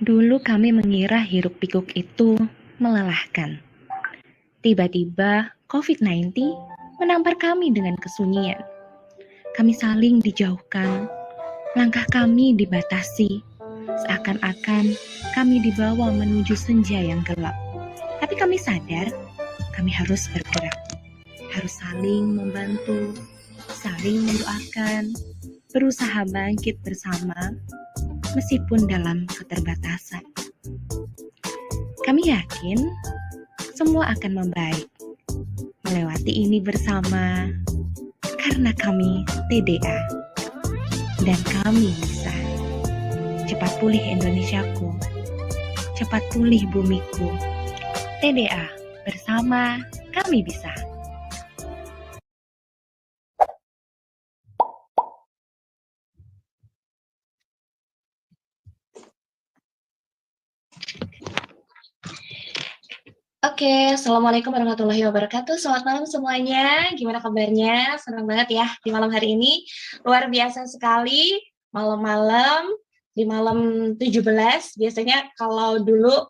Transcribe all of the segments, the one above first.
Dulu kami mengira hiruk pikuk itu melelahkan. Tiba-tiba COVID-19 menampar kami dengan kesunyian. Kami saling dijauhkan, langkah kami dibatasi, seakan-akan kami dibawa menuju senja yang gelap. Tapi kami sadar, kami harus bergerak, harus saling membantu, saling mendoakan, berusaha bangkit bersama, meskipun dalam keterbatasan. Kami yakin semua akan membaik, melewati ini bersama, karena kami TDA, dan kami bisa. Cepat pulih Indonesiaku, cepat pulih bumiku. TDA, bersama kami bisa. Oke, Assalamualaikum warahmatullahi wabarakatuh. Selamat malam semuanya. Gimana kabarnya? Senang banget ya di malam hari ini. Luar biasa sekali. Malam-malam, di malam 17. Biasanya kalau dulu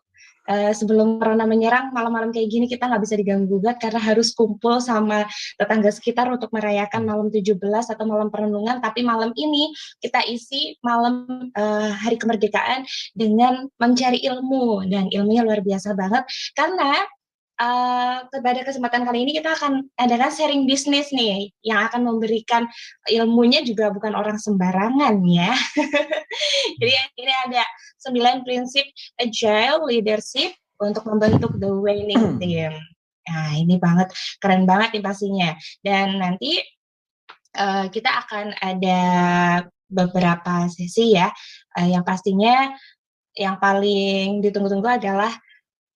sebelum corona menyerang, malam-malam kayak gini kita nggak bisa diganggu-gugat karena harus kumpul sama tetangga sekitar untuk merayakan malam 17 atau malam perenungan. Tapi malam ini kita isi malam hari kemerdekaan dengan mencari ilmu. Dan ilmunya luar biasa banget. Karena pada kesempatan kali ini kita akan adalah sharing bisnis nih, yang akan memberikan ilmunya juga bukan orang sembarangan ya. Jadi ini ada 9 prinsip agile leadership untuk membentuk the winning team. Nah ini banget, keren banget nih pastinya. Dan nanti kita akan ada beberapa sesi ya, yang pastinya yang paling ditunggu-tunggu adalah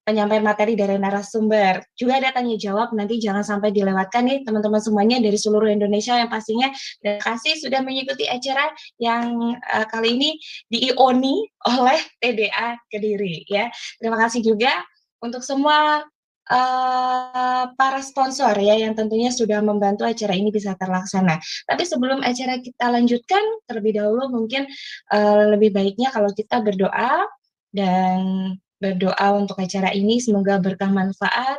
penyampaian materi dari narasumber. Juga ada tanya jawab, nanti jangan sampai dilewatkan nih teman-teman semuanya dari seluruh Indonesia yang pastinya. Terima kasih sudah mengikuti acara yang kali ini diioni oleh TDA Kediri ya. Terima kasih juga untuk semua para sponsor ya yang tentunya sudah membantu acara ini bisa terlaksana. Tapi sebelum acara kita lanjutkan, terlebih dahulu mungkin lebih baiknya kalau kita berdoa dan berdoa untuk acara ini, semoga berkah manfaat.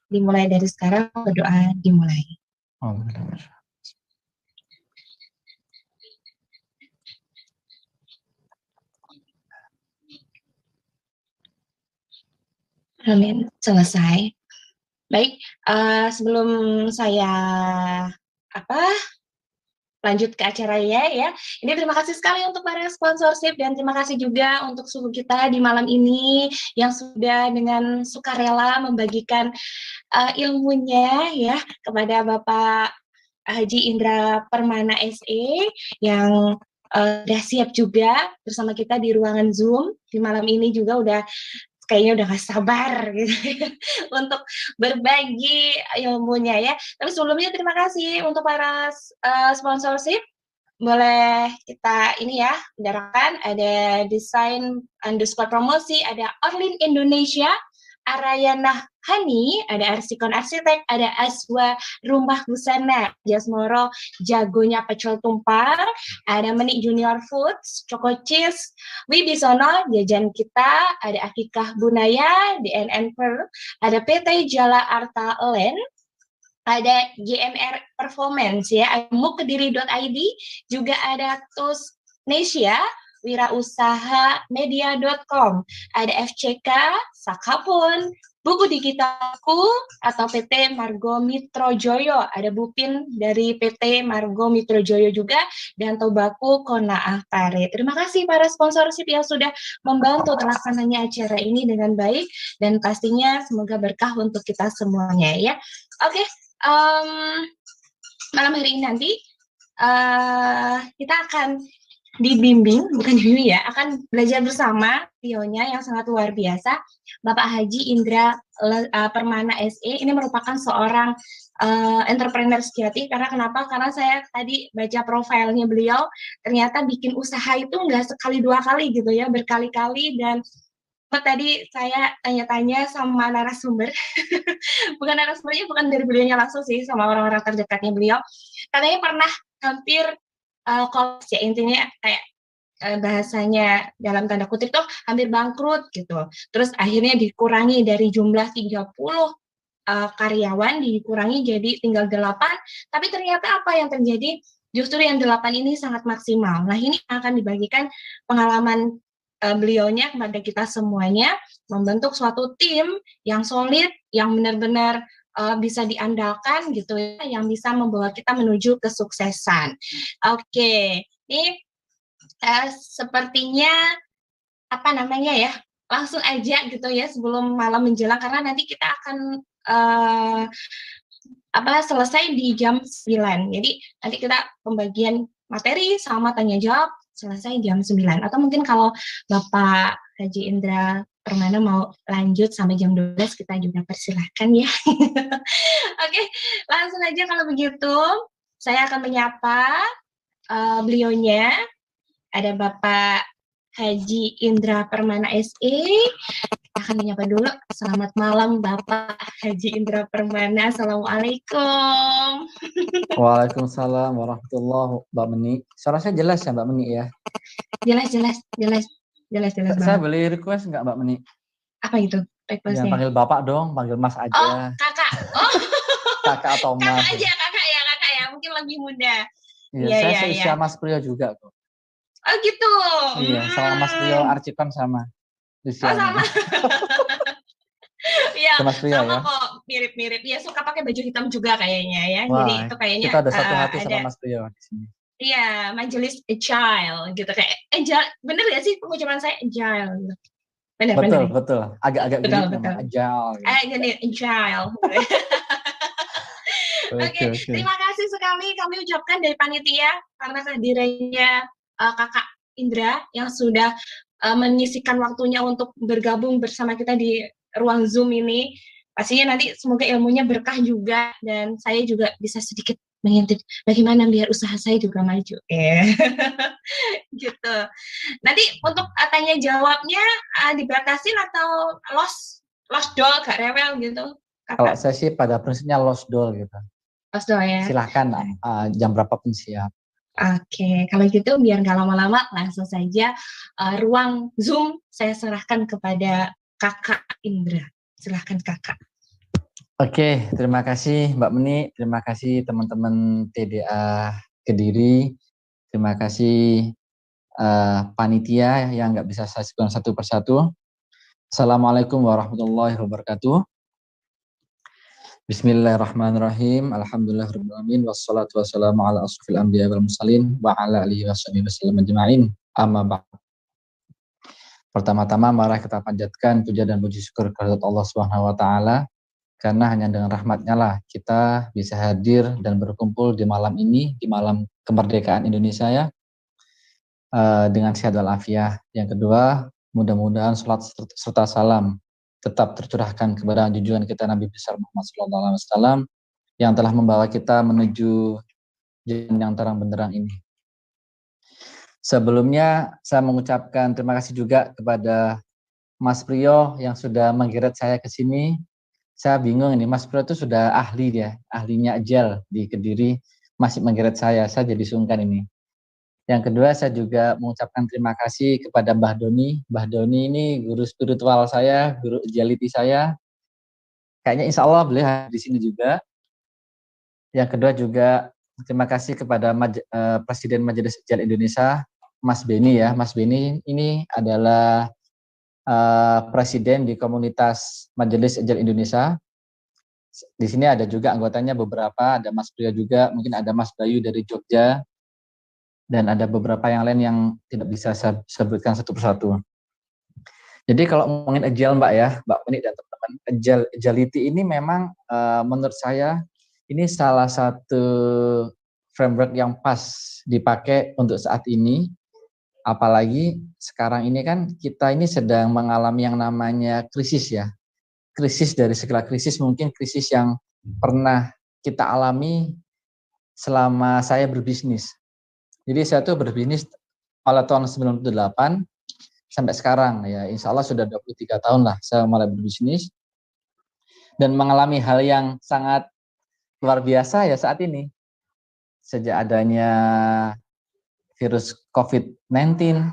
Dimulai dari sekarang, berdoa dimulai. Amin. Selesai. Baik, sebelum saya lanjut ke acaranya ya. Ini terima kasih sekali untuk para sponsorship dan terima kasih juga untuk suhu kita di malam ini yang sudah dengan sukarela membagikan ilmunya ya kepada Bapak Haji Indra Permana SE yang udah siap juga bersama kita di ruangan Zoom di malam ini juga udah kayaknya udah gak sabar gitu untuk berbagi ilmunya ya. Tapi sebelumnya terima kasih untuk para sponsorship. Boleh kita ini ya, bicarakan ada desain underscore promosi, ada Orlin Indonesia, Arayana Hani, ada Arsikon Arsitek, ada Aswa Rumah Busana, Jasmoro Jagonya Pecel Tumpar, ada Menik Junior Foods, Choco Cheese, Wibisono, Jajan Kita, ada Akikah Bunaya, DNN Pearl, ada PT Jala Arta Land, ada GMR Performance ya, mukkediri.id, juga ada TOS Nesia, wirausahamedia.com, ada FCK, Sakapun, Buku Digitalku atau PT Margo Mitrojoyo, ada Bupin dari PT Margo Mitrojoyo juga, dan Tobaku Konaah Pare. Terima kasih para sponsorship yang sudah membantu terlaksananya acara ini dengan baik, dan pastinya semoga berkah untuk kita semuanya ya. Oke. Malam hari ini nanti kita akan dibimbing, bukan dibimbing ya, akan belajar bersama Tionya yang sangat luar biasa, Bapak Haji Indra Permana SE. Ini merupakan seorang entrepreneur sejati. Karena kenapa? Karena saya tadi baca profilnya beliau, ternyata bikin usaha itu nggak sekali dua kali gitu ya, berkali-kali. Dan tadi saya tanya-tanya sama narasumber, bukan narasumbernya, bukan dari beliaunya langsung sih, sama orang-orang terdekatnya beliau. Katanya pernah hampir kolaps ya, intinya kayak bahasanya dalam tanda kutip tuh hampir bangkrut gitu. Terus akhirnya dikurangi dari jumlah 30 karyawan dikurangi jadi tinggal 8, tapi ternyata apa yang terjadi? Justru yang 8 ini sangat maksimal. Nah, ini akan dibagikan pengalaman beliaunya kepada kita semuanya, membentuk suatu tim yang solid, yang benar-benar bisa diandalkan gitu ya, yang bisa membawa kita menuju kesuksesan. Oke, ini sepertinya apa namanya ya, langsung aja gitu ya sebelum malam menjelang karena nanti kita akan selesai di jam 9. Jadi nanti kita pembagian materi sama tanya jawab selesai jam 9. Atau mungkin kalau Bapak Haji Indra Permana mau lanjut sampai jam 12 kita juga persilahkan ya. Oke, langsung aja kalau begitu saya akan menyapa beliaunya. Ada Bapak Haji Indra Permana SE. Kita akan menyapa dulu. Selamat malam Bapak Haji Indra Permana. Assalamualaikum. Waalaikumsalam warahmatullahi Mbak Meni. Suara saya jelas ya Mbak Meni ya? Jelas Saya banget. boleh request nggak Mbak Meni? Apa itu Jangan requestnya? panggil Bapak dong, panggil Mas Oh, aja. kakak. Oh, Kakak atau Mas. kakak ya. Mungkin lebih muda. Iya, saya seusia Mas Priyo juga kok. Oh gitu. Iya, sama Mas Priyo Arcipon sama usianya. Oh sama. Iya, Mas Priyo sama ya. kok mirip-mirip. Ya suka pakai baju hitam juga kayaknya ya. Wah, jadi itu kayaknya kita ada satu hati ada sama Mas Priyo di sini. Iya, majelis agile gitu kayak agile. Bener gak sih pengucapan saya agile? Bener. Betul. Agak-agak Betul. memang agile. Jadi agile. Oke, terima kasih sekali kami ucapkan dari panitia karena kehadirannya Kakak Indra yang sudah menyisihkan waktunya untuk bergabung bersama kita di ruang Zoom ini. Pastinya nanti semoga ilmunya berkah juga dan saya juga bisa sedikit mengintip bagaimana biar usaha saya juga maju. Gitu. Nanti untuk tanya jawabnya dibatasin atau lost doll gak rewel gitu? Kalau saya sih pada prinsipnya lost doll gitu. Lost doll ya. Silahkan jam berapapun siap. Oke, kalau gitu biar nggak lama-lama langsung saja ruang Zoom saya serahkan kepada Kakak Indra. Silahkan Kakak. Oke, terima kasih Mbak Meni, terima kasih teman-teman TDA Kediri, terima kasih panitia yang nggak bisa saya sebutkan satu persatu. Assalamualaikum warahmatullahi wabarakatuh. Bismillahirrahmanirrahim. Alhamdulillahirrahmanirrahim. Wassalatu wassalamu ala asrofil anbiya wal mursalin wa ala alihi washabihi wasallam ajma'in. Amma ba'd. Pertama-tama mari kita panjatkan puja dan puji syukur kehadirat Allah Subhanahu wa taala karena hanya dengan rahmat-Nya lah kita bisa hadir dan berkumpul di malam ini, di malam kemerdekaan Indonesia ya, dengan sehat walafiat. Yang kedua, mudah-mudahan salat serta salam tetap tercurahkan kepada junjungan kita Nabi besar Muhammad SAW yang telah membawa kita menuju jalan yang terang benderang ini. Sebelumnya saya mengucapkan terima kasih juga kepada Mas Priyo yang sudah menggeret saya ke sini. Saya bingung ini, Mas Priyo itu sudah ahlinya agile di Kediri, masih menggeret saya jadi sungkan ini. Yang kedua, saya juga mengucapkan terima kasih kepada Mbah Doni. Mbah Doni ini guru spiritual saya, guru agility saya. Kayaknya insya Allah beliau di sini juga. Yang kedua juga terima kasih kepada Presiden Majelis Agile Indonesia, Mas Beni ya. Mas Beni ini adalah presiden di komunitas Majelis Agile Indonesia. Di sini ada juga anggotanya beberapa, ada Mas Priyo juga, mungkin ada Mas Bayu dari Jogja, dan ada beberapa yang lain yang tidak bisa saya sebutkan satu persatu. Jadi kalau ngomongin agile Mbak ya, Mbak Meni dan teman-teman, agility ini memang menurut saya ini salah satu framework yang pas dipakai untuk saat ini. Apalagi sekarang ini kan kita ini sedang mengalami yang namanya krisis ya. Krisis dari segala krisis, mungkin krisis yang pernah kita alami selama saya berbisnis. Jadi saya tuh berbisnis pada tahun 98 sampai sekarang ya, insya Allah sudah 23 tahun lah saya mulai berbisnis dan mengalami hal yang sangat luar biasa ya saat ini. Sejak adanya virus COVID-19.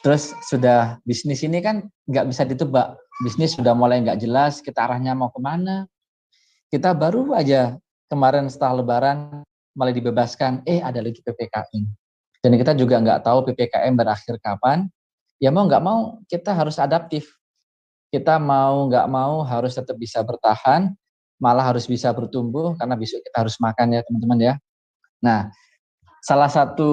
Terus sudah bisnis ini kan nggak bisa ditebak. Bisnis sudah mulai nggak jelas, kita arahnya mau kemana. Kita baru aja kemarin setelah Lebaran mulai dibebaskan, ada lagi PPKM. Dan kita juga nggak tahu PPKM berakhir kapan. Ya mau nggak mau kita harus adaptif. Kita mau nggak mau harus tetap bisa bertahan, malah harus bisa bertumbuh karena besok kita harus makan ya teman-teman ya. Nah, salah satu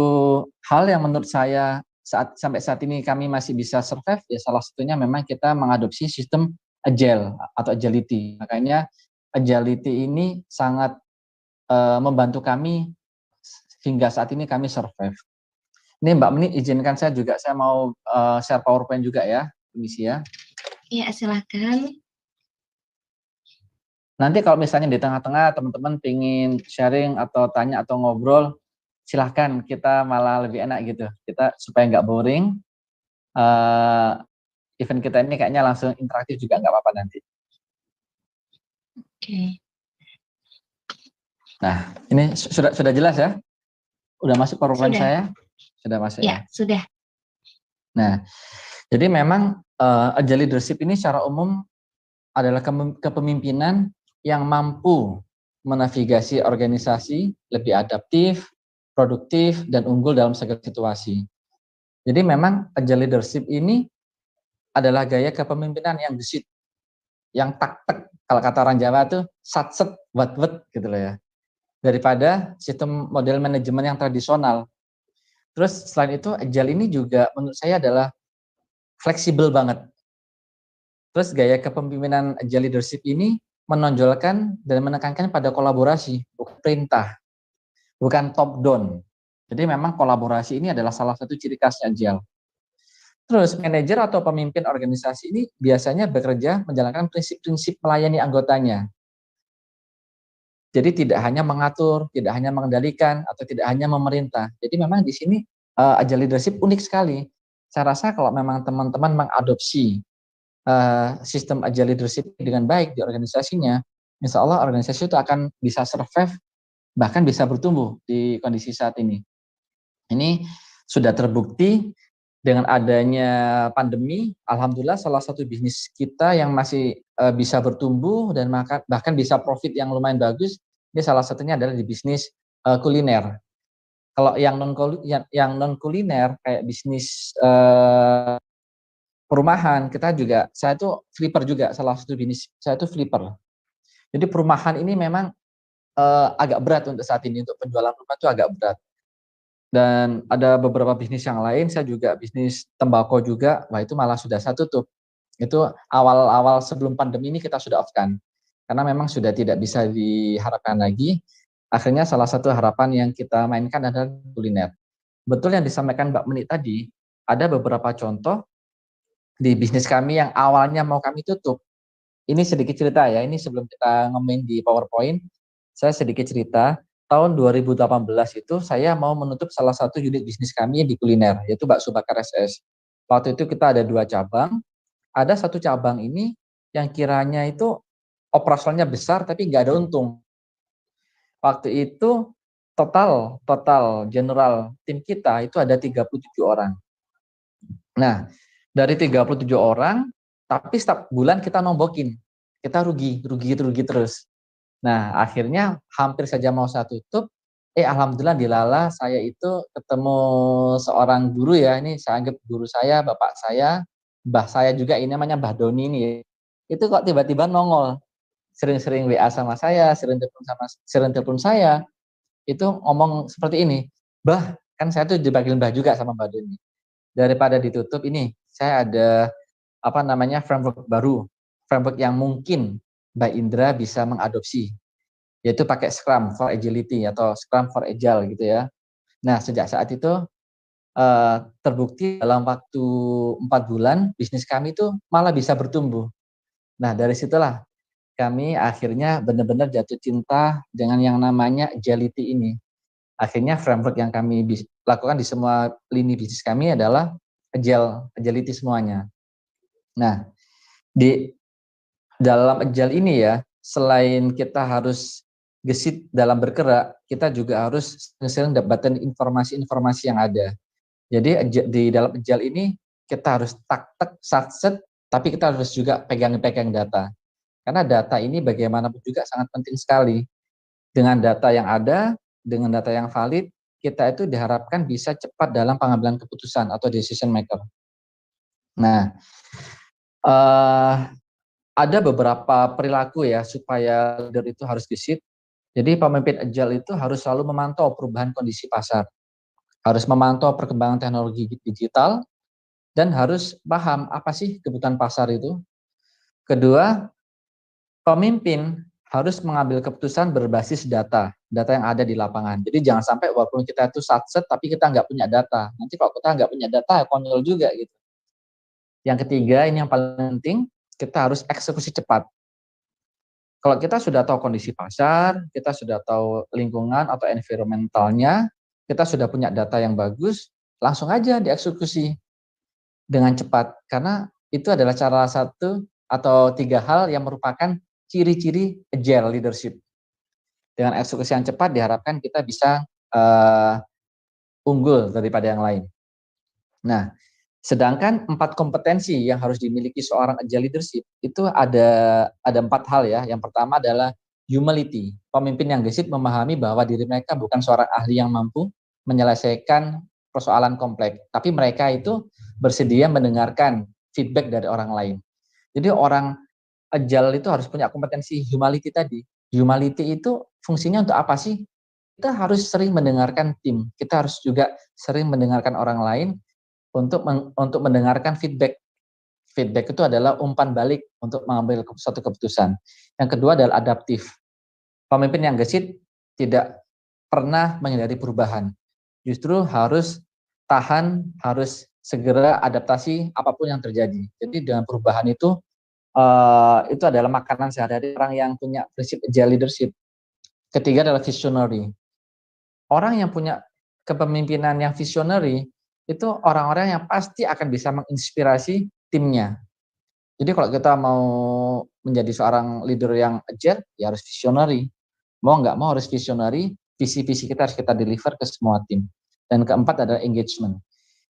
hal yang menurut saya sampai saat ini kami masih bisa survive ya salah satunya memang kita mengadopsi sistem agile atau agility. Makanya agility ini sangat membantu kami hingga saat ini kami survive. Ini Mbak Meni izinkan saya mau share PowerPoint juga ya, permisi ya. Iya, silakan. Nanti kalau misalnya di tengah-tengah teman-teman pingin sharing atau tanya atau ngobrol, silahkan, kita malah lebih enak gitu. Kita supaya nggak boring, event kita ini kayaknya langsung interaktif juga nggak apa-apa nanti. Oke. Nah, ini sudah jelas ya? Udah masuk PowerPoint Sudah. saya? Sudah masuk ya? Sudah. Nah, jadi memang agile leadership ini secara umum adalah kepemimpinan yang mampu menavigasi organisasi lebih adaptif, produktif, dan unggul dalam segala situasi. Jadi memang agile leadership ini adalah gaya kepemimpinan yang gesit, yang tak-tek, kalau kata orang Jawa tuh sat-set, wat-wat gitu loh ya. Daripada sistem model manajemen yang tradisional. Terus selain itu agile ini juga menurut saya adalah fleksibel banget. Terus gaya kepemimpinan agile leadership ini menonjolkan dan menekankan pada kolaborasi, bukan perintah, bukan top down. Jadi memang kolaborasi ini adalah salah satu ciri khas agile. Terus manajer atau pemimpin organisasi ini biasanya bekerja menjalankan prinsip-prinsip melayani anggotanya. Jadi tidak hanya mengatur, tidak hanya mengendalikan, atau tidak hanya memerintah. Jadi memang di sini agile leadership unik sekali. Saya rasa kalau memang teman-teman mengadopsi sistem agile leadership dengan baik di organisasinya, insya Allah organisasi itu akan bisa survive, bahkan bisa bertumbuh di kondisi saat ini. Ini sudah terbukti dengan adanya pandemi, alhamdulillah salah satu bisnis kita yang masih bisa bertumbuh dan bahkan bisa profit yang lumayan bagus, ini salah satunya adalah di bisnis kuliner. Kalau yang non kuliner kayak bisnis perumahan, saya tuh flipper juga, salah satu bisnis saya itu flipper. Jadi perumahan ini memang agak berat untuk saat ini, untuk penjualan rumah itu agak berat. Dan ada beberapa bisnis yang lain, saya juga bisnis tembakau juga, wah itu malah sudah saya tutup. Itu awal-awal sebelum pandemi ini kita sudah off-kan. Karena memang sudah tidak bisa diharapkan lagi. Akhirnya salah satu harapan yang kita mainkan adalah kuliner. Betul yang disampaikan Mbak Meni tadi, ada beberapa contoh di bisnis kami yang awalnya mau kami tutup. Ini sedikit cerita ya, ini sebelum kita ngomongin di PowerPoint, saya sedikit cerita. Tahun 2018 itu saya mau menutup salah satu unit bisnis kami di kuliner, yaitu Bakso Bakar SS. Waktu itu kita ada 2 cabang, ada satu cabang ini yang kiranya itu operasionalnya besar tapi nggak ada untung. Waktu itu total general tim kita itu ada 37 orang. Nah, dari 37 orang, tapi setiap bulan kita nombokin, kita rugi terus. Nah, akhirnya hampir saja mau saya tutup, alhamdulillah dilala saya itu ketemu seorang guru ya, ini saya anggap guru saya, bapak saya, mbah saya juga, ini namanya Mbah Doni ini. Itu kok tiba-tiba nongol, sering-sering WA sama saya, sering telepon saya, itu ngomong seperti ini, "Mbah, kan saya tuh dipanggil Mbah juga sama Mbah Doni. Daripada ditutup ini, saya ada framework baru, framework yang mungkin Mbak Indra bisa mengadopsi, yaitu pakai Scrum for Agility atau Scrum for Agile gitu ya. Nah, sejak saat itu terbukti dalam waktu 4 bulan bisnis kami itu malah bisa bertumbuh. Nah, dari situlah kami akhirnya benar-benar jatuh cinta dengan yang namanya agility ini. Akhirnya framework yang kami lakukan di semua lini bisnis kami adalah agility semuanya. Nah, di dalam agile ini ya, selain kita harus gesit dalam bergerak, kita juga harus sering dapatkan informasi-informasi yang ada. Jadi di dalam agile ini kita harus tak-tak, sat-set, tapi kita harus juga pegang-pegang data. Karena data ini bagaimanapun juga sangat penting sekali. Dengan data yang ada, dengan data yang valid, kita itu diharapkan bisa cepat dalam pengambilan keputusan atau decision maker. Nah, ada beberapa perilaku ya supaya leader itu harus gesit. Jadi pemimpin agile itu harus selalu memantau perubahan kondisi pasar, harus memantau perkembangan teknologi digital, dan harus paham apa sih kebutuhan pasar itu. Kedua, pemimpin harus mengambil keputusan berbasis data yang ada di lapangan. Jadi jangan sampai walaupun kita itu satset tapi kita nggak punya data. Nanti kalau kita nggak punya data, konyol juga gitu. Yang ketiga, ini yang paling penting, kita harus eksekusi cepat. Kalau kita sudah tahu kondisi pasar, kita sudah tahu lingkungan atau environmentalnya, kita sudah punya data yang bagus, langsung aja dieksekusi dengan cepat. Karena itu adalah salah satu atau 3 hal yang merupakan ciri-ciri agile leadership. Dengan eksekusi yang cepat diharapkan kita bisa unggul daripada yang lain. Nah, sedangkan 4 kompetensi yang harus dimiliki seorang agile leadership itu ada 4 hal ya. Yang pertama adalah humility. Pemimpin yang gesit memahami bahwa diri mereka bukan seorang ahli yang mampu menyelesaikan persoalan kompleks, tapi mereka itu bersedia mendengarkan feedback dari orang lain. Jadi orang agile itu harus punya kompetensi humility tadi. Humility itu fungsinya untuk apa sih? Kita harus sering mendengarkan tim. Kita harus juga sering mendengarkan orang lain untuk mendengarkan feedback. Feedback itu adalah umpan balik untuk mengambil suatu keputusan. Yang kedua adalah adaptif. Pemimpin yang gesit tidak pernah menghindari perubahan. Justru harus tahan, harus segera adaptasi apapun yang terjadi. Jadi dengan perubahan itu adalah makanan sehari-hari orang yang punya prinsip agile leadership. Ketiga adalah visionary. Orang yang punya kepemimpinan yang visionary itu orang-orang yang pasti akan bisa menginspirasi timnya. Jadi kalau kita mau menjadi seorang leader yang agile, ya harus visionary. Mau nggak mau harus visionary, visi-visi kita harus kita deliver ke semua tim. Dan keempat adalah engagement.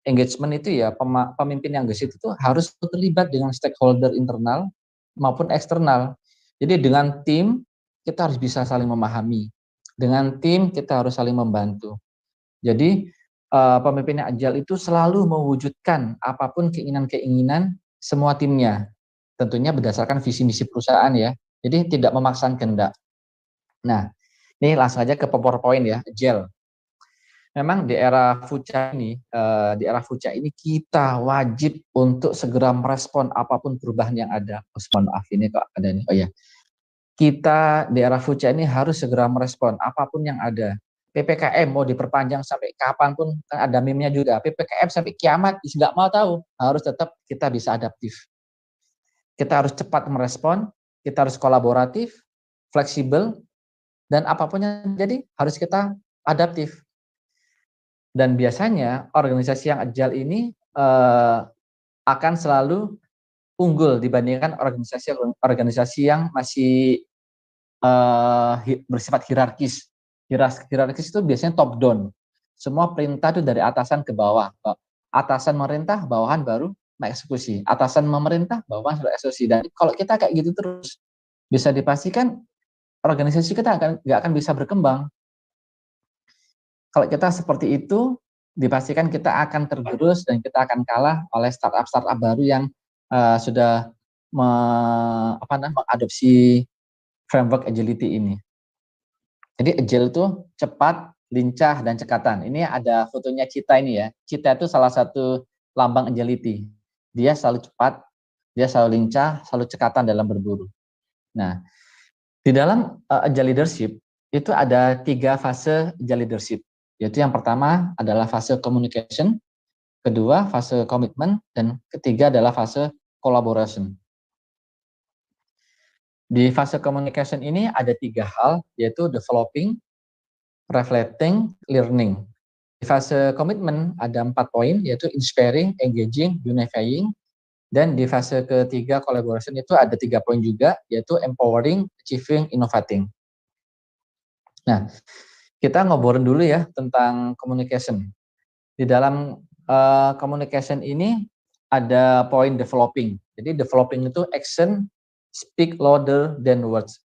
Engagement itu ya pemimpin yang gesit itu harus terlibat dengan stakeholder internal maupun eksternal. Jadi dengan tim kita harus bisa saling memahami. Dengan tim kita harus saling membantu. Jadi pemimpin yang agile itu selalu mewujudkan apapun keinginan-keinginan semua timnya. Tentunya berdasarkan visi misi perusahaan ya. Jadi tidak memaksakan kehendak. Nah, ini langsung aja ke PowerPoint ya, agile. Memang di era Fucha ini kita wajib untuk segera merespon apapun perubahan yang ada. Mohon maaf ini kok ada nih. Oh ya. Kita di era Fucha ini harus segera merespon apapun yang ada. PPKM mau diperpanjang sampai kapanpun, kan ada meme-nya juga. PPKM sampai kiamat, nggak mau tahu. Harus tetap kita bisa adaptif. Kita harus cepat merespon, kita harus kolaboratif, fleksibel, dan apapun yang jadi harus kita adaptif. Dan biasanya organisasi yang agile ini akan selalu unggul dibandingkan organisasi yang masih bersifat hierarkis. Hierarkis itu biasanya top down. Semua perintah itu dari atasan ke bawah. Atasan memerintah, bawahan baru mengeksekusi. Atasan memerintah, bawahan sudah eksekusi. Dan kalau kita kayak gitu terus, bisa dipastikan organisasi kita nggak akan bisa berkembang. Kalau kita seperti itu, dipastikan kita akan tergerus dan kita akan kalah oleh startup baru yang sudah mengadopsi framework agility ini. Jadi agile itu cepat, lincah, dan cekatan. Ini ada fotonya Cheetah ini ya. Cheetah itu salah satu lambang agility. Dia selalu cepat, dia selalu lincah, selalu cekatan dalam berburu. Nah, di dalam agile leadership itu ada 3 fase agile leadership. Yaitu yang pertama adalah fase communication, kedua fase commitment, dan ketiga adalah fase collaboration. Di fase communication ini ada 3 hal, yaitu developing, reflecting, learning. Di fase commitment ada 4 poin, yaitu inspiring, engaging, unifying, dan di fase ketiga collaboration itu ada 3 poin juga, yaitu empowering, achieving, innovating. Nah, kita ngobrolin dulu ya tentang communication. Di dalam communication ini ada poin developing. Jadi developing itu action speak louder than words.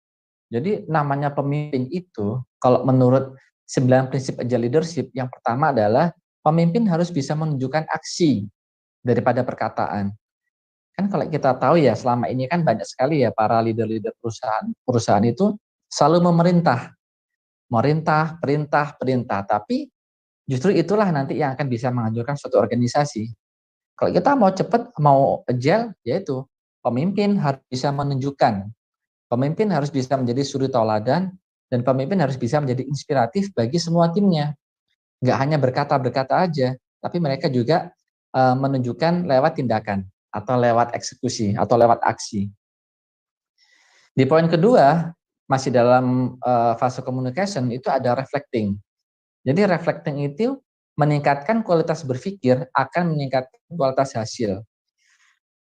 Jadi namanya pemimpin itu, kalau menurut 9 prinsip agile leadership, yang pertama adalah pemimpin harus bisa menunjukkan aksi daripada perkataan. Kan kalau kita tahu ya, selama ini kan banyak sekali ya para leader-leader perusahaan itu selalu memerintah, merintah, perintah, perintah. Tapi justru itulah nanti yang akan bisa menghancurkan suatu organisasi. Kalau kita mau cepat, mau agile, yaitu pemimpin harus bisa menunjukkan, pemimpin harus bisa menjadi suri tauladan, dan pemimpin harus bisa menjadi inspiratif bagi semua timnya. Nggak hanya berkata-berkata aja, tapi mereka juga menunjukkan lewat tindakan, atau lewat eksekusi, atau lewat aksi. Di poin kedua, masih dalam fase communication, itu ada reflecting. Jadi reflecting itu meningkatkan kualitas berpikir, akan meningkatkan kualitas hasil.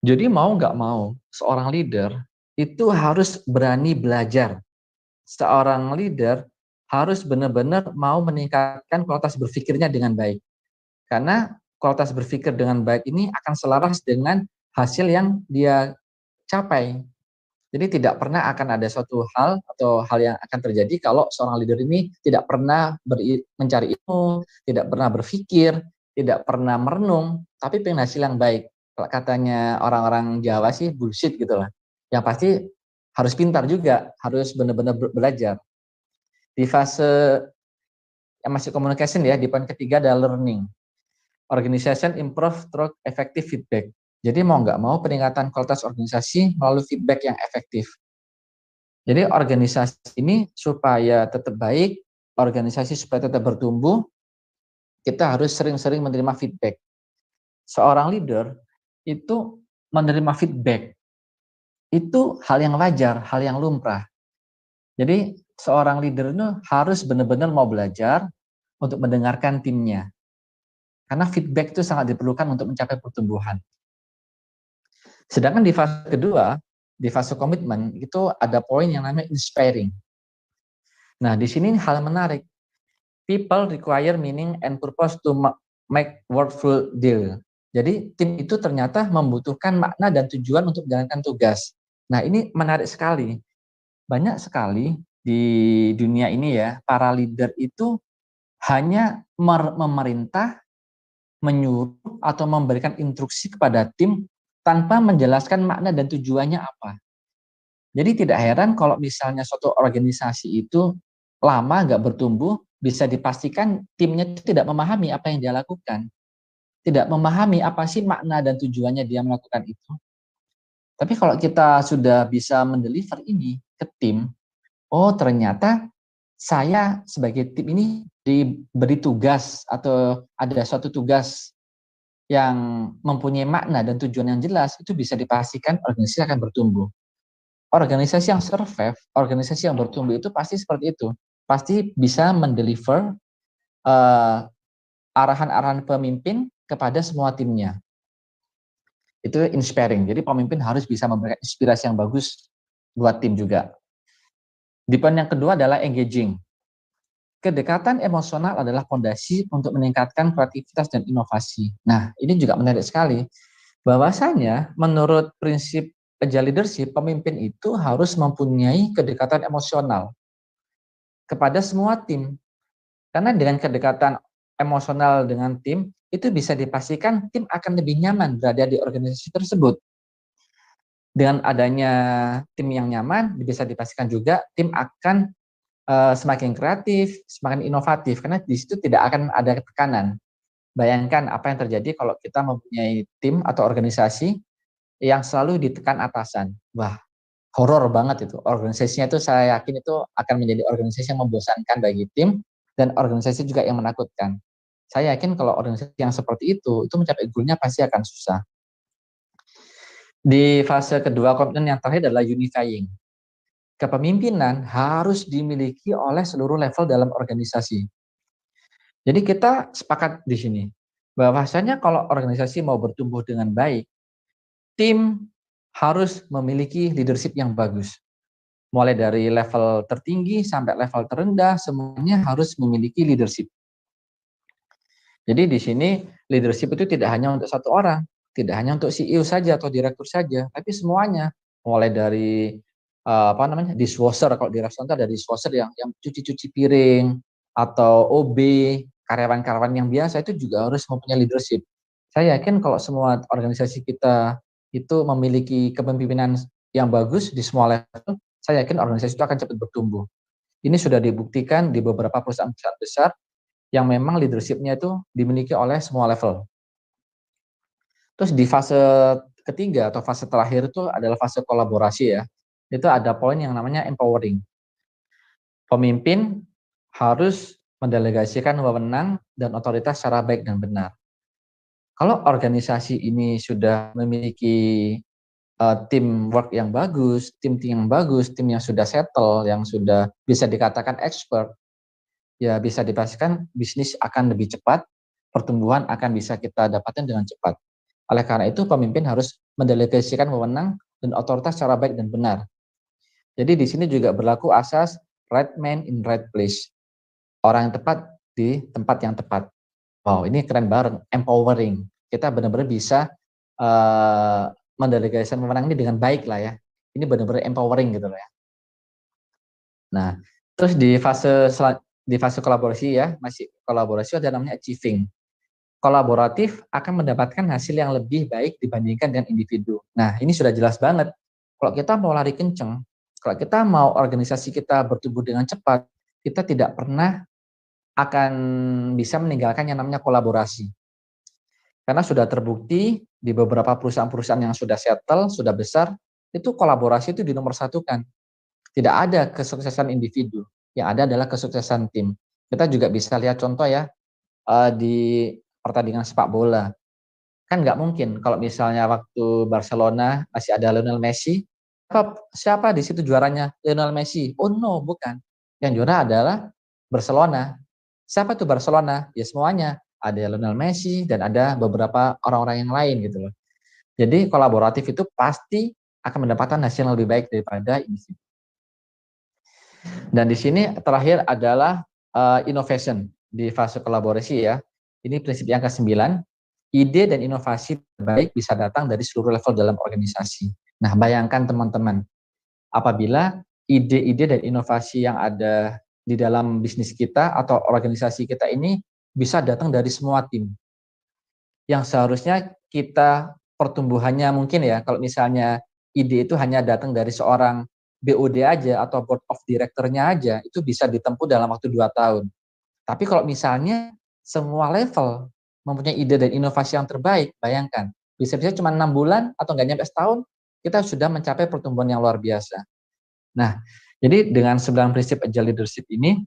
Jadi mau nggak mau, seorang leader itu harus berani belajar. Seorang leader harus benar-benar mau meningkatkan kualitas berpikirnya dengan baik. Karena kualitas berpikir dengan baik ini akan selaras dengan hasil yang dia capai. Jadi tidak pernah akan ada suatu hal atau hal yang akan terjadi kalau seorang leader ini tidak pernah mencari ilmu, tidak pernah berpikir, tidak pernah merenung, tapi pengen hasil yang baik. Kalau katanya orang-orang Jawa sih bullshit gitu lah. Yang pasti harus pintar juga, harus benar-benar belajar. Di fase yang masih communication ya, di poin ketiga ada learning. Organization improve through effective feedback. Jadi mau nggak mau peningkatan kualitas organisasi melalui feedback yang efektif. Jadi organisasi ini supaya tetap baik, organisasi supaya tetap bertumbuh, kita harus sering-sering menerima feedback. Seorang leader itu menerima feedback, itu hal yang wajar, hal yang lumrah. Jadi seorang leader itu harus benar-benar mau belajar untuk mendengarkan timnya. Karena feedback itu sangat diperlukan untuk mencapai pertumbuhan. Sedangkan di fase kedua, di fase komitmen, itu ada poin yang namanya inspiring. Nah, di sini hal menarik. People require meaning and purpose to make worthwhile deal. Jadi, tim itu ternyata membutuhkan makna dan tujuan untuk menjalankan tugas. Nah, ini menarik sekali. Banyak sekali di dunia ini ya, para leader itu hanya memerintah, menyuruh, atau memberikan instruksi kepada tim tanpa menjelaskan makna dan tujuannya apa. Jadi tidak heran kalau misalnya suatu organisasi itu lama nggak bertumbuh, bisa dipastikan timnya itu tidak memahami apa yang dia lakukan. Tidak memahami apa sih makna dan tujuannya dia melakukan itu. Tapi kalau kita sudah bisa mendeliver ini ke tim, oh ternyata saya sebagai tim ini diberi tugas atau ada suatu tugas yang mempunyai makna dan tujuan yang jelas, itu bisa dipastikan organisasi akan bertumbuh. Organisasi yang survive, organisasi yang bertumbuh itu pasti seperti itu. Pasti bisa mendeliver arahan-arahan pemimpin kepada semua timnya. Itu inspiring. Jadi pemimpin harus bisa memberikan inspirasi yang bagus buat tim juga. Di poin yang kedua adalah engaging. Kedekatan emosional adalah fondasi untuk meningkatkan kreativitas dan inovasi. Nah, ini juga menarik sekali. Bahwasanya menurut prinsip agile leadership, pemimpin itu harus mempunyai kedekatan emosional kepada semua tim. Karena dengan kedekatan emosional dengan tim, itu bisa dipastikan tim akan lebih nyaman berada di organisasi tersebut. Dengan adanya tim yang nyaman, bisa dipastikan juga tim akan semakin kreatif, semakin inovatif, karena di situ tidak akan ada tekanan. Bayangkan apa yang terjadi kalau kita mempunyai tim atau organisasi yang selalu ditekan atasan. Wah, horor banget itu. Organisasinya itu saya yakin itu akan menjadi organisasi yang membosankan bagi tim dan organisasi juga yang menakutkan. Saya yakin kalau organisasi yang seperti itu mencapai goal-nya pasti akan susah. Di fase kedua komitmen yang terakhir adalah unifying. Kepemimpinan harus dimiliki oleh seluruh level dalam organisasi. Jadi kita sepakat di sini, bahwasanya kalau organisasi mau bertumbuh dengan baik, tim harus memiliki leadership yang bagus. mulai dari level tertinggi sampai level terendah, semuanya harus memiliki leadership. Jadi di sini leadership itu tidak hanya untuk satu orang, tidak hanya untuk CEO saja atau direktur saja, tapi semuanya, mulai dari dishwasher. Kalau di restoran itu ada dishwasher yang cuci-cuci piring, atau OB, karyawan-karyawan yang biasa itu juga harus mempunyai leadership. Saya yakin kalau semua organisasi kita itu memiliki kepemimpinan yang bagus di semua level, saya yakin organisasi itu akan cepat bertumbuh. Ini sudah dibuktikan di beberapa perusahaan-perusahaan besar yang memang leadership-nya itu dimiliki oleh semua level. Terus di fase ketiga atau fase terakhir itu adalah fase kolaborasi ya. Itu ada poin yang namanya empowering. Pemimpin harus mendelegasikan wewenang dan otoritas secara baik dan benar. Kalau organisasi ini sudah memiliki teamwork yang bagus, tim yang bagus, tim yang sudah settle, yang sudah bisa dikatakan expert, ya bisa dipastikan bisnis akan lebih cepat, pertumbuhan akan bisa kita dapatkan dengan cepat. Oleh karena itu, pemimpin harus mendelegasikan wewenang dan otoritas secara baik dan benar. Jadi di sini juga berlaku asas right man in right place. Orang yang tepat di tempat yang tepat. Wow, ini keren banget, empowering. Kita benar-benar bisa mendelegasikan wewenang ini dengan baik lah ya. Ini benar-benar empowering gitu loh ya. Nah, terus di fase kolaborasi ya, masih kolaborasi ada namanya achieving. Kolaboratif akan mendapatkan hasil yang lebih baik dibandingkan dengan individu. Nah, ini sudah jelas banget. Kalau kita mau lari kenceng, kalau kita mau organisasi kita bertumbuh dengan cepat, kita tidak pernah akan bisa meninggalkan yang namanya kolaborasi. Karena sudah terbukti di beberapa perusahaan-perusahaan yang sudah settle, sudah besar, itu kolaborasi itu dinomorsatukan. Tidak ada kesuksesan individu, yang ada adalah kesuksesan tim. Kita juga bisa lihat contoh ya, di pertandingan sepak bola. Kan nggak mungkin kalau misalnya waktu Barcelona masih ada Lionel Messi, siapa di situ juaranya? Lionel Messi. Oh no, bukan. Yang juara adalah Barcelona. Siapa tuh Barcelona? Ya semuanya. Ada Lionel Messi dan ada beberapa orang-orang yang lain gitu loh. Jadi kolaboratif itu pasti akan mendapatkan hasil yang lebih baik daripada individu. Dan di sini terakhir adalah innovation di fase kolaborasi ya. Ini prinsip yang ke-9. Ide dan inovasi terbaik bisa datang dari seluruh level dalam organisasi. Nah, bayangkan teman-teman, apabila ide-ide dan inovasi yang ada di dalam bisnis kita atau organisasi kita ini bisa datang dari semua tim. Yang seharusnya kita pertumbuhannya mungkin ya, kalau misalnya ide itu hanya datang dari seorang BOD aja atau board of director-nya aja, itu bisa ditempuh dalam waktu 2 tahun. Tapi kalau misalnya semua level mempunyai ide dan inovasi yang terbaik, bayangkan, bisa-bisa cuma 6 bulan atau nggak nyampe setahun, kita sudah mencapai pertumbuhan yang luar biasa. Nah, jadi dengan 9 prinsip agile leadership ini,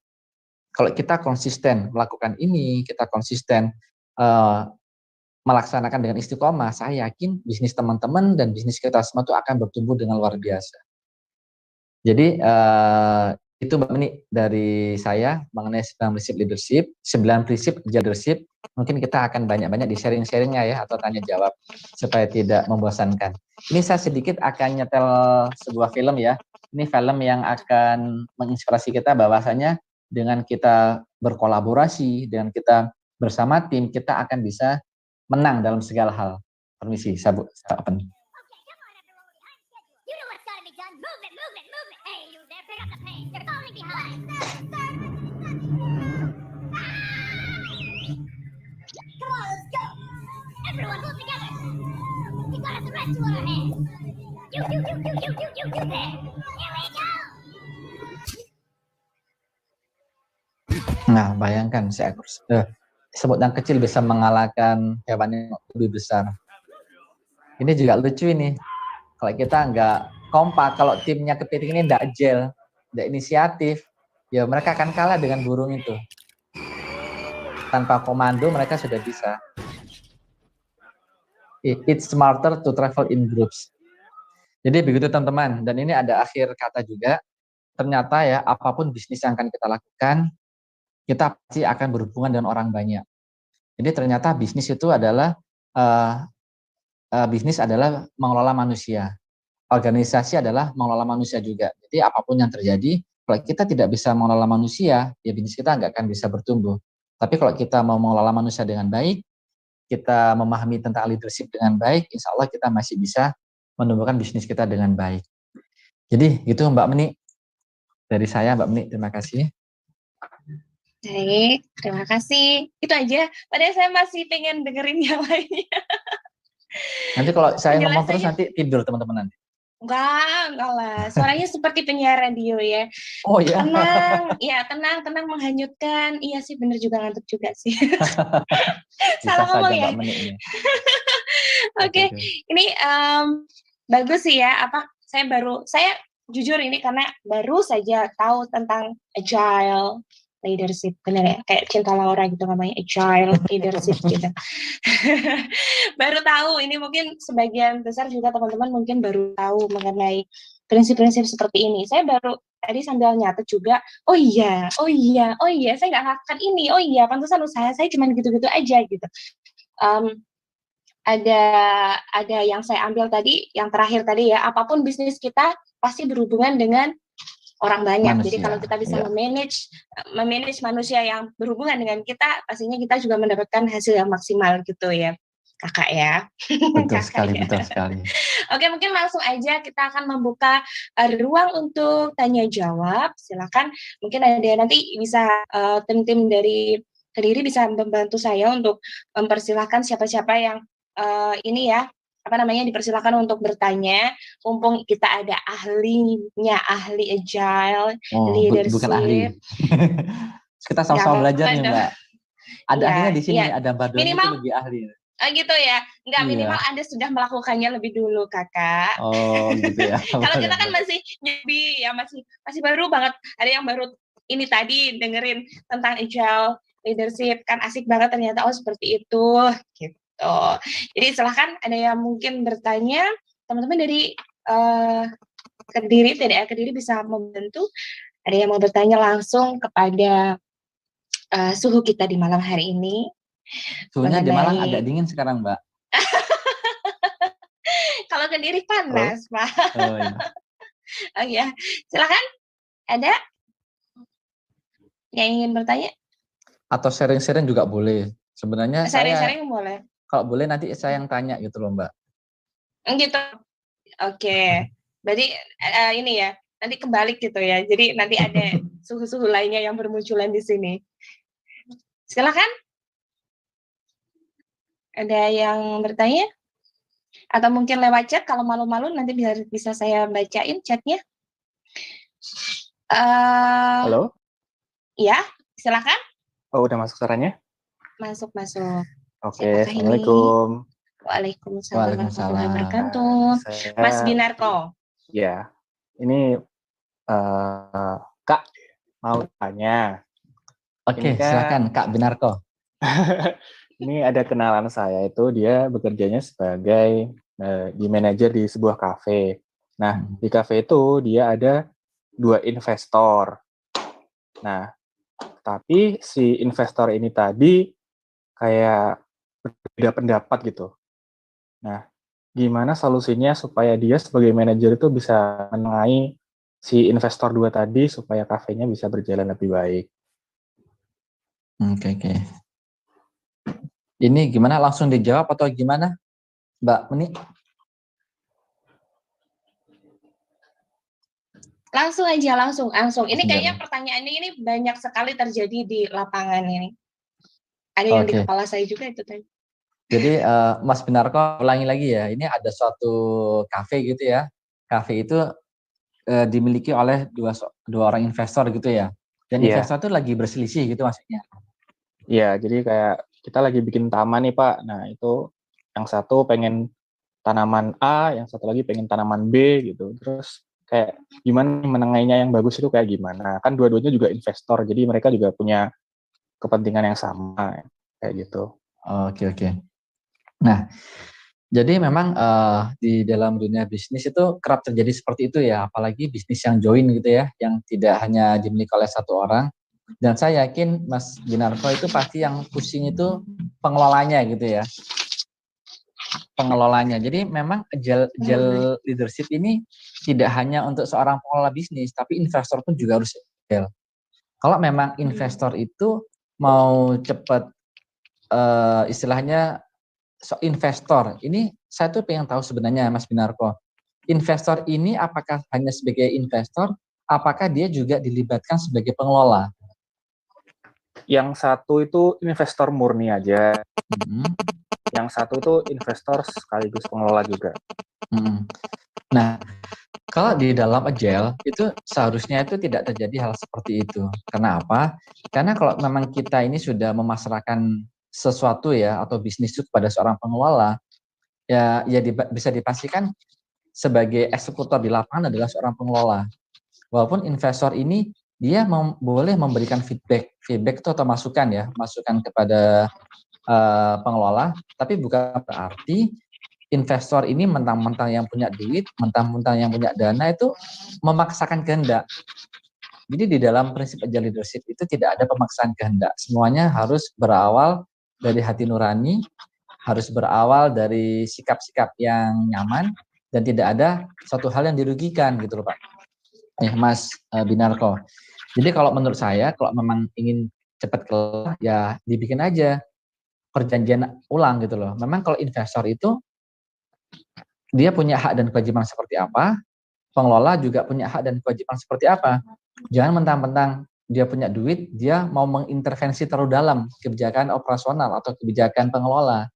kalau kita konsisten melakukan ini, kita konsisten melaksanakan dengan istiqomah, saya yakin bisnis teman-teman dan bisnis kita semua itu akan bertumbuh dengan luar biasa. Jadi itu Mbak Meni dari saya mengenai 9 prinsip leadership, 9 prinsip leadership. Mungkin kita akan banyak-banyak di sharing-sharingnya ya, atau tanya jawab supaya tidak membosankan. Ini saya sedikit akan nyetel sebuah film ya. Ini film yang akan menginspirasi kita bahwasanya dengan kita berkolaborasi, dengan kita bersama tim, kita akan bisa menang dalam segala hal. Permisi, saya open. Everyone move together. We got the rest of our hands. You there. Here we go. Nah, bayangkan seekor semut yang kecil bisa mengalahkan hewan yang lebih besar. Ini juga lucu ini. Kalau kita nggak kompak, kalau timnya kepiting ini nggak agile, nggak inisiatif, ya mereka akan kalah dengan burung itu. Tanpa komando mereka sudah bisa. It's smarter to travel in groups. Jadi begitu teman-teman, dan ini ada akhir kata juga. Ternyata ya, apapun bisnis yang akan kita lakukan, kita pasti akan berhubungan dengan orang banyak. Jadi ternyata bisnis itu adalah mengelola manusia. organisasi adalah mengelola manusia juga. Jadi apapun yang terjadi, kalau kita tidak bisa mengelola manusia, ya bisnis kita nggak akan bisa bertumbuh. Tapi kalau kita mau mengelola manusia dengan baik, kita memahami tentang leadership dengan baik, insya Allah kita masih bisa menumbuhkan bisnis kita dengan baik. Jadi gitu Mbak Meni, dari saya Mbak Meni, terima kasih. Baik, terima kasih. Itu aja. Padahal saya masih pengen dengerin yang lainnya. Nanti kalau saya ngomong terus Penjelasannya nanti tidur teman-teman nanti. enggak lah. Suaranya seperti penyiar radio ya. Oh ya. Tenang, menghanyutkan. Iya sih, bener juga, ngantuk juga sih. Bisa Salah ngomong saja ya. Mbak Meni ini. Oke, ini bagus sih ya. Saya jujur ini karena baru saja tahu tentang agile leadership, benar ya? Kayak Cinta Laura gitu namanya, agile leadership gitu. Baru tahu, ini mungkin sebagian besar juga teman-teman mungkin baru tahu mengenai prinsip-prinsip seperti ini. Saya baru tadi sambil nyatet juga, oh iya, saya nggak melakukan ini, oh iya, pantesan usaha saya cuma gitu-gitu aja gitu. Ada yang saya ambil tadi, yang terakhir tadi ya, apapun bisnis kita pasti berhubungan dengan orang banyak. Manusia, jadi kalau kita bisa ya. memanage manusia yang berhubungan dengan kita, pastinya kita juga mendapatkan hasil yang maksimal gitu ya, kakak ya. Betul Kakak sekali, ya. betul sekali. Oke, mungkin langsung aja kita akan membuka ruang untuk tanya jawab. Silakan, mungkin ada nanti bisa tim-tim dari Kediri bisa membantu saya untuk mempersilahkan siapa-siapa yang ini ya, dipersilakan untuk bertanya. Mumpung kita ada ahlinya, ahli agile leadership. Bukan ahli. Kita sama-sama belajar nih Mbak. Ada ya, ahlinya di sini, ya. ada Mbak Doni itu lebih ahli. Gitu ya, enggak, Iya. minimal Anda sudah melakukannya lebih dulu kakak. Oh gitu ya. Kalau kita kan masih newbie ya, masih baru banget. Ada yang baru ini tadi dengerin tentang agile leadership, kan asik banget ternyata, oh seperti itu gitu. Jadi silahkan ada yang mungkin bertanya, teman-teman dari Kediri, TDA Kediri bisa membantu. Ada yang mau bertanya langsung kepada suhu kita di malam hari ini. Suhunya di Malang agak dingin sekarang Mbak. Kalau Kediri panas Pak. Oh iya. Oh ya, silakan. Ada yang ingin bertanya? Atau sharing-sharing juga boleh. Sebenarnya Sharing-sharing boleh. Kalau boleh nanti saya yang tanya gitu loh Mbak. Gitu. Oke. Berarti ini ya, nanti kebalik gitu ya. Jadi nanti ada suhu-suhu lainnya yang bermunculan di sini. Silakan. Ada yang bertanya? Atau mungkin lewat chat, kalau malu-malu nanti bisa saya bacain chatnya. Halo? Ya, silakan. Oh, udah masuk suaranya? Masuk. Oke, Assalamualaikum. Waalaikumsalam warahmatullahi wabarakatuh. Mas Binarko. Ya, ini Kak mau tanya. Oke, silakan Kak Binarko. Ini ada kenalan saya itu, dia bekerjanya sebagai di manajer di sebuah kafe. Nah, di kafe itu dia ada 2 investor. Nah, tapi si investor ini tadi kayak berbeda pendapat gitu. Nah, gimana solusinya supaya dia sebagai manajer itu bisa menengahi si investor 2 tadi supaya kafenya bisa berjalan lebih baik? Oke. Ini gimana, langsung dijawab atau gimana, Mbak Meni? Langsung aja, langsung. Ini kayaknya pertanyaannya ini banyak sekali terjadi di lapangan ini. Ada yang di kepala saya juga itu tadi. Jadi Mas Binarko, ulangi lagi ya. Ini ada suatu kafe gitu ya. Kafe itu dimiliki oleh dua orang investor gitu ya. Dan investor itu lagi berselisih gitu maksudnya. Iya, jadi kayak kita lagi bikin taman nih Pak. Nah itu yang satu pengen tanaman A, yang satu lagi pengen tanaman B gitu. Terus kayak gimana menengahinya yang bagus itu kayak gimana? Kan dua-duanya juga investor, jadi mereka juga punya kepentingan yang sama kayak gitu. Oke. Nah, jadi memang di dalam dunia bisnis itu kerap terjadi seperti itu ya, apalagi bisnis yang join gitu ya, yang tidak hanya dimiliki oleh satu orang. Dan saya yakin Mas Binarko itu pasti yang pusing itu pengelolanya gitu ya. pengelolanya. Jadi memang agile leadership ini tidak hanya untuk seorang pengelola bisnis, tapi investor pun juga harus agile. Kalau memang investor itu mau cepat, istilahnya investor, ini saya tuh pengen tahu sebenarnya Mas Binarko, investor ini apakah hanya sebagai investor, apakah dia juga dilibatkan sebagai pengelola? Yang satu itu investor murni aja, Hmm. yang satu itu investor sekaligus pengelola juga. Nah, kalau di dalam agile itu seharusnya itu tidak terjadi hal seperti itu. Karena apa? Karena kalau memang kita ini sudah memasrahkan sesuatu ya atau bisnis itu kepada seorang pengelola, ya bisa dipastikan sebagai eksekutor di lapangan adalah seorang pengelola. Walaupun investor ini dia boleh memberikan feedback itu atau masukan ya, masukan kepada pengelola, tapi bukan berarti investor ini mentang-mentang yang punya duit, mentang-mentang yang punya dana itu memaksakan kehendak. Jadi di dalam prinsip agile leadership itu tidak ada pemaksaan kehendak. Semuanya harus berawal dari hati nurani, harus berawal dari sikap-sikap yang nyaman, dan tidak ada suatu hal yang dirugikan gitu loh Pak. Mas Binarko. Jadi kalau menurut saya, kalau memang ingin cepat kelar, ya dibikin aja perjanjian ulang gitu loh. Memang kalau investor itu dia punya hak dan kewajiban seperti apa, pengelola juga punya hak dan kewajiban seperti apa. Jangan mentang-mentang dia punya duit, dia mau mengintervensi terlalu dalam kebijakan operasional atau kebijakan pengelola.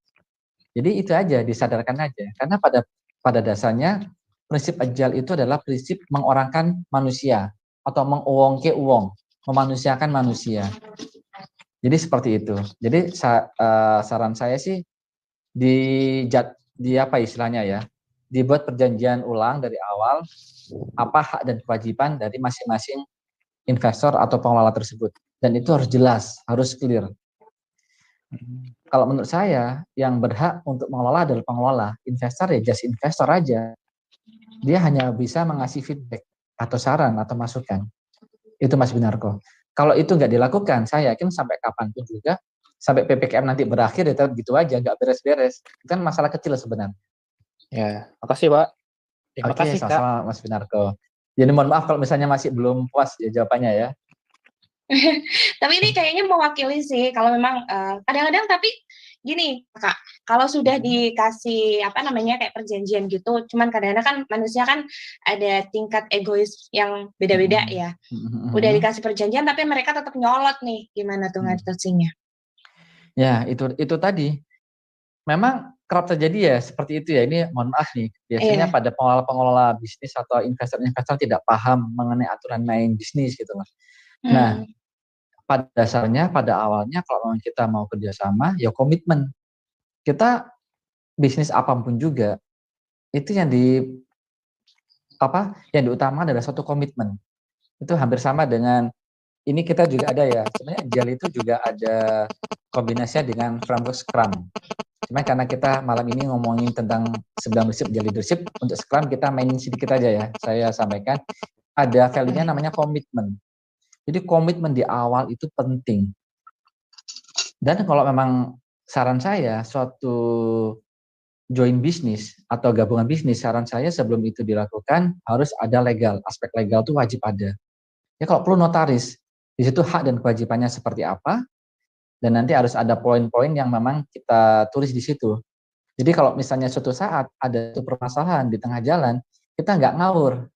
Jadi itu aja, disadarkan aja. Karena pada dasarnya prinsip agile itu adalah prinsip mengorangkan manusia atau menguwongke uwong, memanusiakan manusia. Jadi seperti itu. Jadi saran saya sih di apa istilahnya ya, dibuat perjanjian ulang dari awal apa hak dan kewajiban dari masing-masing investor atau pengelola tersebut, dan itu harus jelas, harus clear. Kalau menurut saya yang berhak untuk mengelola adalah pengelola. Investor ya just investor aja, dia hanya bisa mengasih feedback atau saran atau masukan. Itu Mas Binarko. Kalau itu nggak dilakukan, saya yakin sampai kapanpun juga, sampai PPKM nanti berakhir ya tetap gitu aja, nggak beres-beres. Itu kan masalah kecil sebenarnya. Ya, makasih Pak. Oke, Makasih Kak. sama-sama Mas Binarko. Jadi mohon maaf kalau misalnya masih belum puas ya jawabannya ya. Tapi ini kayaknya mewakili sih kalau memang kadang-kadang, tapi gini Kak, kalau sudah dikasih apa namanya kayak perjanjian gitu, cuman kadang-kadang kan manusia kan ada tingkat egois yang beda-beda ya. Udah dikasih perjanjian tapi mereka tetap nyolot nih, gimana tuh ngatasinnya? Ya, itu tadi. Memang kerap terjadi ya seperti itu ya. Ini mohon maaf nih, biasanya pada pengelola bisnis atau investor-investor tidak paham mengenai aturan main bisnis gitu loh. Nah, pada dasarnya, pada awalnya kalau memang kita mau kerjasama, ya komitmen. Kita bisnis apapun juga, itu yang diutamakan adalah suatu komitmen. Itu hampir sama dengan, ini kita juga ada ya, sebenarnya agile itu juga ada kombinasinya dengan framework Scrum. Cuma karena kita malam ini ngomongin tentang 9 prinsip agile leadership, untuk Scrum kita mainin sedikit aja ya, saya sampaikan, ada value-nya namanya komitmen. Jadi komitmen di awal itu penting. Dan kalau memang saran saya, suatu join bisnis atau gabungan bisnis, saran saya sebelum itu dilakukan harus ada legal. Aspek legal itu wajib ada. Ya kalau perlu notaris, di situ hak dan kewajibannya seperti apa, dan nanti harus ada poin-poin yang memang kita tulis di situ. Jadi kalau misalnya suatu saat ada permasalahan di tengah jalan, kita nggak ngawur.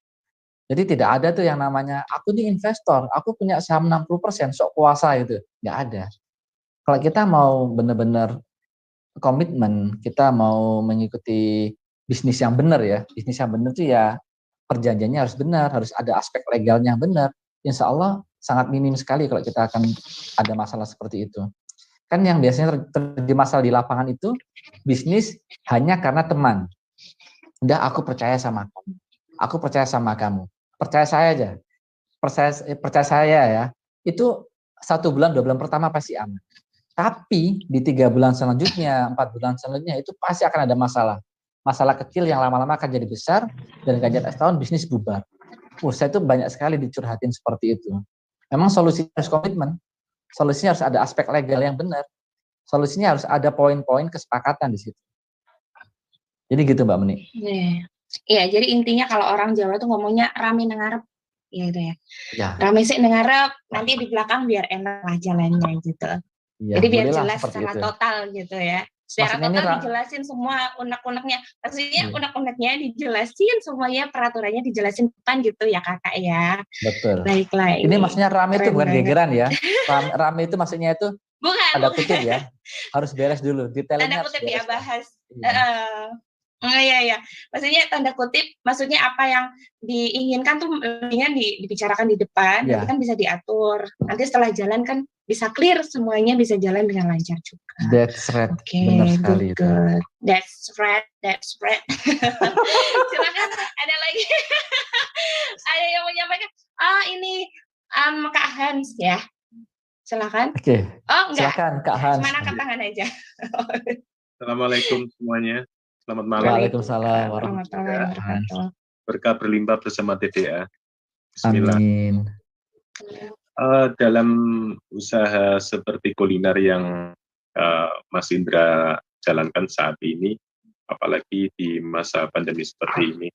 Jadi tidak ada tuh yang namanya, aku ini investor, aku punya saham 60%, sok kuasa itu. Nggak ada. Kalau kita mau benar-benar komitmen, kita mau mengikuti bisnis yang benar ya, bisnis yang benar itu ya perjanjiannya harus benar, harus ada aspek legalnya yang benar. Insya Allah sangat minim sekali kalau kita akan ada masalah seperti itu. Kan yang biasanya terjadi masalah di lapangan itu, bisnis hanya karena teman. Udah aku percaya sama kamu, aku percaya sama kamu. Percaya saya aja, percaya saya ya, itu 1 bulan, 2 bulan pertama pasti aman. Tapi di 3 bulan selanjutnya, 4 bulan selanjutnya itu pasti akan ada masalah. Masalah kecil yang lama-lama akan jadi besar, dan gak jadi setahun bisnis bubar. Saya itu banyak sekali dicurhatin seperti itu. Memang solusinya harus komitmen, solusinya harus ada aspek legal yang benar, solusinya harus ada poin-poin kesepakatan di situ. Jadi gitu Mbak Meni. Iya, jadi intinya kalau orang Jawa tuh ngomongnya rame nengarep, ya itu ya. Ya, Rame sih nengarep, nanti di belakang biar enak lah jalannya gitu. iya, Jadi biar bolehlah jelas seperti secara itu. total gitu ya. Secara Maksudnya ini total dijelasin semua unek-uneknya. Maksudnya iya, unek-uneknya dijelasin semuanya, peraturannya dijelasin depan gitu ya kakak ya. betul. Baiklah Ini ini. maksudnya rame itu Keren bukan banget. gegeran ya. Rame itu maksudnya itu Bukan, ada bukan. kutip ya. Harus beres dulu. Tanda Detailnya harus kutip beres ya lah. bahas. Iya. Oh iya ya, maksudnya tanda kutip, maksudnya apa yang diinginkan tuh mendingan dibicarakan di depan, nanti Iya. kan bisa diatur. Nanti setelah jalan kan bisa clear, semuanya bisa jalan dengan lancar juga. That's right. Oke, Benar sekali itu. good. That's right. Silakan ada lagi, ada yang mau menyampaikan? Ini Kak Hans ya, silakan. Oke. Oh enggak, Silakan Kak Hans. cuma angkat tangan aja. Assalamualaikum semuanya. Selamat malam. Waalaikumsalam warahmatullahi wabarakatuh. Berkah berlimpah bersama TDA. Bismillah. Amin. Dalam usaha seperti kuliner yang Mas Indra jalankan saat ini, apalagi di masa pandemi seperti ini,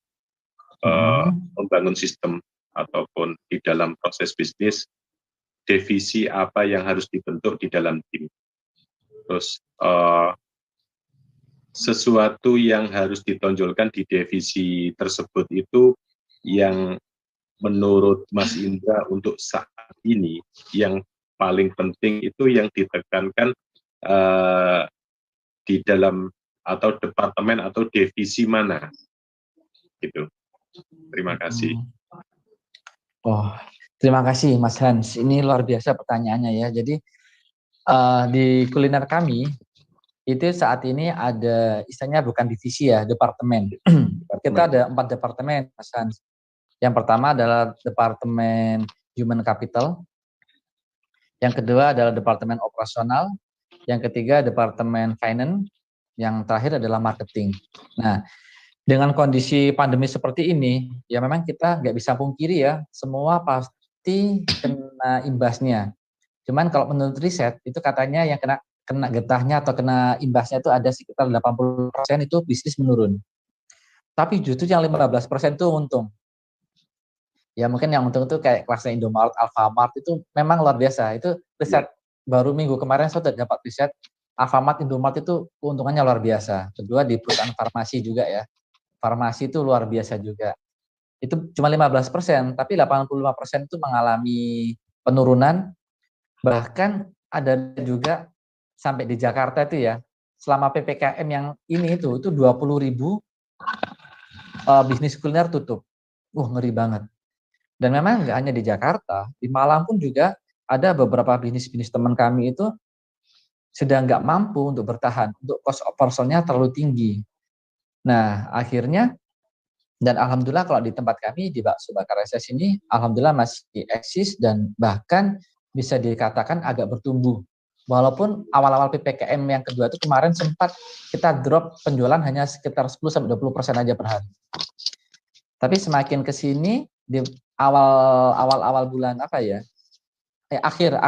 membangun sistem ataupun di dalam proses bisnis, divisi apa yang harus dibentuk di dalam tim. Terus sesuatu yang harus ditonjolkan di divisi tersebut itu yang menurut Mas Indra untuk saat ini yang paling penting itu yang ditekankan di dalam atau departemen atau divisi mana gitu. Terima kasih. Oh, terima kasih Mas Hans. Ini luar biasa pertanyaannya ya. Jadi di kuliner kami itu saat ini ada istilahnya bukan divisi ya, departemen. Kita ada 4 departemen, Mas Hans. Yang pertama adalah departemen human capital. Yang kedua adalah departemen operasional. Yang ketiga departemen finance. Yang terakhir adalah marketing. Nah, dengan kondisi pandemi seperti ini, ya memang kita nggak bisa pungkiri ya, semua pasti kena imbasnya. Cuman kalau menurut riset itu katanya yang kena getahnya atau kena imbasnya itu ada sekitar 80% itu bisnis menurun. Tapi justru yang 15% itu untung. Ya mungkin yang untung itu kayak kelasnya Indomaret, Alfamart itu memang luar biasa. Itu riset baru minggu kemarin saya sudah dapat riset Alfamart, Indomaret itu keuntungannya luar biasa. Kedua di perusahaan farmasi juga ya. Farmasi itu luar biasa juga. Itu cuma 15%, tapi 85% itu mengalami penurunan. Bahkan ada juga sampai di Jakarta itu ya, selama PPKM yang ini itu 20.000 bisnis kuliner tutup. Ngeri banget. Dan memang nggak hanya di Jakarta, di Malang pun juga ada beberapa bisnis teman kami itu sudah nggak mampu untuk bertahan, untuk cost operasionalnya terlalu tinggi. Nah, akhirnya, dan alhamdulillah kalau di tempat kami, di Bakso Bakar SS ini, alhamdulillah masih eksis dan bahkan bisa dikatakan agak bertumbuh. Walaupun awal-awal PPKM yang kedua itu kemarin sempat kita drop penjualan hanya sekitar 10-20% aja per hari. Tapi semakin ke sini di awal bulan apa ya? Akhir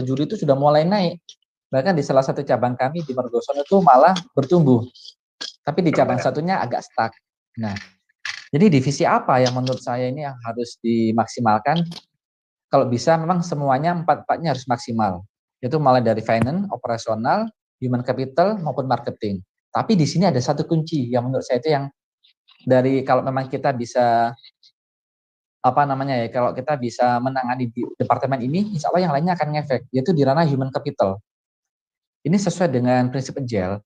Juli itu sudah mulai naik. Bahkan di salah satu cabang kami di Mergosono itu malah bertumbuh. Tapi di cabang satunya agak stuck. Nah, jadi divisi apa yang menurut saya ini yang harus dimaksimalkan? Kalau bisa memang semuanya 4-4-nya harus maksimal. Itu mulai dari finance, operasional, human capital maupun marketing. Tapi di sini ada satu kunci yang menurut saya itu yang dari kalau memang kita bisa kalau kita bisa menangani di departemen ini, insya Allah yang lainnya akan ngefek, yaitu di ranah human capital. Ini sesuai dengan prinsip agile.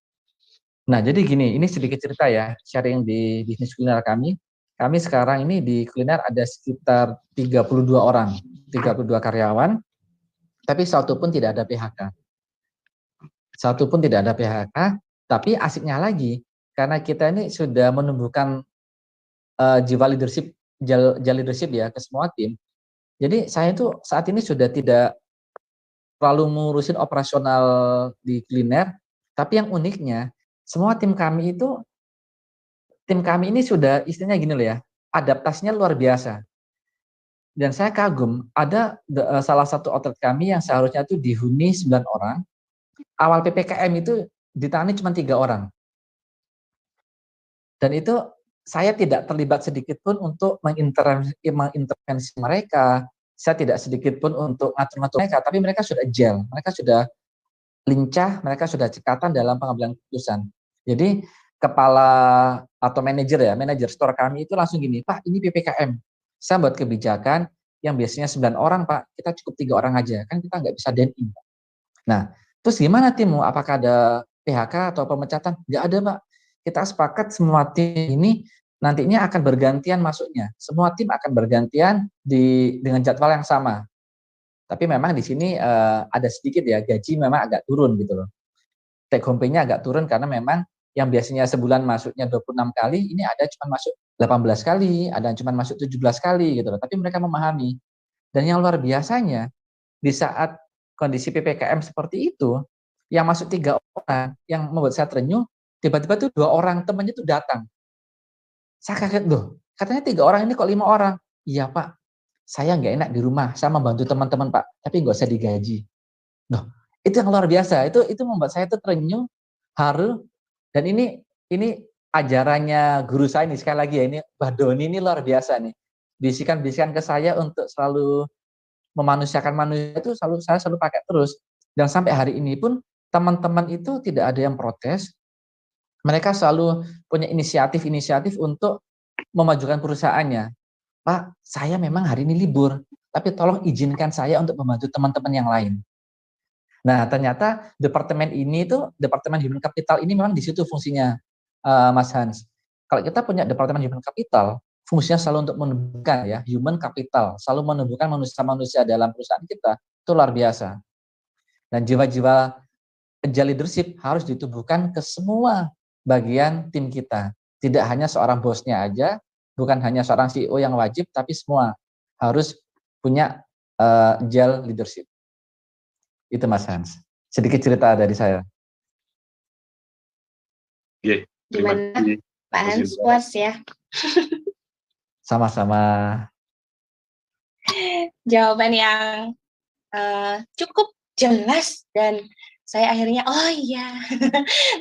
Nah, jadi gini, ini sedikit cerita ya, sharing di bisnis kuliner kami. Kami sekarang ini di kuliner ada sekitar 32 orang, 32 karyawan, tapi satu pun tidak ada PHK. Tapi asiknya lagi, karena kita ini sudah menumbuhkan jiwa leadership ya ke semua tim. Jadi saya itu saat ini sudah tidak terlalu ngurusin operasional di kuliner, tapi yang uniknya semua tim kami ini sudah istilahnya gini loh ya, adaptasinya luar biasa. Dan saya kagum, ada salah satu outlet kami yang seharusnya itu dihuni 9 orang, awal PPKM itu ditangani cuma 3 orang. Dan itu saya tidak terlibat sedikit pun untuk mengintervensi mereka. Saya tidak sedikit pun untuk ngatur-ngatur mereka, tapi mereka sudah agile, mereka sudah lincah, mereka sudah cekatan dalam pengambilan keputusan. Jadi kepala atau manajer store kami itu langsung gini, Pak, ini PPKM. Saya buat kebijakan yang biasanya 9 orang, Pak, kita cukup 3 orang aja, kan kita nggak bisa dine-in. Nah, terus gimana timmu? Apakah ada PHK atau pemecatan? Nggak ada, Pak. Kita sepakat semua tim ini nantinya akan bergantian masuknya. Semua tim akan bergantian dengan jadwal yang sama. Tapi memang di sini ada sedikit ya, gaji memang agak turun gitu loh. Take home pay-nya agak turun karena memang yang biasanya sebulan masuknya 26 kali, ini ada cuma masuk 18 kali, ada yang cuma masuk 17 kali gitu loh. Tapi mereka memahami. Dan yang luar biasanya, di saat kondisi PPKM seperti itu, yang masuk 3 orang, yang membuat saya terenyuh, tiba-tiba tuh 2 orang temannya tuh datang. Saya kaget, loh, katanya 3 orang ini kok 5 orang? Iya, Pak, saya nggak enak di rumah, saya membantu teman-teman, Pak, tapi nggak usah digaji. Loh, itu yang luar biasa, itu membuat saya tuh terenyuh, haru, dan ini ajarannya guru saya nih, sekali lagi ya, ini Mbak Doni ini luar biasa nih. Bisikan-bisikan ke saya untuk selalu memanusiakan manusia itu saya selalu pakai terus. Dan sampai hari ini pun teman-teman itu tidak ada yang protes. Mereka selalu punya inisiatif untuk memajukan perusahaannya. Pak, saya memang hari ini libur, tapi tolong izinkan saya untuk membantu teman-teman yang lain. Nah, ternyata departemen human capital ini memang di situ fungsinya, Mas Hans. Kalau kita punya departemen human capital, fungsinya selalu untuk menumbuhkan ya, human capital, selalu menumbuhkan manusia-manusia dalam perusahaan kita, itu luar biasa. Dan jiwa-jiwa agile leadership harus ditumbuhkan ke semua bagian tim kita. Tidak hanya seorang bosnya aja, bukan hanya seorang CEO yang wajib, tapi semua harus punya agile leadership. Itu Mas Hans. Sedikit cerita dari saya. Iya, terima Gimana, kasih. Pak Hans, puas ya? Sama-sama. Jawaban yang cukup jelas dan saya akhirnya, oh iya,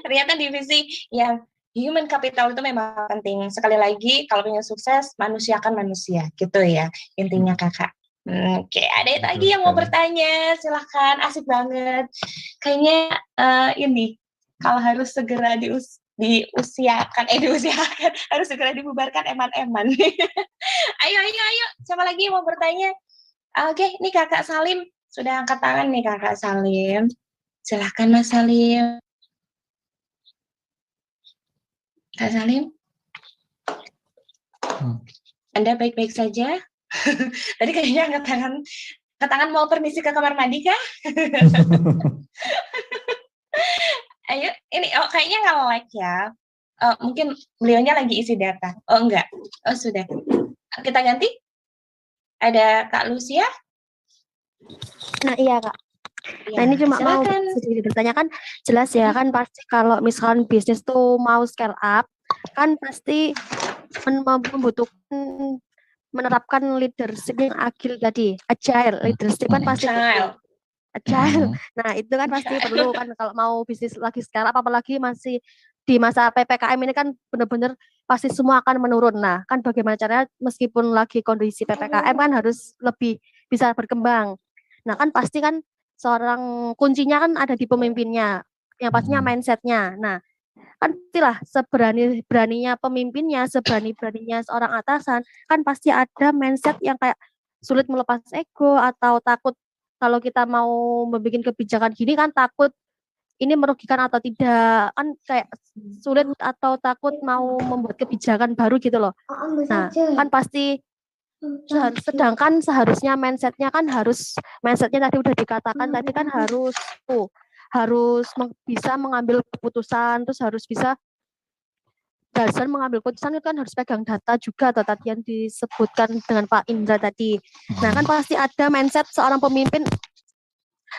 ternyata divisi yang human capital itu memang penting. Sekali lagi, kalau pengen sukses, manusiakan manusia, gitu ya, intinya kakak. Oke, ada lagi yang mau bertanya, silahkan, asik banget. Kayaknya ini, kalau harus segera diusiakan, harus segera dibubarkan eman-eman. Ayo, siapa lagi yang mau bertanya? Oke, ini kakak Salim, sudah angkat tangan nih kakak Salim. Silahkan Mas Salim. Kak Salim? Anda baik-baik saja? Tadi kayaknya angkat tangan mau permisi ke kamar mandi kah? Ayo, ini kayaknya nggak like ya. Mungkin beliaunya lagi isi data. Oh enggak, oh sudah. Kita ganti? Ada Kak Lucia? Nah iya Kak. Ya, Nah ini cuma silakan. mau sedikit bertanya kan, jelas ya kan pasti kalau misalkan bisnis tuh mau scale up kan pasti membutuhkan menerapkan leadership yang agile tadi, agile leadership kan pasti Agile. agile. Nah itu kan pasti perlu kan kalau mau bisnis lagi scale up, apalagi masih di masa PPKM ini kan benar-benar pasti semua akan menurun. Nah kan bagaimana caranya meskipun lagi kondisi PPKM kan harus lebih bisa berkembang. Nah kan pasti kan seorang kuncinya kan ada di pemimpinnya, yang pastinya mindsetnya. Nah kan pastilah seberani-beraninya pemimpinnya, seberani-beraninya seorang atasan, kan pasti ada mindset yang kayak sulit melepas ego atau takut kalau kita mau membuat kebijakan gini kan takut ini merugikan atau tidak, kan kayak sulit atau takut mau membuat kebijakan baru gitu loh. Nah kan pasti sedangkan seharusnya mindsetnya tadi udah dikatakan tadi kan harus bisa mengambil keputusan, terus harus bisa dasar mengambil keputusan itu kan harus pegang data juga atau tadi yang disebutkan dengan Pak Indra tadi. Nah kan pasti ada mindset seorang pemimpin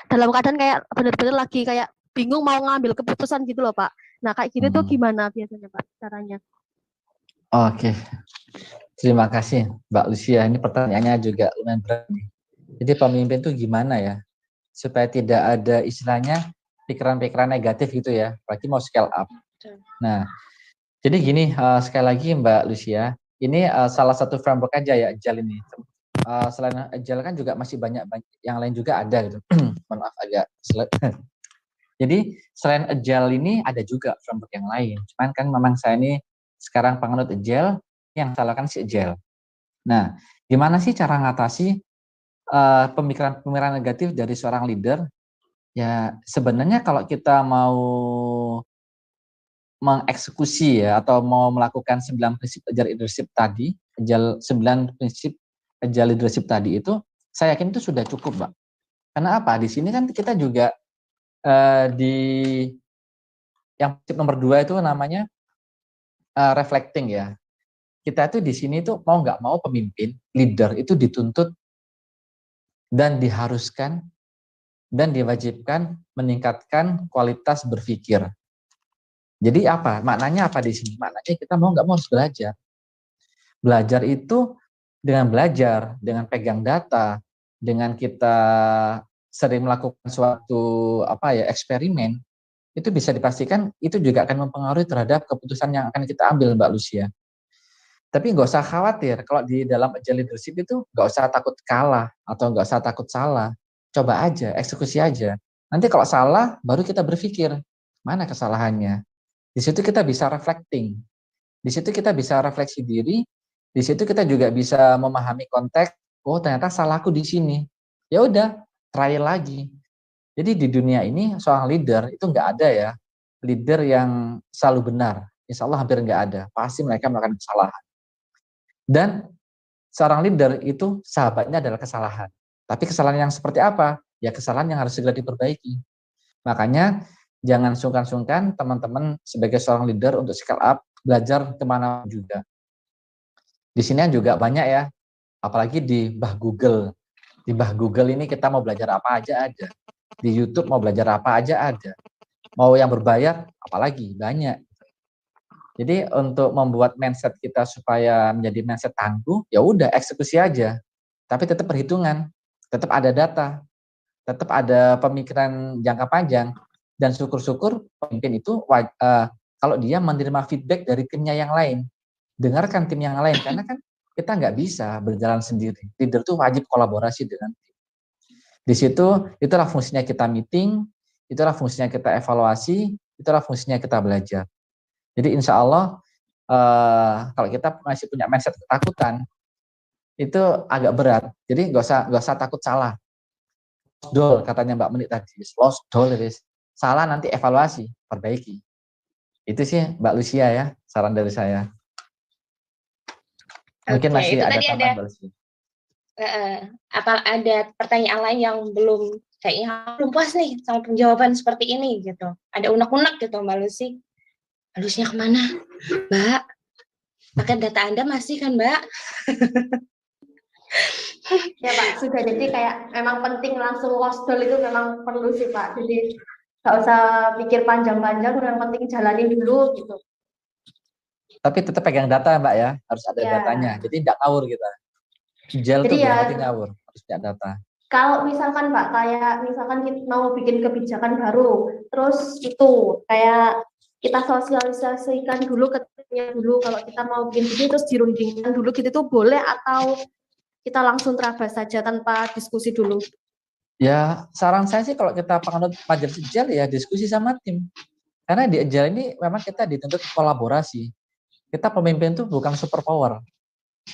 dalam keadaan kayak benar-benar lagi kayak bingung mau ngambil keputusan gitu loh Pak. Nah kayak gitu tuh gimana biasanya Pak caranya? Oke. Terima kasih Mbak Lucia. Ini pertanyaannya juga lumayan berat. Jadi pemimpin itu gimana ya? Supaya tidak ada istilahnya pikiran-pikiran negatif gitu ya. Apalagi mau scale up. Nah, Jadi gini, sekali lagi Mbak Lucia, ini salah satu framework aja ya Agile ini. Selain Agile kan juga masih banyak yang lain juga ada gitu. Mohon maaf agak slide. Jadi selain Agile ini ada juga framework yang lain. Cuman kan memang saya ini sekarang penganut Agile, yang salahkan si Agile. Nah, gimana sih cara ngatasi pemikiran-pemikiran negatif dari seorang leader? Ya sebenarnya kalau kita mau mengeksekusi ya atau mau melakukan 9 prinsip Agile leadership tadi, 9 prinsip Agile leadership tadi itu, saya yakin itu sudah cukup, Mbak. Karena apa? Di sini kan kita juga di yang prinsip nomor 2 itu namanya reflecting ya. Kita tuh di sini tuh mau nggak mau pemimpin, leader itu dituntut dan diharuskan dan diwajibkan meningkatkan kualitas berpikir. Jadi apa? Maknanya apa di sini? Maknanya kita mau nggak mau harus belajar. Belajar itu dengan belajar, dengan pegang data, dengan kita sering melakukan suatu eksperimen, itu bisa dipastikan itu juga akan mempengaruhi terhadap keputusan yang akan kita ambil, Mbak Lucia. Tapi nggak usah khawatir, kalau di dalam Agile leadership itu nggak usah takut kalah atau nggak usah takut salah. Coba aja, eksekusi aja. Nanti kalau salah, baru kita berpikir, mana kesalahannya. Di situ kita bisa reflecting. Di situ kita bisa refleksi diri. Di situ kita juga bisa memahami konteks. Oh, ternyata salahku di sini. Ya udah, try lagi. Jadi di dunia ini seorang leader itu nggak ada ya leader yang selalu benar. Insya Allah hampir nggak ada. Pasti mereka melakukan kesalahan. Dan seorang leader itu sahabatnya adalah kesalahan. Tapi kesalahan yang seperti apa? Ya kesalahan yang harus segera diperbaiki. Makanya jangan sungkan-sungkan teman-teman sebagai seorang leader untuk scale up, belajar kemana juga. Di sini juga banyak ya, apalagi di Mbah Google. Di Mbah Google ini kita mau belajar apa aja ada. Di YouTube mau belajar apa aja ada. Mau yang berbayar, apalagi banyak. Jadi untuk membuat mindset kita supaya menjadi mindset tangguh, ya udah eksekusi aja. Tapi tetap perhitungan, tetap ada data, tetap ada pemikiran jangka panjang, dan syukur-syukur pemimpin itu kalau dia menerima feedback dari timnya yang lain, dengarkan tim yang lain, karena kan kita nggak bisa berjalan sendiri. Leader itu wajib kolaborasi dengan tim. Di situ, itulah fungsinya kita meeting, itulah fungsinya kita evaluasi, itulah fungsinya kita belajar. Jadi insya Allah kalau kita masih punya mindset ketakutan, itu agak berat. Jadi nggak usah takut salah. Lost doll katanya Mbak Menik tadi, lost doll itu salah nanti evaluasi, perbaiki. Itu sih Mbak Lucia ya, saran dari saya. Mungkin Oke, masih itu ada tadi tambahan Mbak Lucia. Apa ada pertanyaan lain yang belum kayaknya belum puas nih sama penjawaban seperti ini gitu. Ada unek-unek gitu Mbak Lucy. Halusnya kemana? Mbak, pakai data Anda masih kan Mbak? Ya Pak, sudah jadi kayak memang penting langsung lost doll itu memang perlu sih Pak. Jadi nggak usah pikir panjang-panjang, yang penting jalanin dulu gitu. Tapi tetap pegang data Mbak ya, harus ada Ya. datanya. Jadi tidak ngawur kita. Gel tuh Jadi ya, berarti ngawur, harus punya data. kalau misalkan Pak, kayak misalkan kita mau bikin kebijakan baru, terus itu kayak kita sosialisasikan dulu ke timnya dulu, kalau kita mau bikin begini terus dirundingkan dulu gitu tuh boleh atau kita langsung terabas saja tanpa diskusi dulu? Ya, saran saya sih kalau kita penganut majelis Agile ya diskusi sama tim. Karena di Agile ini memang kita dituntut kolaborasi. Kita pemimpin itu bukan superpower.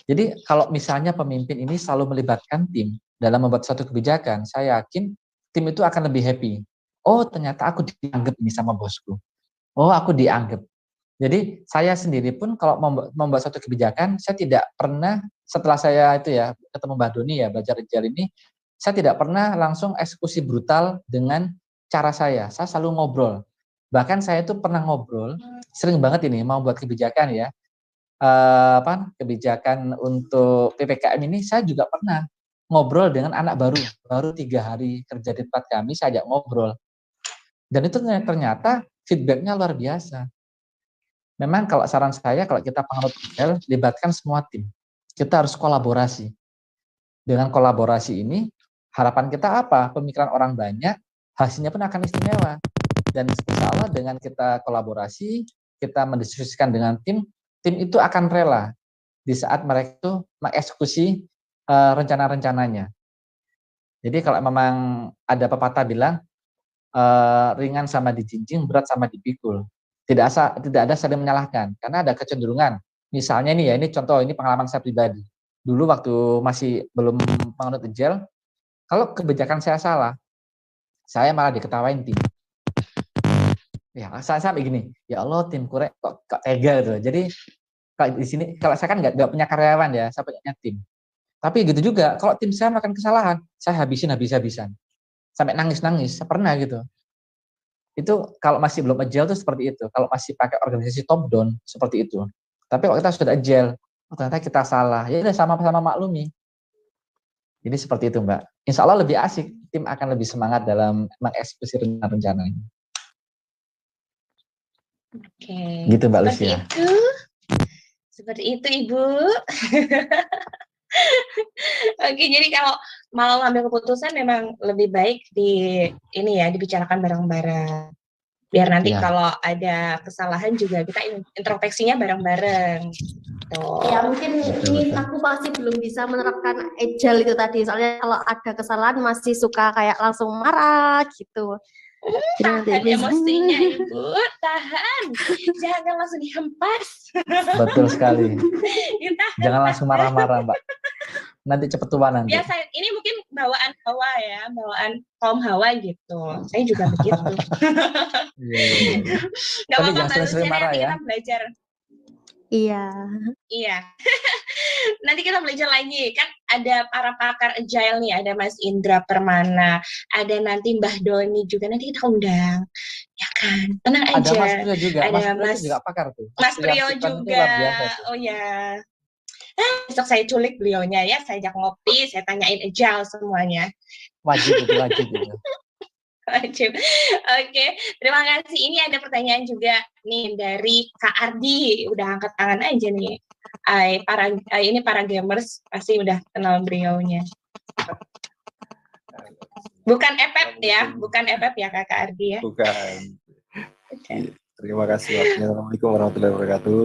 Jadi kalau misalnya pemimpin ini selalu melibatkan tim dalam membuat suatu kebijakan, saya yakin tim itu akan lebih happy. Oh, ternyata aku dianggap ini sama bosku. Oh, aku dianggap. Jadi saya sendiri pun kalau membuat suatu kebijakan, saya tidak pernah setelah saya itu ya ketemu Mbak Doni ya belajar Agile ini, saya tidak pernah langsung eksekusi brutal dengan cara saya. Saya selalu ngobrol. Bahkan saya itu pernah ngobrol, sering banget ini mau buat kebijakan ya. Kebijakan untuk PPKM ini saya juga pernah ngobrol dengan anak baru 3 hari kerja di tempat kami, saya ajak ngobrol. Dan itu ternyata feedbacknya luar biasa. Memang kalau saran saya, kalau kita penganut Agile, libatkan semua tim. Kita harus kolaborasi. Dengan kolaborasi ini, harapan kita apa? Pemikiran orang banyak, hasilnya pun akan istimewa. Dan insya Allah dengan kita kolaborasi, kita mendiskusikan dengan tim itu akan rela di saat mereka itu mengeksekusi rencana-rencananya. Jadi kalau memang ada pepatah bilang ringan sama dijinjing, berat sama dipikul. Tidak ada saling menyalahkan, karena ada kecenderungan. Misalnya nih ya, ini contoh, ini pengalaman saya pribadi. Dulu waktu masih belum menganut agile, kalau kebijakan saya salah, saya malah diketawain tim. Ya, saya sampai gini, ya Allah tim kurek kok tega gitu. Jadi kalau di sini, kalau saya kan nggak punya karyawan ya, saya punya tim. Tapi gitu juga, kalau tim saya melakukan kesalahan, saya habisin habis-habisan. Sampai nangis-nangis, saya pernah gitu. Itu kalau masih belum agile itu seperti itu. Kalau masih pakai organisasi top down seperti itu. Tapi kalau kita sudah agile, ternyata kita salah. Ya udah sama-sama maklumi. Jadi seperti itu, Mbak. Insya Allah lebih asik. Tim akan lebih semangat dalam mengeksekusi rencana ini. Oke. Gitu, Mbak Lucia. Seperti itu, Ibu. Oke, jadi kalau mau ngambil keputusan memang lebih baik dibicarakan bareng-bareng. Biar nanti kalau ada kesalahan juga kita introspeksinya bareng-bareng. Tuh. Ya mungkin ini aku masih belum bisa menerapkan agile itu tadi. Soalnya kalau ada kesalahan masih suka kayak langsung marah gitu. Tahan emosinya, Ibu. Tahan. Jangan langsung dihempas. Betul sekali. Jangan langsung marah-marah, Mbak. Nanti cepet tua nanti. Biasa, ini mungkin bawaan Hawa ya, bawaan kaum Hawa gitu. Saya juga begitu. Gak apa-apa, Mbak Lucia, nanti kita belajar. Iya. Nanti kita belajar lagi. Kan ada para pakar agile nih, ada Mas Indra Permana, ada nanti Mbah Doni juga, nanti kita undang. Ya kan, tenang aja. Ada Mas Prio juga, ada Mas juga pakar tuh. Mas Prio juga, oh ya. Besok saya culik beliaunya ya, saya ajak ngopi, saya tanyain agile semuanya. Wajib itu. Wajib. Oke, terima kasih. Ini ada pertanyaan juga nih dari Kak Ardi, udah angkat tangan aja nih. Ini para gamers pasti udah kenal beliaunya. Bukan EPEP ya Kak Ardi ya. Bukan. Terima kasih waktunya. Assalamualaikum warahmatullahi wabarakatuh.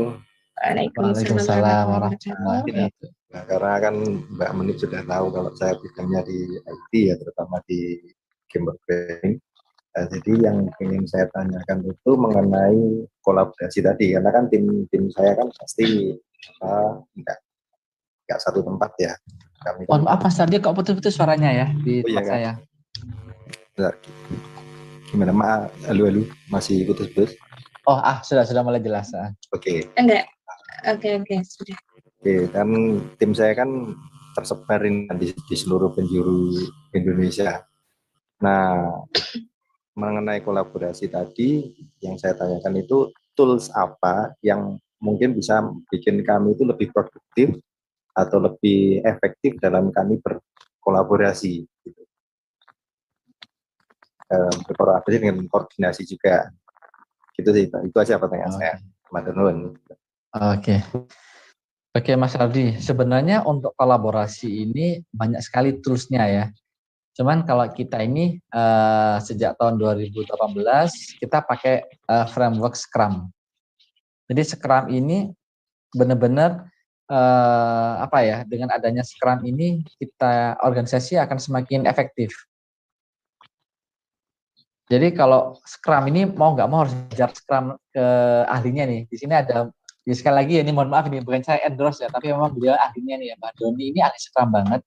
Waalaikumsalam warahmatullahi wabarakatuh. Nah, karena kan Mbak Menit sudah tahu kalau saya bidangnya di IT ya, terutama di game programming. Jadi yang ingin saya tanyakan itu mengenai kolaborasi tadi, karena kan tim saya kan pasti nggak satu tempat ya. Mohon maaf Mas tadi kok putus-putus suaranya ya di tempat kan? saya. Bentar. Gimana maaf, halo masih putus-putus? Oh sudah mulai jelas. Oke. Enggak. Oke, sudah. Oke, kan tim saya kan tersebarin di seluruh penjuru Indonesia. Nah, mengenai kolaborasi tadi yang saya tanyakan itu tools apa yang mungkin bisa bikin kami itu lebih produktif atau lebih efektif dalam kami berkolaborasi gitu. Berkolaborasi dengan koordinasi juga gitu sih, itu aja pertanyaan saya. Oke Mas Ardi, sebenarnya untuk kolaborasi ini banyak sekali toolsnya ya. Cuman kalau kita ini sejak tahun 2018 kita pakai framework Scrum. Jadi Scrum ini benar-benar dengan adanya Scrum ini kita organisasi akan semakin efektif. Jadi kalau Scrum ini mau nggak mau harus belajar Scrum ke ahlinya nih. Di sini ada, ya sekali lagi ya, ini mohon maaf ini bukan saya endorse ya, tapi memang beliau ahlinya nih ya, Mbak Doni ini ahli Scrum banget.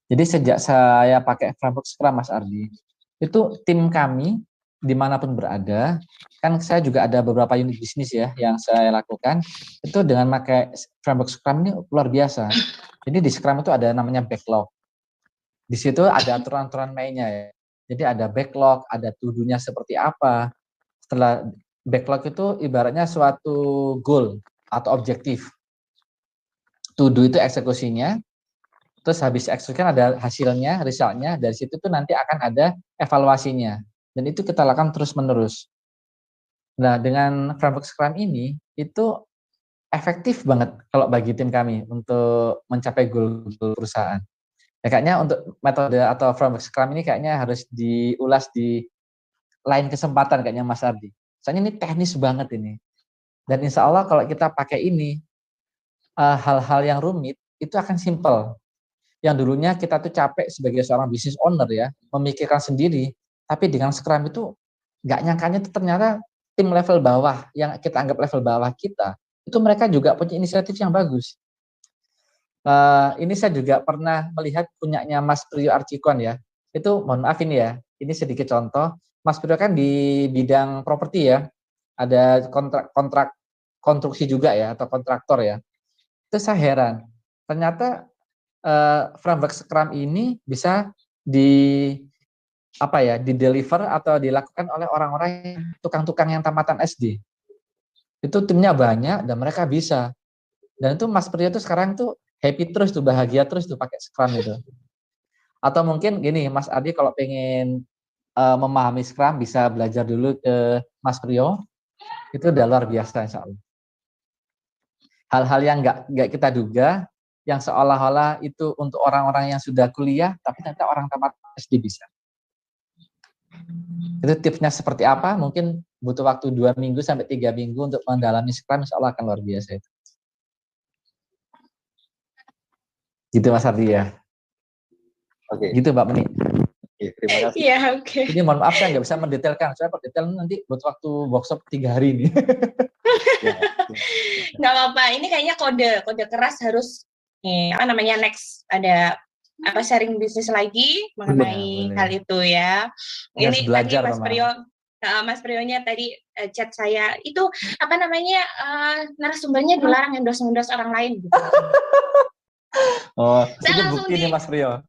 Jadi sejak saya pakai framework Scrum Mas Ardi, itu tim kami dimanapun berada, kan saya juga ada beberapa unit bisnis ya yang saya lakukan, itu dengan pakai framework Scrum ini luar biasa. Jadi di Scrum itu ada namanya backlog. Di situ ada aturan-aturan mainnya ya. Jadi ada backlog, ada to-do-nya seperti apa. Setelah backlog itu ibaratnya suatu goal atau objektif. To-do itu eksekusinya, terus habis eksekusi kan ada hasilnya, resultnya, dari situ tuh nanti akan ada evaluasinya. Dan itu kita lakukan terus-menerus. Nah, dengan framework Scrum ini, itu efektif banget kalau bagi tim kami untuk mencapai goal perusahaan. Ya, kayaknya untuk metode atau framework Scrum ini kayaknya harus diulas di lain kesempatan kayaknya Mas Ardi. Soalnya ini teknis banget ini. Dan insya Allah kalau kita pakai ini, hal-hal yang rumit itu akan simple. Yang dulunya kita tuh capek sebagai seorang business owner ya, memikirkan sendiri, tapi dengan Scrum itu nggak nyangkanya itu ternyata tim level bawah yang kita anggap level bawah kita, itu mereka juga punya inisiatif yang bagus. Ini saya juga pernah melihat punyanya Mas Priyo Archikon ya. Itu mohon maaf ini ya, ini sedikit contoh. Mas Priyo kan di bidang properti ya, ada kontrak konstruksi juga ya atau kontraktor ya. Itu saya heran, ternyata framework Scrum ini bisa di deliver atau dilakukan oleh orang-orang tukang-tukang yang tamatan SD. Itu timnya banyak dan mereka bisa. Dan itu Mas Priyo tuh sekarang tuh happy terus tuh, bahagia terus tuh pakai Scrum itu. Atau mungkin gini, Mas Adi kalau pengen memahami Scrum bisa belajar dulu ke Mas Priyo. Itu udah luar biasa insya Allah. Hal-hal yang nggak kita duga, yang seolah-olah itu untuk orang-orang yang sudah kuliah, tapi ternyata orang tamat SD bisa. Itu tipsnya seperti apa? Mungkin butuh waktu 2 minggu sampai 3 minggu untuk mendalami Scrum, insya Allah akan luar biasa itu. Gitu Mas Ardi ya. Oke. Gitu Mbak Meni. Iya, terima kasih. Iya, oke. Ini mohon maaf saya nggak bisa mendetailkan. Saya detail nanti butuh waktu workshop 3 hari ini. Nggak apa-apa. Ini kayaknya kode keras harus next ada sharing bisnis lagi mengenai Boleh. hal itu ya. Harus Ini belajar, tadi Mas Mama. Priyo, Mas Prionya tadi chat saya itu narasumbernya dilarang endorse orang lain gitu. Oh, Saya itu langsung bukti nih Mas Priyo.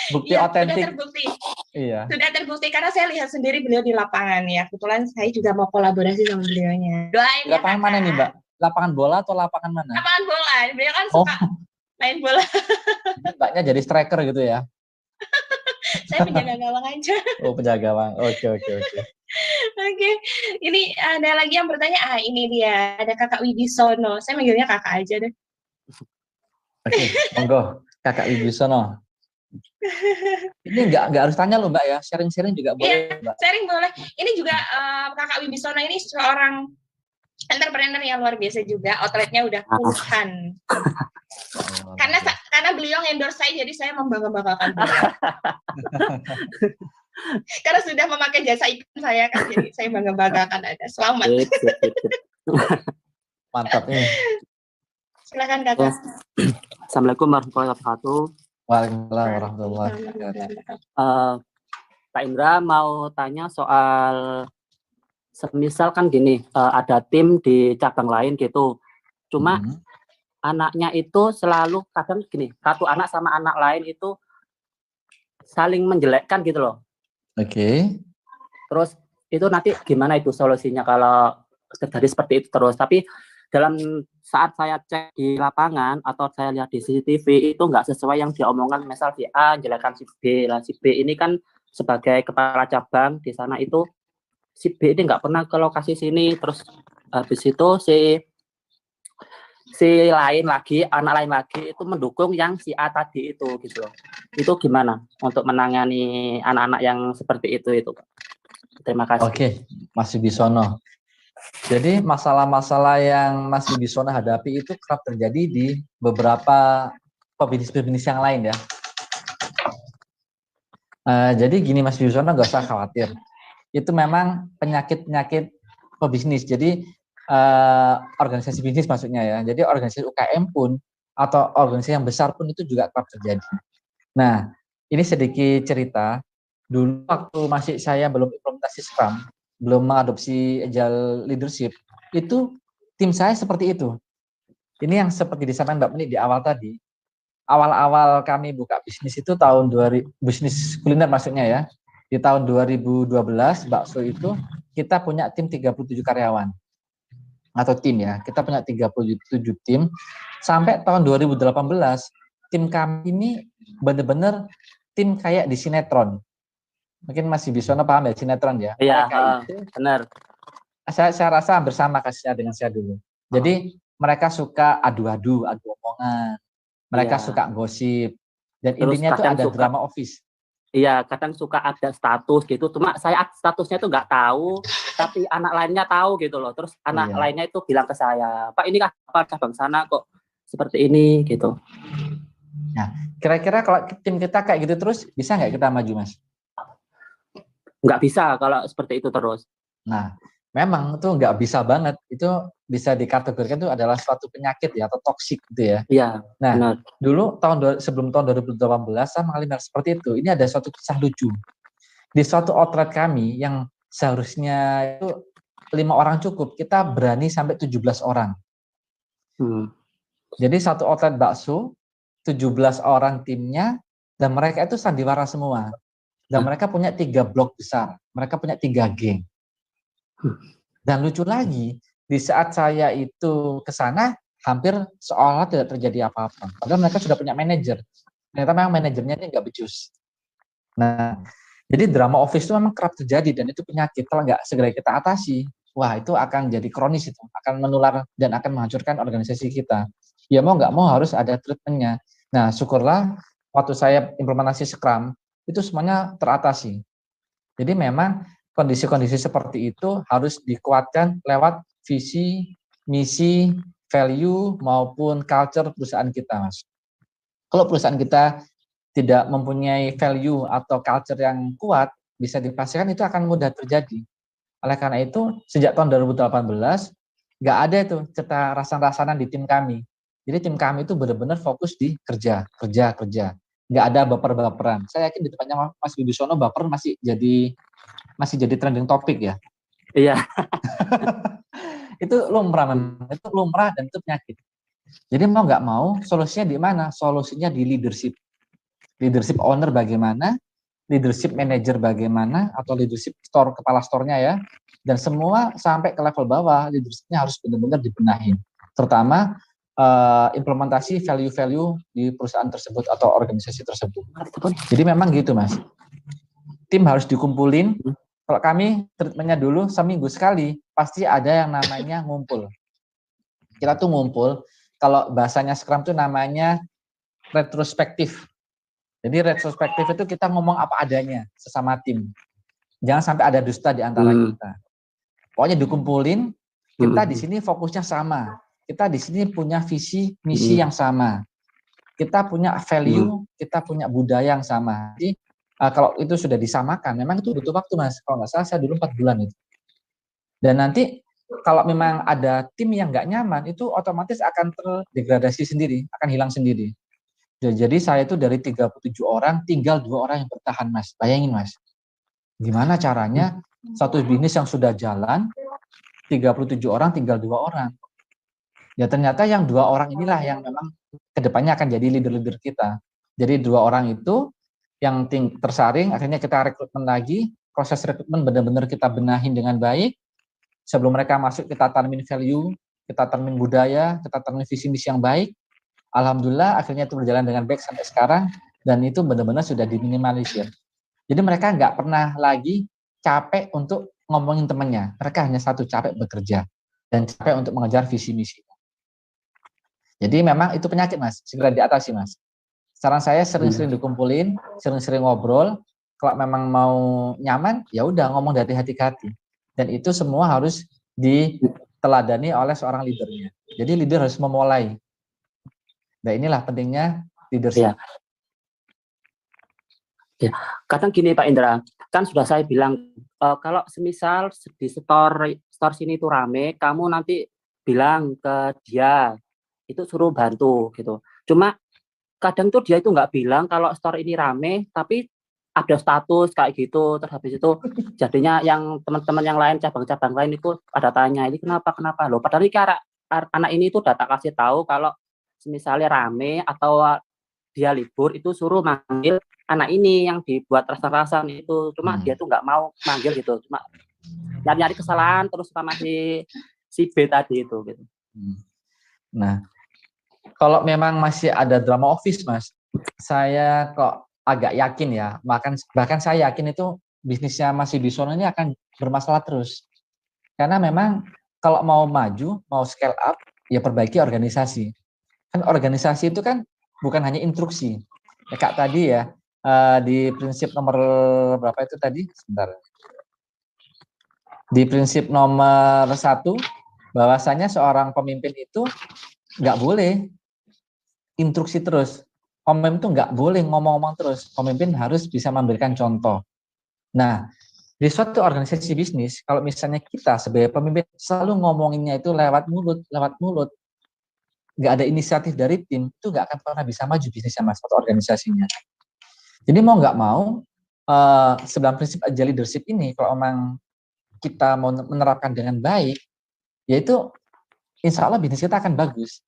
Bukti Iya, otentik. sudah terbukti. Iya. Sudah terbukti karena saya lihat sendiri beliau di lapangan ya. Kebetulan saya juga mau kolaborasi sama beliaunya. Doain Di ya lapangan Kakak. mana nih Mbak? Lapangan bola atau lapangan mana? Lapangan bola. Beliau kan suka main bola. Mbaknya jadi striker gitu ya? Saya penjaga gawang aja. Oh, penjaga gawang. Oke. Oke. Ini ada lagi yang bertanya. Ini dia. Ada Kakak Wibisono. Saya manggilnya Kakak aja deh. Oke, monggo Kakak Wibisono. Ini nggak harus tanya loh Mbak ya, sharing-sharing juga boleh Iya, Mbak. sharing boleh. Ini juga Kakak Wibisono ini seorang entrepreneur yang luar biasa juga. Outletnya udah puluhan. Karena beliau endorse saya, jadi saya membangga-banggakan beliau. Karena sudah memakai jasa iklan saya kan, jadi saya bangga-banggakan ada. Selamat. Mantap nih. Silakan Kakak. Assalamualaikum warahmatullahi wabarakatuh. Waalaikumsalam warahmatullahi wabarakatuh. Pak Indra mau tanya soal semisal kan gini, ada tim di cabang lain gitu. Cuma anaknya itu selalu kadang gini, satu anak sama anak lain itu saling menjelekkan gitu loh. Oke. Terus itu nanti gimana itu solusinya kalau terjadi seperti itu terus? Tapi dalam saat saya cek di lapangan atau saya lihat di CCTV itu nggak sesuai yang diomongkan, misal si A menjelekkan si B. Lah si B ini kan sebagai kepala cabang di sana itu si B ini nggak pernah ke lokasi sini, terus habis itu si lain lagi, anak lain lagi itu mendukung yang si A tadi itu gitu loh. Itu gimana untuk menangani anak-anak yang seperti itu Pak? Terima kasih. Oke, Mas Wibisono. Jadi masalah-masalah yang Mas Wibisono hadapi itu kerap terjadi di beberapa pebisnis yang lain ya. Jadi gini Mas Wibisono, nggak usah khawatir. Itu memang penyakit-penyakit pebisnis. Jadi organisasi bisnis maksudnya ya. Jadi organisasi UKM pun atau organisasi yang besar pun itu juga kerap terjadi. Nah, ini sedikit cerita. Dulu waktu masih saya belum implementasi Scrum, belum mengadopsi Agile Leadership, itu tim saya seperti itu. Ini yang seperti disampaikan Mbak Meni di awal tadi. Awal-awal kami buka bisnis itu tahun 2000, bisnis kuliner maksudnya ya. Di tahun 2012, bakso itu kita punya tim 37 karyawan. Atau tim ya, kita punya 37 tim. Sampai tahun 2018, tim kami ini benar-benar tim kayak di sinetron. Mungkin Mas Wibisono paham ya sinetron ya? Iya, benar. Saya rasa hampir sama kasusnya dengan saya dulu. Jadi mereka suka adu omongan. Mereka suka gosip. Dan terus intinya itu ada drama office. Iya, kadang suka ada status gitu. Cuma saya statusnya itu nggak tahu, tapi anak lainnya tahu gitu loh. Terus anak Iya. lainnya itu bilang ke saya, Pak ini apa cabang sana kok seperti ini gitu. Nah, kira-kira kalau tim kita kayak gitu terus bisa nggak kita maju, Mas? Nggak bisa kalau seperti itu terus. Nah, memang itu nggak bisa banget. Itu bisa dikategorikan itu adalah suatu penyakit ya atau toksik gitu ya. Iya, Nah, benar. dulu sebelum tahun 2018 saya mengalami hal seperti itu. Ini ada suatu kisah lucu. Di suatu outlet kami yang seharusnya itu 5 orang cukup, kita berani sampai 17 orang. Jadi satu outlet bakso, 17 orang timnya, dan mereka itu sandiwara semua. Dan mereka punya 3 blok besar. Mereka punya 3 geng. Dan lucu lagi, di saat saya itu ke sana, hampir seolah tidak terjadi apa-apa. Padahal mereka sudah punya manajer. Ternyata memang manajernya ini nggak becus. Nah, jadi drama office itu memang kerap terjadi dan itu penyakit. Kalau nggak segera kita atasi, wah itu akan jadi kronis itu, akan menular dan akan menghancurkan organisasi kita. Ya mau nggak mau harus ada treatmentnya. Nah, syukurlah waktu saya implementasi Scrum, itu semuanya teratasi. Jadi memang kondisi-kondisi seperti itu harus dikuatkan lewat visi, misi, value, maupun culture perusahaan kita, Mas. Kalau perusahaan kita tidak mempunyai value atau culture yang kuat, bisa dipastikan itu akan mudah terjadi. Oleh karena itu, sejak tahun 2018, nggak ada itu cerita rasan-rasanan di tim kami. Jadi tim kami itu benar-benar fokus di kerja. Nggak ada baper-baperan. Saya yakin di tempatnya Mas Wibisono baper masih jadi trending topik ya. Iya. Itu lumrah dan itu penyakit. Jadi mau nggak mau, solusinya di mana? Solusinya di leadership. Leadership owner bagaimana, leadership manager bagaimana, atau leadership kepala store-nya ya, dan semua sampai ke level bawah, leadership-nya harus benar-benar dibenahi. Terutama implementasi value-value di perusahaan tersebut atau organisasi tersebut. Jadi memang gitu, Mas. Tim harus dikumpulin. Kalau kami treatmentnya dulu seminggu sekali, pasti ada yang namanya ngumpul. Kita tuh ngumpul, kalau bahasanya Scrum tuh namanya retrospektif. Jadi retrospektif itu kita ngomong apa adanya sesama tim. Jangan sampai ada dusta di antara kita. Pokoknya dikumpulin, kita di sini fokusnya sama. Kita di sini punya visi, misi yang sama. Kita punya value, kita punya budaya yang sama. Jadi kalau itu sudah disamakan, memang itu butuh waktu, Mas. Kalau nggak salah saya dulu 4 bulan itu. Dan nanti kalau memang ada tim yang nggak nyaman, itu otomatis akan terdegradasi sendiri, akan hilang sendiri. Jadi saya itu dari 37 orang, tinggal 2 orang yang bertahan, Mas. Bayangin, Mas. Gimana caranya satu bisnis yang sudah jalan, 37 orang tinggal 2 orang. Ya ternyata yang 2 orang inilah yang memang kedepannya akan jadi leader-leader kita. Jadi 2 orang itu yang tersaring, akhirnya kita rekrutmen lagi, proses rekrutmen benar-benar kita benahin dengan baik. Sebelum mereka masuk, kita tanemin value, kita tanemin budaya, kita tanemin visi misi yang baik. Alhamdulillah akhirnya itu berjalan dengan baik sampai sekarang, dan itu benar-benar sudah diminimalisir. Jadi mereka nggak pernah lagi capek untuk ngomongin temannya. Mereka hanya satu, capek bekerja dan capek untuk mengejar visi misi. Jadi memang itu penyakit, Mas, segera diatasi, Mas. Saran saya sering-sering dikumpulin, sering-sering ngobrol. Kalau memang mau nyaman, ya udah ngomong dari hati ke hati. Dan itu semua harus diteladani oleh seorang leadernya. Jadi leader harus memulai. Nah inilah pentingnya leadership. Ya. Kadang gini Pak Indra, kan sudah saya bilang kalau semisal di store sini itu rame, kamu nanti bilang ke dia, itu suruh bantu gitu. Cuma kadang tuh dia itu nggak bilang kalau store ini rame, tapi ada status kayak gitu. Terus habis itu jadinya yang teman-teman yang lain, cabang-cabang lain itu ada tanya, ini kenapa loh. Padahal ini anak ini tuh udah tak kasih tahu kalau misalnya rame atau dia libur itu suruh manggil anak ini yang dibuat rasan-rasan itu. Cuma dia tuh nggak mau manggil gitu. Cuma nyari-nyari kesalahan terus sama si B tadi itu gitu. Nah, kalau memang masih ada drama office, Mas, saya kok agak yakin ya, bahkan saya yakin itu bisnisnya Mas Wibisono ini akan bermasalah terus. Karena memang kalau mau maju, mau scale up, ya perbaiki organisasi. Kan organisasi itu kan bukan hanya instruksi. Ya, Kak tadi ya, di prinsip nomor berapa itu tadi? Sebentar. Di prinsip nomor 1, bahwasanya seorang pemimpin itu nggak boleh instruksi terus. Pemimpin itu nggak boleh ngomong-ngomong terus. Pemimpin harus bisa memberikan contoh. Nah, di suatu organisasi bisnis, kalau misalnya kita sebagai pemimpin selalu ngomonginnya itu lewat mulut, nggak ada inisiatif dari tim, itu nggak akan pernah bisa maju bisnisnya mas, atau organisasinya. Jadi mau nggak mau, 9 prinsip agile leadership ini, kalau memang kita mau menerapkan dengan baik, yaitu insya Allah bisnis kita akan bagus.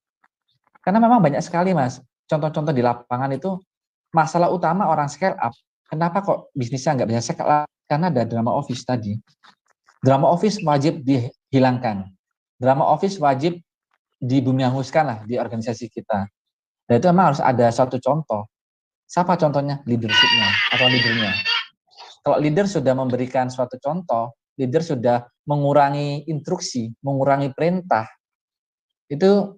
Karena memang banyak sekali mas, contoh-contoh di lapangan itu, masalah utama orang scale up, kenapa kok bisnisnya nggak bisa scale up? Karena ada drama office tadi. Drama office wajib dihilangkan. Drama office wajib dibumihanguskan lah di organisasi kita. Dan itu memang harus ada suatu contoh. Siapa contohnya? Leadership-nya atau leader-nya. Kalau leader sudah memberikan suatu contoh, leader sudah mengurangi instruksi, mengurangi perintah, itu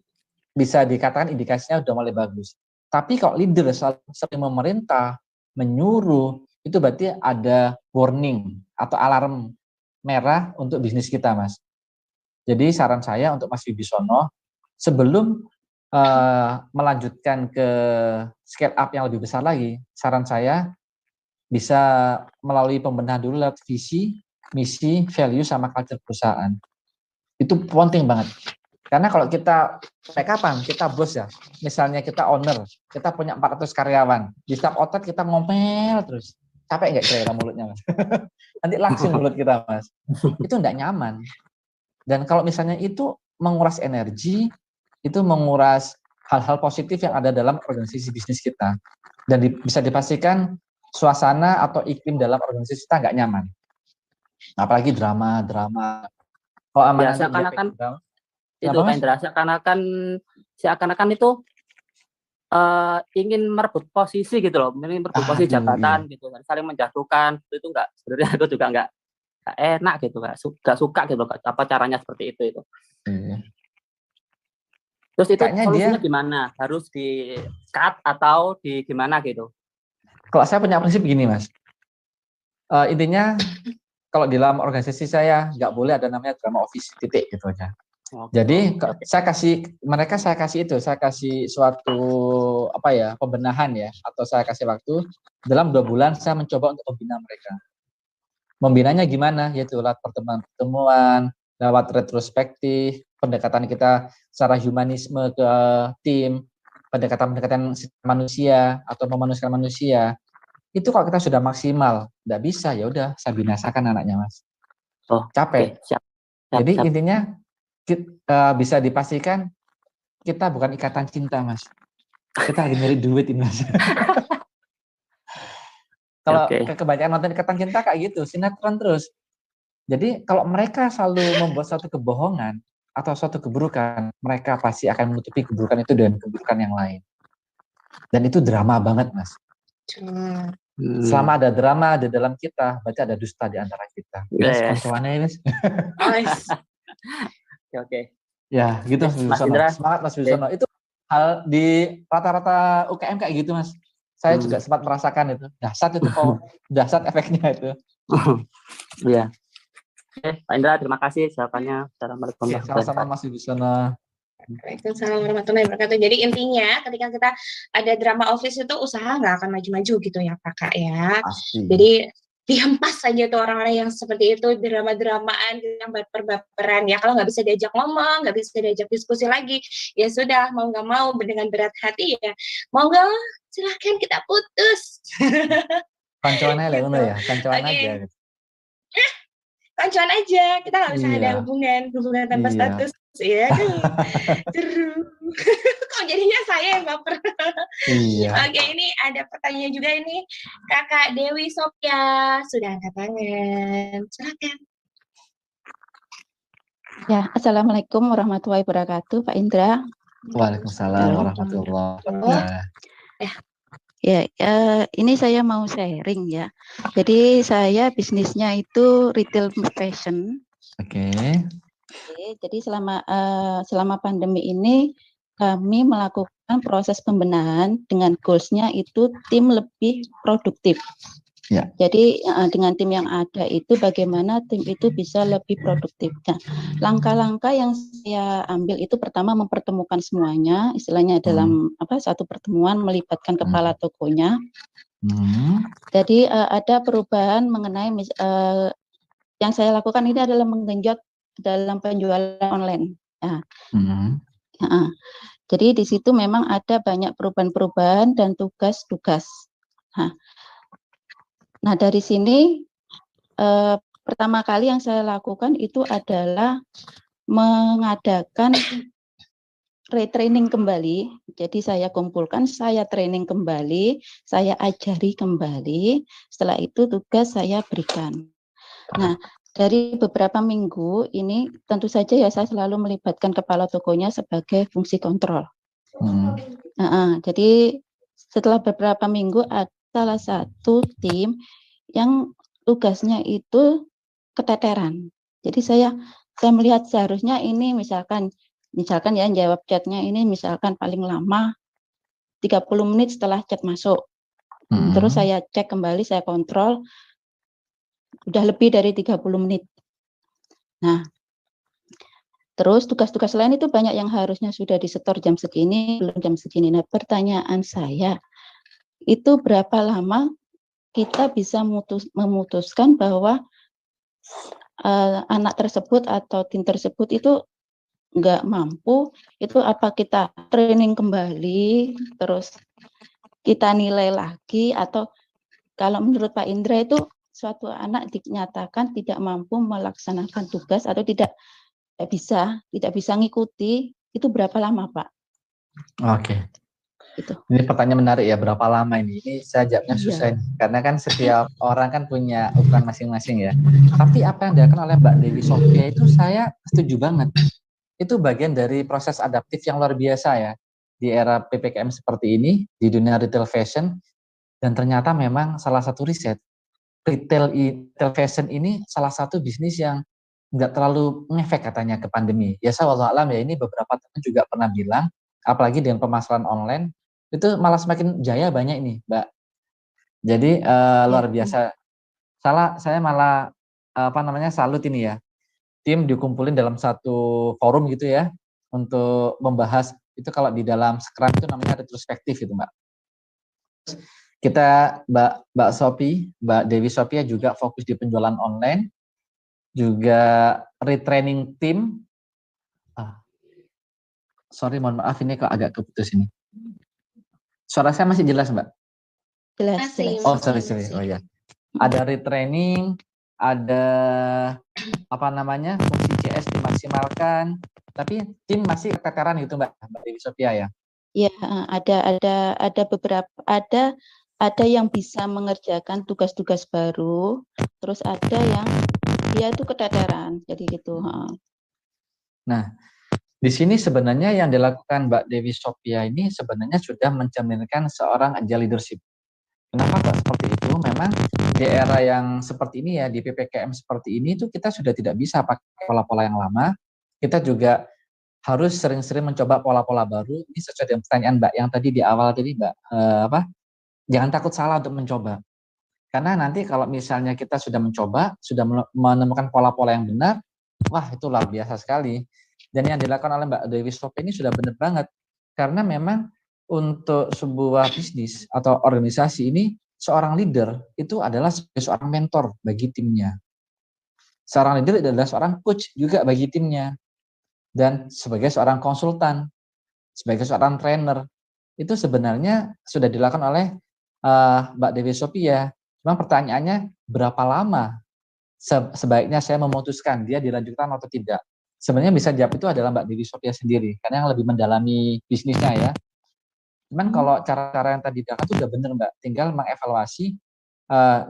bisa dikatakan indikasinya sudah mulai bagus. Tapi kalau leader sering memerintah, menyuruh, itu berarti ada warning atau alarm merah untuk bisnis kita, Mas. Jadi saran saya untuk Mas Wibisono, sebelum melanjutkan ke scale up yang lebih besar lagi, saran saya bisa melalui pembenahan dulu lewat visi, misi, value, sama culture perusahaan. Itu penting banget. Karena kalau kita, kayak kapan? Kita bos ya, misalnya kita owner, kita punya 400 karyawan, di setiap otot kita ngomel terus. Capek nggak kira-kira mulutnya, Mas? Nanti langsung mulut kita, Mas. Itu nggak nyaman. Dan kalau misalnya itu menguras energi, itu menguras hal-hal positif yang ada dalam organisasi bisnis kita. Dan bisa dipastikan suasana atau iklim dalam organisasi kita nggak nyaman. Apalagi drama. Kalau aman Ya, itu kan seakan-akan itu ingin merebut posisi gitu loh, ingin merebut posisi jabatan gitu, saling menjatuhkan, itu enggak, sebenarnya aku juga enggak enak gitu, enggak suka gitu apa caranya seperti itu. Terus itu solusinya gimana? Harus di cut atau di gimana gitu? Kalau saya punya prinsip begini mas, intinya kalau di dalam organisasi saya nggak boleh ada namanya drama office, titik gitu aja. Jadi saya kasih suatu pembenahan ya, atau saya kasih waktu dalam 2 bulan saya mencoba untuk membina mereka. Membinanya gimana? Yaitu lewat pertemuan, lewat retrospektif, pendekatan kita secara humanisme ke tim, pendekatan manusia atau memanusiakan manusia. Itu kalau kita sudah maksimal, nggak bisa ya udah saya binasakan anaknya mas. Capek. Siap. Jadi intinya bisa dipastikan kita bukan ikatan cinta mas, kita lagi nyari duit ini mas. Kalau kebanyakan nonton ikatan cinta kayak gitu, sinetron terus. Jadi kalau mereka selalu membuat suatu kebohongan atau suatu keburukan, mereka pasti akan menutupi keburukan itu dengan keburukan yang lain. Dan itu drama banget mas. Selama ada drama di dalam kita, berarti ada dusta di antara kita. Koncoannya mas. Oke. Ya, gitu Mas Wibisono. Semangat Mas Wibisono. Itu hal di rata-rata UKM kayak gitu, Mas. Saya juga sempat merasakan itu. Dahsyat itu dahsyat efeknya itu. Iya. Oke, Pak Indra, terima kasih jawabannya. Assalamualaikum. Sama-sama Mas Wibisono. Waalaikumsalam warahmatullahi wabarakatuh. Jadi intinya ketika kita ada drama office itu usaha nggak akan maju-maju gitu ya Kakak ya. Pasti. Jadi dihempas saja tuh orang-orang yang seperti itu, drama-dramaan, yang baper-baperan ya. Kalau nggak bisa diajak ngomong, nggak bisa diajak diskusi lagi, ya sudah mau nggak mau dengan berat hati ya, mau nggak silahkan kita putus. Kancuannya lah ya, kancuan aja. Kancuan aja, kita nggak bisa ada hubungan tanpa status ya. Kok jadinya saya yang baper. Oke, ini ada pertanyaan juga ini. Kakak Dewi Sofia sudah angkat tangan. Silakan. Ya, Assalamualaikum warahmatullahi wabarakatuh, Pak Indra. Waalaikumsalam warahmatullahi wabarakatuh. Ya, ini saya mau sharing ya. Jadi saya bisnisnya itu retail fashion. Oke. Jadi selama pandemi ini kami melakukan proses pembenahan dengan goals-nya itu tim lebih produktif. Ya. Jadi dengan tim yang ada itu bagaimana tim itu bisa lebih produktif. Nah, langkah-langkah yang saya ambil itu pertama mempertemukan semuanya, istilahnya dalam satu pertemuan melibatkan kepala tokonya. Jadi ada perubahan mengenai yang saya lakukan ini adalah menggenjot dalam penjualan online. Jadi di situ memang ada banyak perubahan-perubahan dan tugas-tugas. Nah dari sini pertama kali yang saya lakukan itu adalah mengadakan retraining kembali. Jadi saya kumpulkan, saya training kembali, saya ajari kembali. Setelah itu tugas saya berikan. Nah dari beberapa minggu ini tentu saja ya saya selalu melibatkan kepala tokonya sebagai fungsi kontrol. Jadi setelah beberapa minggu ada salah satu tim yang tugasnya itu keteteran. Jadi saya melihat seharusnya ini misalkan ya jawab chatnya ini misalkan paling lama 30 menit setelah chat masuk. Terus saya cek kembali, saya kontrol udah lebih dari 30 menit. Nah, terus tugas-tugas lain itu banyak yang harusnya sudah disetor jam segini, belum jam segini. Nah, pertanyaan saya, itu berapa lama kita bisa memutuskan bahwa anak tersebut atau tim tersebut itu nggak mampu, itu apa kita training kembali, terus kita nilai lagi, atau kalau menurut Pak Indra itu suatu anak dinyatakan tidak mampu melaksanakan tugas atau tidak bisa ngikuti, itu berapa lama Pak? Oke. Ini pertanyaan menarik ya, berapa lama ini? Ini saya jawabnya susah ini, karena kan setiap orang kan punya ukuran masing-masing ya. Tapi apa yang dilakukan oleh Mbak Dewi Sophia itu saya setuju banget. Itu bagian dari proses adaptif yang luar biasa ya, di era PPKM seperti ini, di dunia retail fashion, dan ternyata memang salah satu riset, retail fashion ini salah satu bisnis yang nggak terlalu ngefek katanya ke pandemi. Ya saya wallahualam ya, ini beberapa teman juga pernah bilang, apalagi dengan pemasaran online, itu malah semakin jaya banyak ini, Mbak. Jadi luar biasa. Saya malah salut ini ya. Tim dikumpulin dalam satu forum gitu ya untuk membahas itu, kalau di dalam Scrum itu namanya retrospektif gitu, Mbak. Kita Mbak Dewi Sophia juga fokus di penjualan online, juga retraining tim. Sorry, mohon maaf ini kok agak keputus ini. Suara saya masih jelas, Mbak? Jelas. Oh, sorry. Oh ya. Ada retraining, ada fungsi CS dimaksimalkan, tapi tim masih keteteran gitu, Mbak Dewi Sophia ya? Ya, ada beberapa, ada yang bisa mengerjakan tugas-tugas baru, terus ada yang dia itu keteteran, jadi gitu. Nah, di sini sebenarnya yang dilakukan Mbak Dewi Sophia ini sebenarnya sudah mencerminkan seorang agile leadership. Kenapa kok seperti itu? Memang di era yang seperti ini ya, di PPKM seperti ini itu kita sudah tidak bisa pakai pola-pola yang lama. Kita juga harus sering-sering mencoba pola-pola baru. Ini sesuai dengan pertanyaan Mbak yang tadi di awal tadi, Mbak, jangan takut salah untuk mencoba. Karena nanti kalau misalnya kita sudah mencoba, sudah menemukan pola-pola yang benar, wah itu luar biasa sekali. Dan yang dilakukan oleh Mbak Dewi Sophia ini sudah benar banget. Karena memang untuk sebuah bisnis atau organisasi ini, seorang leader itu adalah seorang mentor bagi timnya. Seorang leader adalah seorang coach juga bagi timnya. Dan sebagai seorang konsultan, sebagai seorang trainer, itu sebenarnya sudah dilakukan oleh Mbak Dewi Sophia. Cuma pertanyaannya, berapa lama sebaiknya saya memutuskan dia dilanjutkan atau tidak? Sebenarnya bisa jawab itu adalah Mbak Dewi Sophia sendiri, karena yang lebih mendalami bisnisnya ya. Cuman kalau cara-cara yang tadi dilakukan itu sudah benar, Mbak. Tinggal mengevaluasi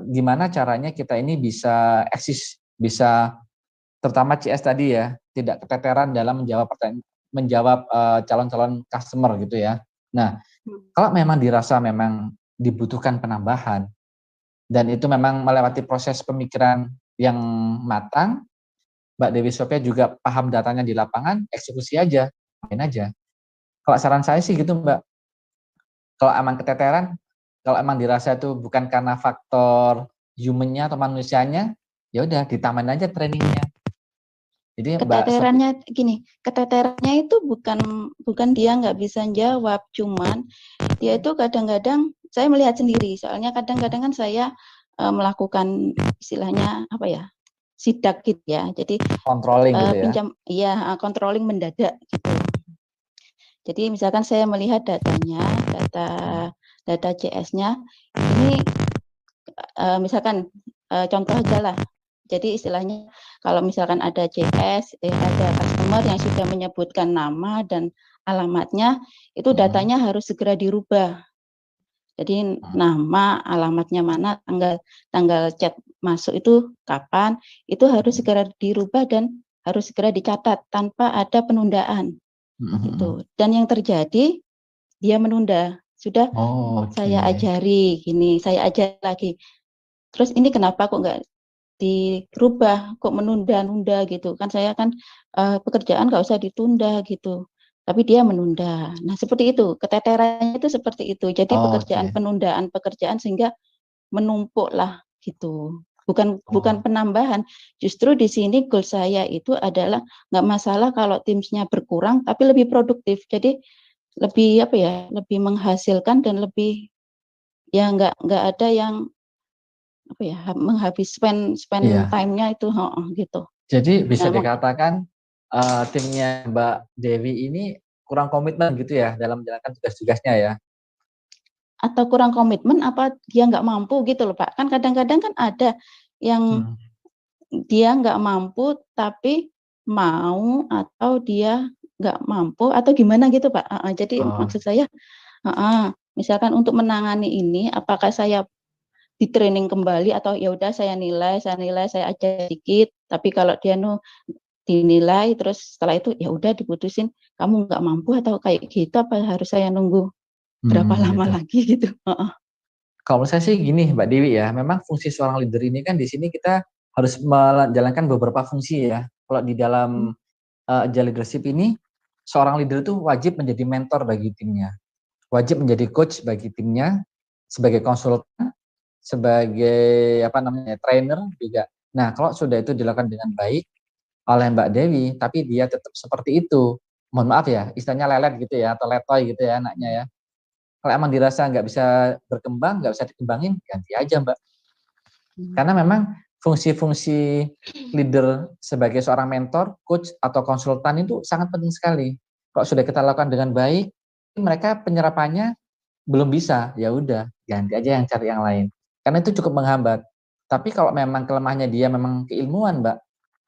gimana caranya kita ini bisa eksis, bisa terutama CS tadi ya, tidak keteteran dalam menjawab calon-calon customer gitu ya. Nah, kalau memang dirasa memang dibutuhkan penambahan dan itu memang melewati proses pemikiran yang matang, Mbak Dewi Sophia juga paham datanya di lapangan, eksekusi aja, main aja. Kalau saran saya sih gitu Mbak. Kalau emang keteteran, kalau emang dirasa itu bukan karena faktor humannya atau manusianya, ya udah ditamain aja trainingnya. Jadi Mbak Keteterannya gini, keteterannya itu bukan dia nggak bisa jawab, cuman dia itu kadang-kadang saya melihat sendiri, soalnya kadang-kadang kan saya melakukan istilahnya apa ya, sidak gitu ya, jadi controlling gitu ya. pinjam, iya, controlling mendadak gitu. Jadi misalkan saya melihat datanya, data CS-nya, ini misalkan contoh aja lah. Jadi istilahnya kalau misalkan ada CS, ada customer yang sudah menyebutkan nama dan alamatnya, itu datanya harus segera dirubah. Jadi nama, alamatnya mana, tanggal chat masuk itu kapan, itu harus segera dirubah dan harus segera dicatat tanpa ada penundaan. Gitu. Dan yang terjadi dia menunda. Sudah saya ajari gini, saya ajar lagi. Terus ini kenapa kok nggak dirubah, kok menunda-nunda gitu kan, saya kan pekerjaan nggak usah ditunda gitu, tapi dia menunda. Nah seperti itu, keteterannya itu seperti itu, jadi penundaan pekerjaan sehingga menumpuk lah gitu, bukan penambahan. Justru di sini goal saya itu adalah nggak masalah kalau timsnya berkurang tapi lebih produktif, jadi lebih apa ya, lebih menghasilkan dan lebih ya nggak ada yang apa ya, menghabis spend time-nya itu gitu. Jadi bisa Nah, dikatakan timnya Mbak Dewi ini kurang komitmen gitu ya dalam menjalankan tugas-tugasnya ya? Atau kurang komitmen apa dia nggak mampu gitu loh Pak. Kan kadang-kadang kan ada yang dia nggak mampu tapi mau, atau dia nggak mampu atau gimana gitu Pak. Jadi maksud saya misalkan untuk menangani ini, apakah saya di training kembali atau ya udah saya nilai, saya ajar dikit, tapi kalau dia dinilai terus setelah itu ya udah diputusin kamu nggak mampu atau kayak gitu, apa harus saya nunggu berapa lama lagi gitu. Kalau saya sih gini Mbak Dewi ya, memang fungsi seorang leader ini kan di sini kita harus menjalankan beberapa fungsi ya. Kalau di dalam agile leadership ini, seorang leader itu wajib menjadi mentor bagi timnya, wajib menjadi coach bagi timnya, sebagai konsultan, sebagai trainer juga. Nah, kalau sudah itu dilakukan dengan baik oleh Mbak Dewi, tapi dia tetap seperti itu, mohon maaf ya, istilahnya lelet gitu ya, atau letoy gitu ya anaknya ya. Kalau emang dirasa nggak bisa berkembang, nggak bisa dikembangin, ganti aja Mbak. Karena memang fungsi-fungsi leader sebagai seorang mentor, coach, atau konsultan itu sangat penting sekali. Kalau sudah kita lakukan dengan baik, mereka penyerapannya belum bisa, ya udah ganti aja yang cari yang lain. Karena itu cukup menghambat. Tapi kalau memang kelemahannya dia memang keilmuan, Mbak,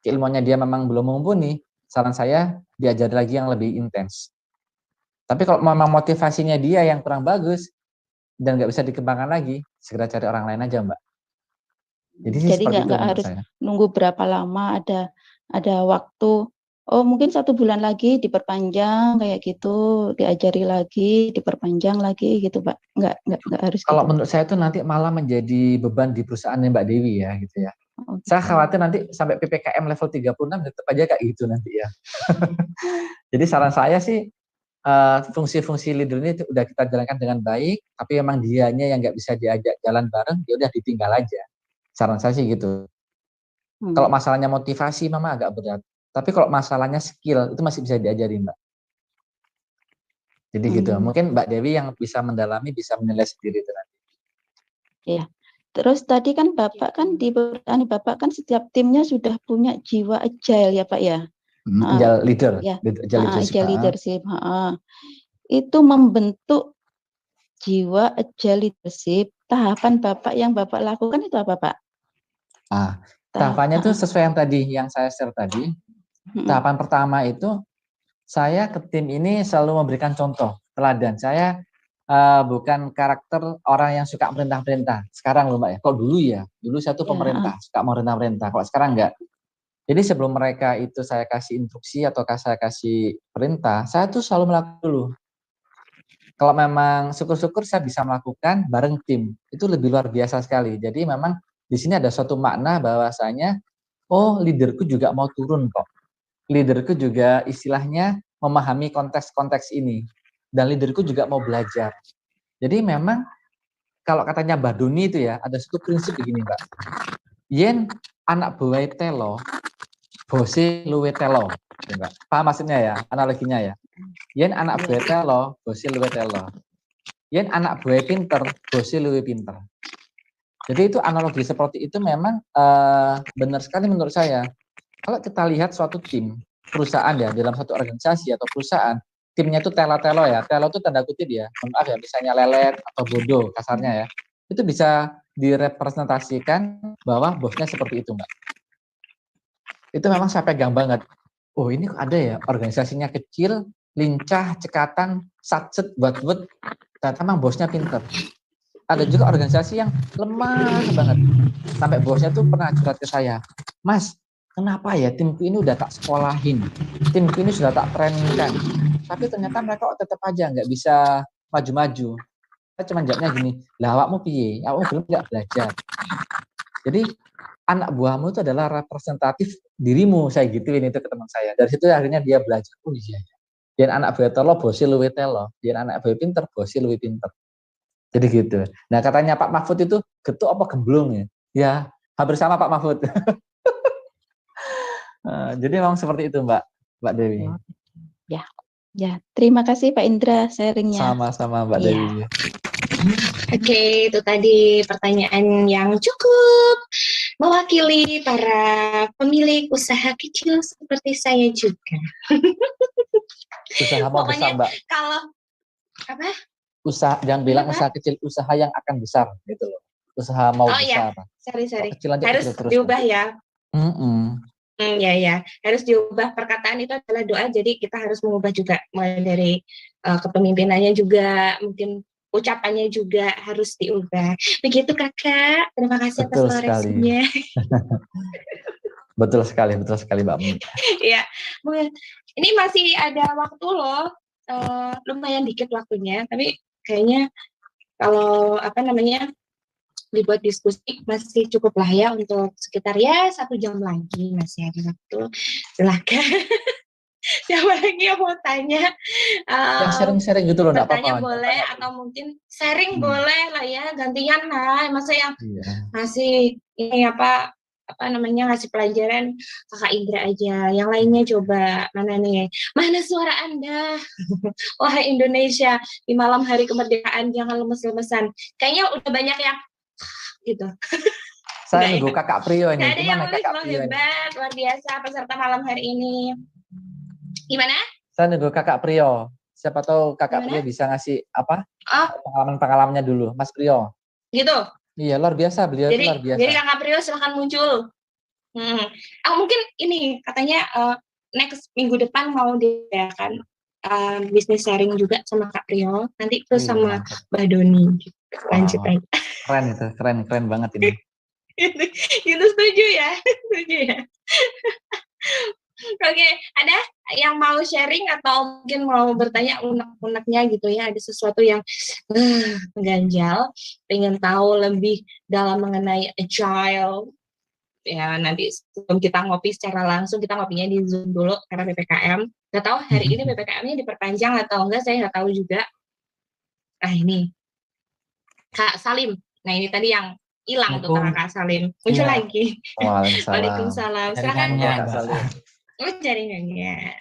keilmuannya dia memang belum mumpuni, saran saya diajari lagi yang lebih intens. Tapi kalau memang motivasinya dia yang kurang bagus dan nggak bisa dikembangkan lagi, segera cari orang lain aja, Mbak. Jadi nggak harus nunggu berapa lama, ada waktu. Oh mungkin 1 bulan lagi diperpanjang kayak gitu, diajari lagi, diperpanjang lagi gitu Pak. Nggak harus. Kalau gitu. menurut saya itu nanti malah menjadi beban di perusahaannya Mbak Dewi ya gitu ya. Saya khawatir nanti sampai PPKM level 36 tetap aja kayak gitu nanti ya. Jadi saran saya sih fungsi-fungsi leader ini udah kita jalankan dengan baik, tapi memang dianya yang nggak bisa diajak jalan bareng, ya udah ditinggal aja. Saran saya sih gitu. Kalau masalahnya motivasi memang agak berat, tapi kalau masalahnya skill itu masih bisa diajari Mbak. Jadi gitu. Mungkin Mbak Dewi yang bisa mendalami bisa menilai sendiri itu nanti. Iya. Terus tadi kan Bapak kan di perusahaan Bapak kan setiap timnya sudah punya jiwa agile ya Pak ya. Agile leader. Ya. Agile leadership. Itu membentuk jiwa agile leadership. Tahapan Bapak yang Bapak lakukan itu apa Pak? Tahapannya itu sesuai yang tadi yang saya share tadi. Tahapan pertama itu saya ke tim ini selalu memberikan contoh teladan. Saya bukan karakter orang yang suka merintah-merintah. Sekarang loh Mbak ya. Kok dulu ya? Dulu saya tuh pemerintah, suka merintah-merintah. Kalau sekarang enggak. Jadi sebelum mereka itu saya kasih instruksi atau saya kasih perintah, saya tuh selalu melakukan dulu. Kalau memang syukur-syukur saya bisa melakukan bareng tim. Itu lebih luar biasa sekali. Jadi memang di sini ada suatu makna bahwasanya, oh leaderku juga mau turun kok. Leaderku juga istilahnya memahami konteks-konteks ini. dan leaderku juga mau belajar. Jadi memang kalau katanya Mbak Doni itu ya, ada satu prinsip begini Mbak. Yen anak buah telo, bose luwe telo. Mbak. Paham maksudnya ya, analoginya ya. Yen anak buah telo, bose luwe telo. Yen anak buah pinter, bose luwe pinter. Jadi itu analogi seperti itu memang benar sekali menurut saya. Kalau kita lihat suatu tim, perusahaan ya, dalam satu organisasi atau perusahaan, timnya itu telo-telo ya. Telo itu tanda kutip ya. Maaf ya, misalnya lelet atau bodoh kasarnya ya. Itu bisa direpresentasikan bahwa bosnya seperti itu, Mbak. Itu memang saya pegang banget. Oh, ini kok ada ya, organisasinya kecil, lincah, cekatan, satset, buat-buat, ternyata memang bosnya pinter. Ada juga organisasi yang lemah banget. Sampai bosnya tuh pernah curhat ke saya, Mas, kenapa ya timku ini udah tak sekolahin, timku ini sudah tak trainingkan, tapi ternyata mereka tetap aja nggak bisa maju-maju. Saya cuma jawabnya gini, lah awakmu piye? Awakmu belum nggak belajar. Jadi anak buahmu itu adalah representatif dirimu, saya gituin itu ke teman saya. Dari situ akhirnya dia belajar, oh iya, dia anak buah telo, bosnya luwe telo, dia anak buah pinter, bosnya luwe pinter. Jadi gitu. Nah katanya Pak Mahfud itu getuk apa gemblung ya? Ya hampir sama Pak Mahfud. Jadi memang seperti itu Mbak Dewi. Ya, terima kasih Pak Indra sharingnya. Sama-sama Mbak Iya. Dewi. Oke, itu tadi pertanyaan yang cukup mewakili para pemilik usaha kecil seperti saya juga. Usaha mau besar Mbak. Kalau apa? Usaha, jangan bilang usaha kecil, usaha yang akan besar gitu loh. Usaha mau besar. Iya, sorry. Kecil aja Harus kecil terus, diubah kan? ya. Ya, harus diubah. Perkataan itu adalah doa, jadi kita harus mengubah juga, mulai dari kepemimpinannya juga, mungkin ucapannya juga harus diubah. Begitu Kakak, terima kasih Betul atas sekali. koreksinya. betul sekali Mbak. Ya, ini masih ada waktu loh, lumayan dikit waktunya, tapi kayaknya kalau dibuat diskusi masih cukup lah ya untuk sekitar 1 jam lagi, masih ada waktu. Silakan. Siapa lagi yang mau tanya? Yang sharing-sharing gitu loh, enggak Bertanya apa-apa. boleh, atau mungkin sharing boleh lah ya, gantian lah. Masa yang ngasih ini ngasih pelajaran Kakak Indra aja, yang lainnya coba mana suara Anda. Wahai Indonesia, di malam hari kemerdekaan jangan lemes-lemesan. Kayaknya udah banyak yang gitu. Saya nunggu Kakak Prio ini. Gak ada yang Gimana nulis, Kakak loh, Prio ini? hebat, luar biasa peserta malam hari ini. Gimana? Saya nunggu Kakak Prio. Siapa tahu Kakak Prio bisa ngasih pengalaman-pengalamannya dulu, Mas Prio. Gitu. Iya, luar biasa, beliau itu luar biasa. Jadi Kakak Prio silahkan muncul. Mungkin ini katanya next minggu depan mau diadakan bisnis sharing juga sama Kak Prio. Nanti terus sama Mbak Doni. Lanjut aja. Keren itu, keren banget ini. Itu setuju ya? Setuju ya? Oke, ada yang mau sharing atau mungkin mau bertanya unek-uneknya gitu ya, ada sesuatu yang mengganjal, pengen tahu lebih dalam mengenai agile, ya nanti sebelum kita ngopi secara langsung, kita ngopinya di Zoom dulu karena PPKM. Nggak tahu hari ini PPKM-nya diperpanjang atau enggak, saya nggak tahu juga. Nah ini, Kak Salim, nah ini tadi yang hilang tuh Kak Salim, muncul lagi. Waalaikumsalam. Silakan Kak Salim. Jaringannya.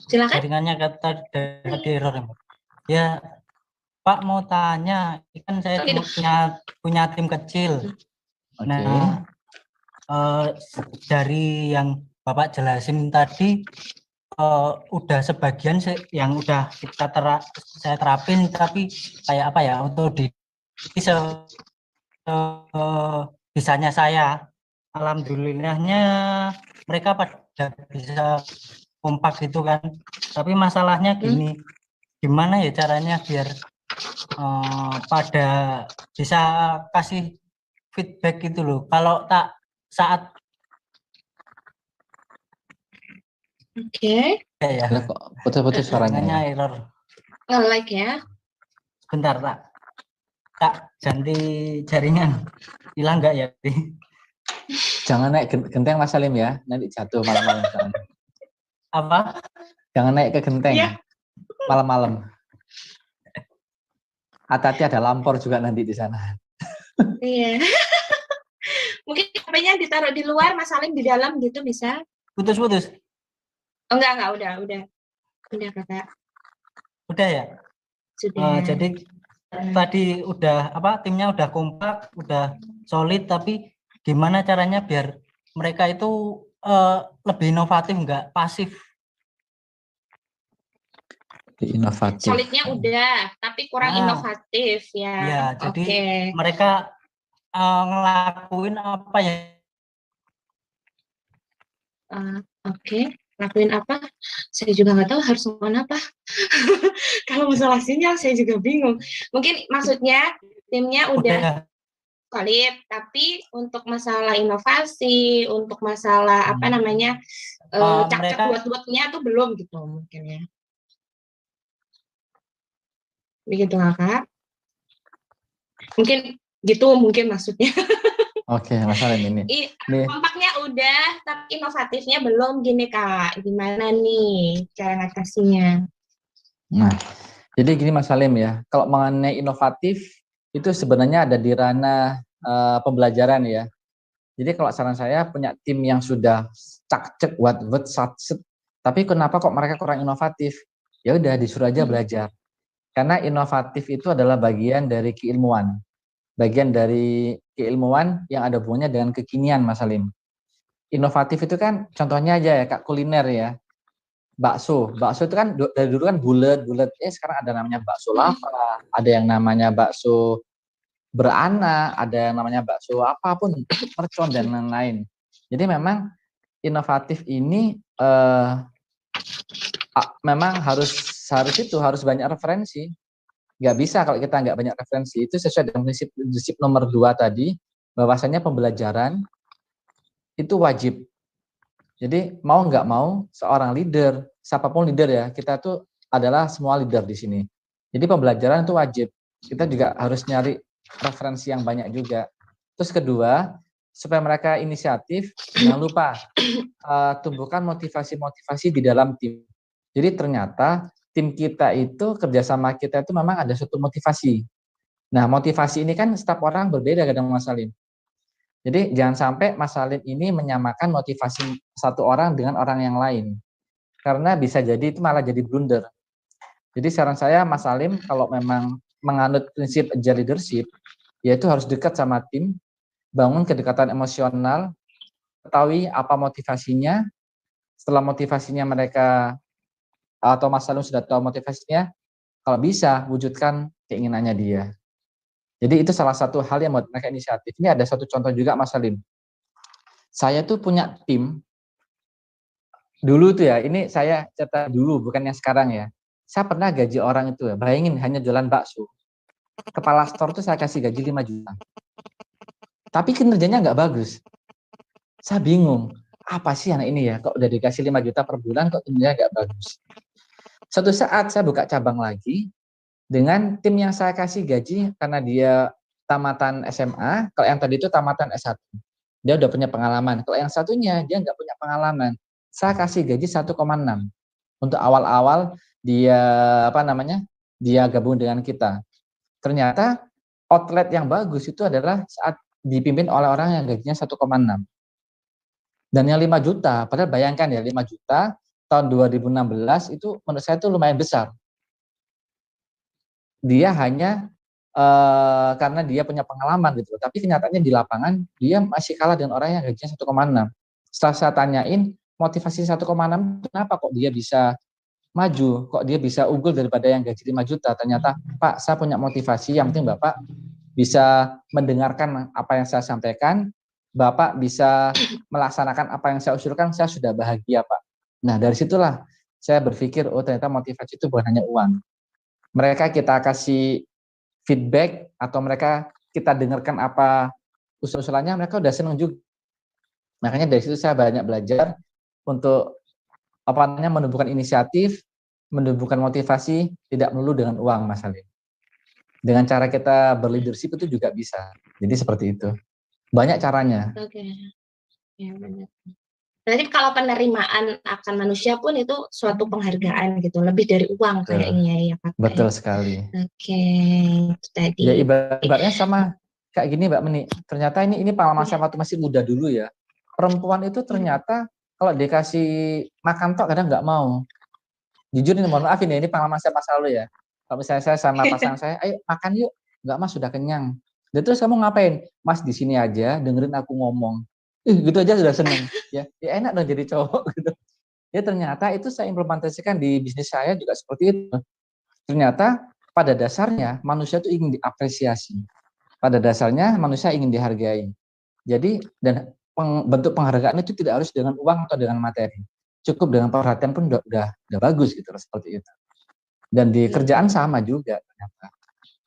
Silakan. Jaringannya kata dari error. Ya, Pak mau tanya, kan saya punya tim kecil. Nah, dari yang Bapak jelasin tadi, udah sebagian yang udah saya terapin, tapi kayak apa ya, untuk bisanya saya, alhamdulillahnya mereka pada bisa kompak gitu kan. Tapi masalahnya gini, gimana ya caranya biar pada bisa kasih feedback gitu loh. Kalau tak saat ya kok putus-putus suaranya. Error. Like ya. Bentar, tak ganti jaringan. Hilang enggak ya? Jangan naik genteng Mas Salim ya, nanti jatuh malam-malam. Apa? Jangan naik ke genteng Iya. malam-malam. Hati-hati ada lampor juga nanti di sana. Iya. Mungkin HP-nya ditaruh di luar, Mas Salim di dalam gitu bisa? Putus-putus. Oh enggak, udah. Udah Kakak. Udah ya? Sudah. Jadi tadi udah timnya udah kompak, udah solid, tapi gimana caranya biar mereka itu lebih inovatif, nggak pasif? Inovatif. Solidnya udah, tapi kurang inovatif ya. Ya, jadi Oke. mereka ngelakuin apa ya? Oke. Lakuin apa? Saya juga nggak tahu harus ngomong apa. Kalau masalah sinyal saya juga bingung. Mungkin maksudnya timnya udah solid, tapi untuk masalah inovasi, untuk masalah apa namanya cak-cak buat-buatnya tuh belum gitu mungkin ya. Begitu Kakak. Mungkin gitu mungkin maksudnya. Oke, Mas Salim ini. Kompaknya udah, tapi inovatifnya belum gini Kak. Gimana nih cara ngatasinya? Nah, jadi gini Mas Salim ya, kalau mengenai inovatif itu sebenarnya ada di ranah pembelajaran ya. Jadi kalau saran saya punya tim yang sudah cak-cek buat satset, tapi kenapa kok mereka kurang inovatif? Ya udah disuruh aja belajar. Karena inovatif itu adalah bagian dari keilmuan. Bagian dari keilmuan yang ada hubungannya dengan kekinian Mas Salim. Inovatif itu kan contohnya aja ya Kak, kuliner ya. Bakso itu kan dari dulu kan bulat, sekarang ada namanya bakso lava, ada yang namanya bakso beranak, ada yang namanya bakso apapun, mercon dan lain-lain. Jadi memang inovatif ini memang harus banyak referensi. Nggak bisa kalau kita nggak banyak referensi. Itu sesuai dengan prinsip nomor 2 tadi, bahwasanya pembelajaran itu wajib. Jadi mau nggak mau seorang leader, siapapun leader ya, kita tuh adalah semua leader di sini. Jadi pembelajaran itu wajib. Kita juga harus nyari referensi yang banyak juga. Terus kedua, supaya mereka inisiatif, jangan lupa tumbuhkan motivasi-motivasi di dalam tim. Jadi ternyata tim kita itu, kerjasama kita itu memang ada suatu motivasi. Nah, motivasi ini kan setiap orang berbeda kadang Mas Salim. Jadi jangan sampai Mas Salim ini menyamakan motivasi satu orang dengan orang yang lain. Karena bisa jadi itu malah jadi blunder. Jadi saran saya Mas Salim kalau memang menganut prinsip agile leadership, yaitu harus dekat sama tim, bangun kedekatan emosional, ketahui apa motivasinya. Setelah motivasinya mereka atau Mas Salim sudah tahu motivasinya, kalau bisa wujudkan keinginannya dia. Jadi itu salah satu hal yang membuat mereka inisiatif. Ini ada satu contoh juga Mas Salim. Saya tuh punya tim, dulu tuh ya, ini saya cerita dulu bukan yang sekarang ya. Saya pernah gaji orang itu ya, bayangin hanya jualan bakso. Kepala store tuh saya kasih gaji 5 juta. Tapi kinerjanya nggak bagus. Saya bingung, apa sih anak ini ya, kok udah dikasih 5 juta per bulan kok kinerjanya nggak bagus. Suatu saat saya buka cabang lagi dengan tim yang saya kasih gaji karena dia tamatan SMA, kalau yang tadi itu tamatan S1. Dia udah punya pengalaman. Kalau yang satunya dia nggak punya pengalaman. Saya kasih gaji 1,6 untuk awal-awal dia dia gabung dengan kita. Ternyata outlet yang bagus itu adalah saat dipimpin oleh orang yang gajinya 1,6. Dan yang 5 juta, padahal bayangkan ya 5 juta tahun 2016 itu menurut saya itu lumayan besar. Dia hanya karena dia punya pengalaman gitu, tapi kenyataannya di lapangan dia masih kalah dengan orang yang gajinya 1,6. Setelah saya tanyain motivasi 1,6 kenapa kok dia bisa maju, kok dia bisa unggul daripada yang gaji 5 juta. Ternyata, Pak, saya punya motivasi, yang penting Bapak bisa mendengarkan apa yang saya sampaikan, Bapak bisa melaksanakan apa yang saya usulkan, saya sudah bahagia, Pak. Nah, dari situlah saya berpikir, oh ternyata motivasi itu bukan hanya uang. Mereka kita kasih feedback, atau mereka kita dengarkan apa usul-usulannya, mereka udah senang juga. Makanya dari situ saya banyak belajar untuk menumbuhkan inisiatif, menumbuhkan motivasi, tidak melulu dengan uang, Mas Salim. Dengan cara kita berleadership itu juga bisa. Jadi seperti itu. Banyak caranya. Oke. Ya benar. Berarti kalau penerimaan akan manusia pun itu suatu penghargaan gitu, lebih dari uang Betul. kayaknya ya Kakak ya. Betul sekali. Oke, itu tadi. Ya ibaratnya sama kayak gini Mbak Meni. Ternyata ini pengalaman saya waktu masih muda dulu ya. Perempuan itu ternyata kalau dikasih makan tok kadang nggak mau. Jujur ini mohon maaf ini pengalaman saya masa lalu ya. Kalau misalnya saya sama pasangan saya, ayo makan yuk. Nggak Mas, sudah kenyang. Dan terus kamu ngapain? Mas di sini aja dengerin aku ngomong. Gitu aja sudah seneng. Ya enak dong jadi cowok gitu. Ya ternyata itu saya implementasikan di bisnis saya juga seperti itu. Ternyata pada dasarnya manusia itu ingin diapresiasi. Pada dasarnya manusia ingin dihargai. Jadi dan bentuk penghargaan itu tidak harus dengan uang atau dengan materi. Cukup dengan perhatian pun udah bagus gitu seperti itu. Dan di kerjaan sama juga ternyata.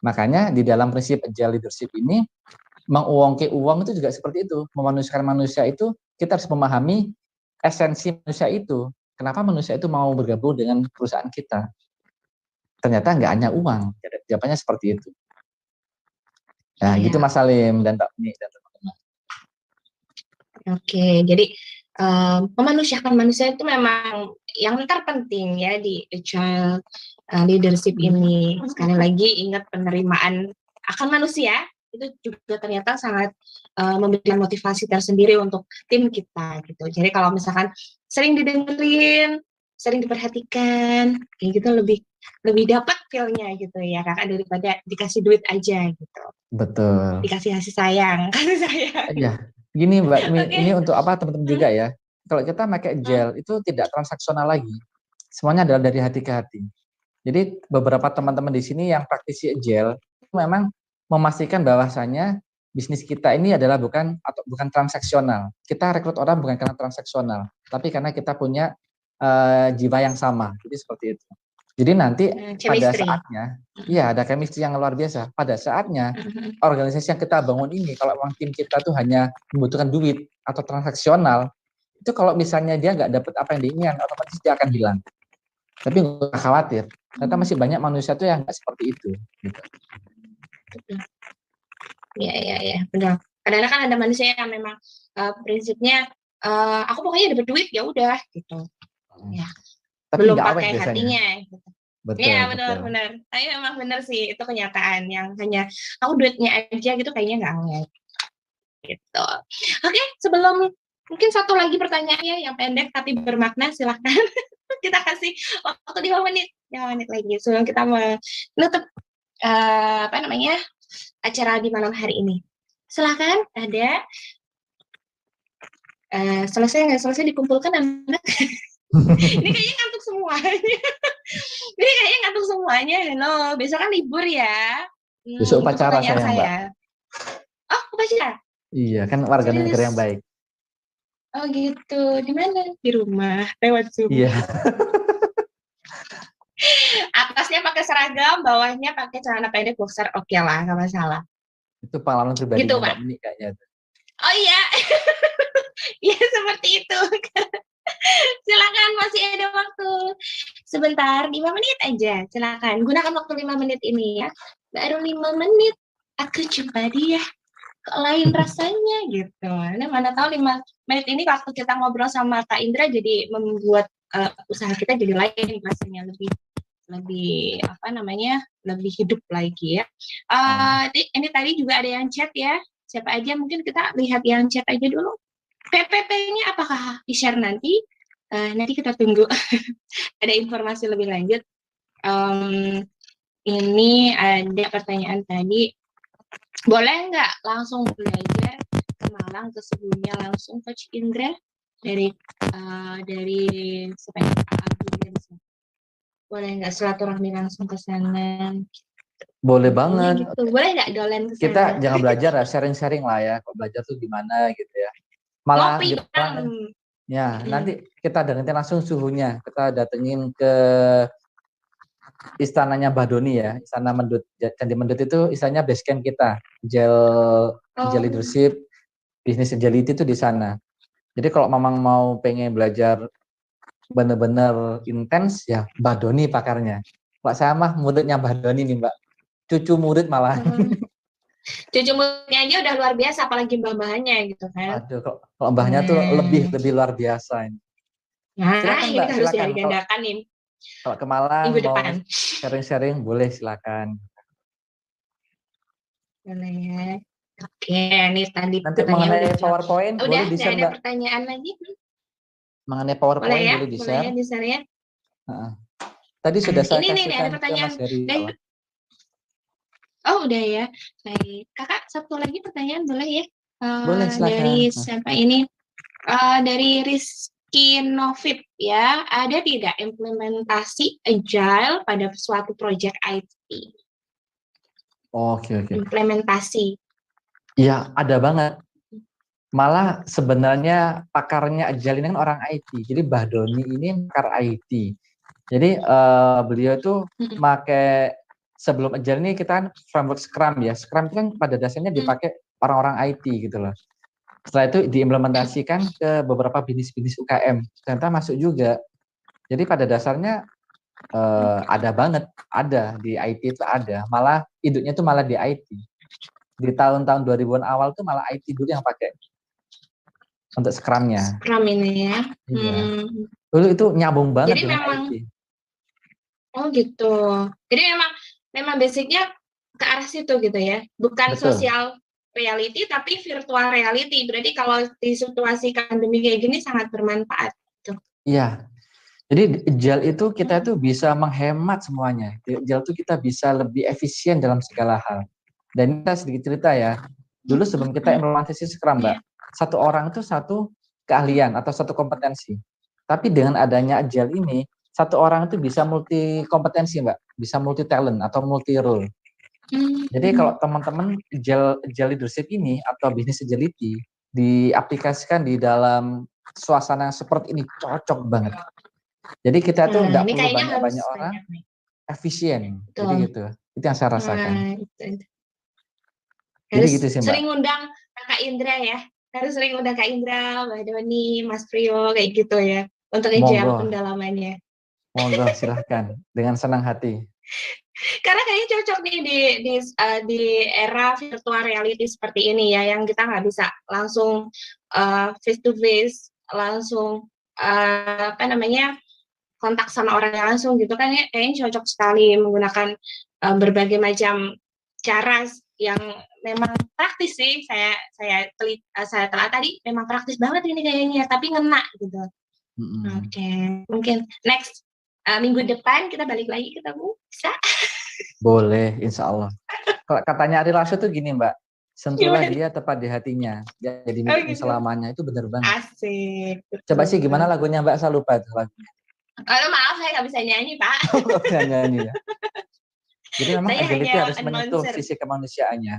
Makanya di dalam prinsip agile leadership ini menguangke uang itu juga seperti itu. Memanusiakan manusia itu kita harus memahami esensi manusia itu. Kenapa manusia itu mau bergabung dengan perusahaan kita? Ternyata nggak hanya uang. Jawabannya seperti itu. Nah, gitu Mas Salim dan Mbak Meni dan teman-teman. Oke, jadi memanusiakan manusia itu memang yang terpenting ya di agile leadership ini. Sekali lagi ingat penerimaan akan manusia itu juga ternyata sangat memberikan motivasi tersendiri untuk tim kita gitu. Jadi kalau misalkan sering didengerin, sering diperhatikan, kayak gitu lebih dapat feel-nya gitu ya Kakak daripada dikasih duit aja gitu. Betul. Dikasih kasih sayang, kasih sayang. Ya, gini Mbak, ini untuk apa teman-teman juga ya. Kalau kita pakai agile itu tidak transaksional lagi. Semuanya adalah dari hati ke hati. Jadi beberapa teman-teman di sini yang praktisi agile itu memang memastikan bahwasanya bisnis kita ini adalah bukan transaksional. Kita rekrut orang bukan karena transaksional, tapi karena kita punya jiwa yang sama. Jadi seperti itu. Jadi nanti pada saatnya, iya ada chemistry yang luar biasa. Pada saatnya organisasi yang kita bangun ini, kalau memang tim kita tuh hanya membutuhkan duit atau transaksional, itu kalau misalnya dia nggak dapat apa yang diinginkan, otomatis dia akan hilang. Tapi nggak khawatir, ternyata masih banyak manusia tuh yang nggak seperti itu. Gitu. Iya, benar. Kadang-kadang kan ada manusia yang memang prinsipnya aku pokoknya dapat duit ya udah gitu. Ya. Tapi belum nggak pakai awet biasanya. Hatinya. Gitu. Betul. Iya benar. Tapi memang benar sih itu kenyataan yang hanya aku duitnya aja gitu kayaknya nggak awet. Gitu. Oke, sebelum mungkin satu lagi pertanyaannya yang pendek tapi bermakna, silahkan kita kasih waktu 5 menit lagi sebelum kita menutup acara di malam hari ini. Silahkan ada selesai nggak selesai dikumpulkan anak. Ini kayaknya ngantuk semuanya. Halo, besok kan libur ya. Besok upacara saya, Mbak. Oh, upacara? Iya, kan warga negara yang baik. Oh gitu, di mana? Di rumah, lewat Zoom. Iya. Atasnya pakai seragam, bawahnya pakai celana pendek boxer, oke lah, nggak masalah. Itu pengalaman pribadi gitu, Mbak Meni kayaknya. Oh iya, ya seperti itu. Silakan, masih ada waktu sebentar, 5 menit aja. Silakan, gunakan waktu 5 menit ini ya. Baru 5 menit, aku jumpa dia. Kok lain rasanya gitu. Nah, mana tahu 5 menit ini waktu kita ngobrol sama Kak Indra jadi membuat usaha kita jadi lain rasanya, lebih lebih hidup lagi ya. Ini tadi juga ada yang chat ya. Siapa aja, mungkin kita lihat yang chat aja dulu. PPP-nya apakah di-share nanti? Nanti kita tunggu ada informasi lebih lanjut. Ini ada pertanyaan tadi. Boleh nggak langsung belajar ke Malang ke sebelumnya langsung Coach Indra dari boleh nggak silaturahmi langsung ke sana? Boleh banget. Gitu. Boleh nggak dolen ke sana? Kita jangan belajar ya, sharing-sharing lah ya. Kok belajar tuh gimana gitu ya. Malah di ya, nanti kita datengin langsung suhunya. Kita datengin ke istananya Mbah Doni ya, Istana Mendut. Candi Mendut itu istilahnya base camp kita. Agile leadership, business agility itu di sana. Jadi kalau memang mau pengen belajar benar-benar intens ya Mbah Doni pakarnya. Mbak saya mah muridnya Mbah Doni nih Mbak. Cucu murid malah. Cucu muridnya aja udah luar biasa, apalagi mbah-mbahnya gitu kan. Aduh, kalau mbahnya tuh lebih luar biasa ini. Nah, Silakan ini Mbak, harus silakan. digandakan nih Kalau ke Malang minggu mau depan. sharing-sharing boleh, silakan. Boleh ya. Oke, ini tadi Nanti pertanyaan mengenai udah dijawab. PowerPoint Udah, boleh nggak di-share ada Mbak. pertanyaan lagi? Mengenai Boleh PowerPoint ya, boleh boleh di-share. ya, di-share ya. Heeh. Tadi sudah saya Ini nih, ada kasihkan ke pertanyaan. Mas Heri. Dari, oh, udah ya. Baik. Kakak, satu lagi pertanyaan boleh ya? Boleh, silakan. Dari siapa ini? Dari Rizky Novip ya, ada tidak implementasi agile pada suatu project IT? Oke. Implementasi. Iya, ada banget. Malah sebenarnya pakarnya Agile ini kan orang IT. Jadi Mbah Doni ini pakar IT. Jadi beliau itu pakai sebelum Agile ini kita kan framework Scrum ya. Scrum itu kan pada dasarnya dipakai orang-orang IT gitu loh. Setelah itu diimplementasikan ke beberapa bisnis-bisnis UKM. Ternyata masuk juga. Jadi pada dasarnya ada di IT itu ada. Malah induknya itu malah di IT. Di tahun-tahun 2000-an awal tuh malah IT dulu yang pakai untuk Scrum-nya. Scrum ini ya. Iya. Dulu itu nyambung banget Jadi dengan memang, IT. oh gitu. Jadi memang basicnya ke arah situ gitu ya. Bukan Betul. social reality tapi virtual reality. Berarti kalau di situasi pandemi kayak gini sangat bermanfaat. Gitu. Iya. Jadi Agile itu kita itu bisa menghemat semuanya. Agile itu kita bisa lebih efisien dalam segala hal. Dan kita sedikit cerita ya. Dulu sebelum kita implementasi Scrum, Mbak, satu orang itu satu keahlian atau satu kompetensi. Tapi dengan adanya Agile ini, satu orang itu bisa multi kompetensi, Mbak. Bisa multi talent atau multi role. Jadi kalau teman-teman Agile leadership ini atau business agility diaplikasikan di dalam suasana seperti ini cocok banget. Jadi kita tuh nggak perlu banyak-banyak orang, efisien. Jadi gitu. Itu yang saya rasakan. Harus gitu sih, Mbak. sering undang Kakak Indra ya. Harus sering undang Kak Indra, Mbak Doni, Mas Priyo kayak gitu ya. Untuk ngejawab pendalamannya. Monggo, silahkan. Dengan senang hati. Karena kayaknya cocok nih di era virtual reality seperti ini ya, yang kita nggak bisa langsung face to face, langsung kontak sama orang langsung gitu kan, ya kayaknya cocok sekali menggunakan berbagai macam cara yang memang praktis sih. Saya telah tadi memang praktis banget ini kayaknya, tapi ngena gitu. Oke, mungkin next minggu depan kita balik lagi ketemu, bisa? Boleh, insya Allah. Kalau katanya Ari Lasso tuh gini, Mbak, sentuhlah dia tepat di hatinya, jadi milikmu selamanya. Itu benar banget. Asik. Coba sih gimana lagunya, Mbak? Saya lupa itu lagunya. Maaf, saya nggak bisa nyanyi, Pak. Nggak bisa nyanyi ya. Jadi memang Saya agility hanya harus menyentuh announcer. sisi kemanusiaannya.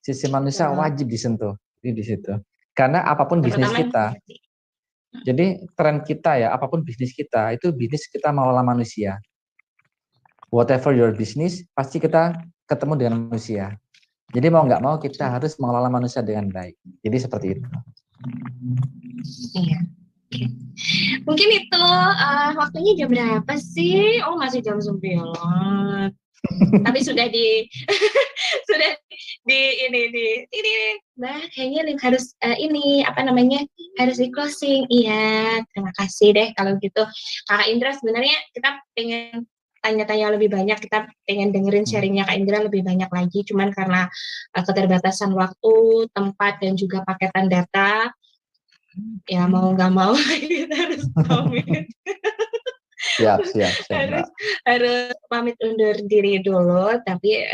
Sisi manusia wajib disentuh di situ. Karena apapun bisnis kita, jadi tren kita ya, apapun bisnis kita, itu bisnis kita mengelola manusia. Whatever your business, pasti kita ketemu dengan manusia. Jadi mau nggak mau kita harus mengelola manusia dengan baik. Jadi seperti itu. Iya. Mungkin itu waktunya jam berapa sih? Oh, masih jam 9. Tapi sudah di ini Mbak, kayaknya harus harus di closing. Iya, terima kasih deh kalau gitu. Kakak Indra, sebenarnya kita pengen tanya-tanya lebih banyak, kita pengen dengerin sharingnya Kak Indra lebih banyak lagi, cuman karena keterbatasan waktu, tempat, dan juga paketan data, ya mau nggak mau kita harus pamit. Siap, harus pamit undur diri dulu, tapi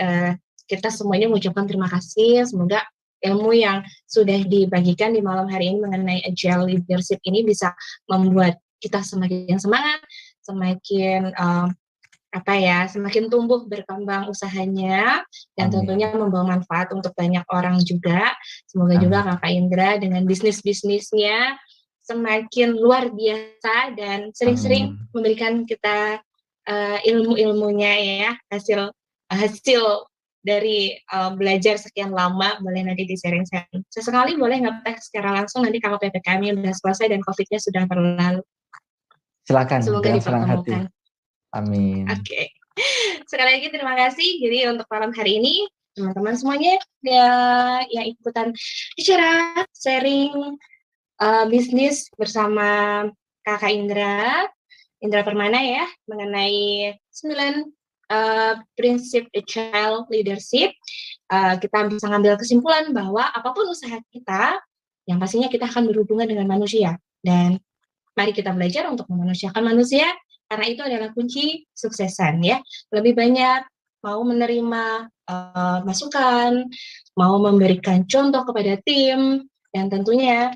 kita semuanya mengucapkan terima kasih. Semoga ilmu yang sudah dibagikan di malam hari ini mengenai agile leadership ini bisa membuat kita semakin semangat, semakin semakin tumbuh berkembang usahanya, dan tentunya membawa manfaat untuk banyak orang juga. Semoga juga Kakak Indra dengan bisnisnya semakin luar biasa dan sering-sering memberikan kita ilmu-ilmunya ya, hasil dari belajar sekian lama. Boleh nanti di sharing-sharing. Sesekali boleh ngetek secara langsung nanti kalau PPKM sudah selesai dan COVID-nya sudah berlalu. Silakan. Semoga dipertemukan. Amin. Oke. Sekali lagi terima kasih. Jadi untuk malam hari ini teman-teman semuanya ya, yang ikutan acara sharing bisnis bersama Kakak Indra Permana ya, mengenai 9 prinsip agile leadership. Kita bisa ngambil kesimpulan bahwa apapun usaha kita, yang pastinya kita akan berhubungan dengan manusia. Dan mari kita belajar untuk memanusiakan manusia, karena itu adalah kunci suksesan ya. Lebih banyak mau menerima masukan, mau memberikan contoh kepada tim, dan tentunya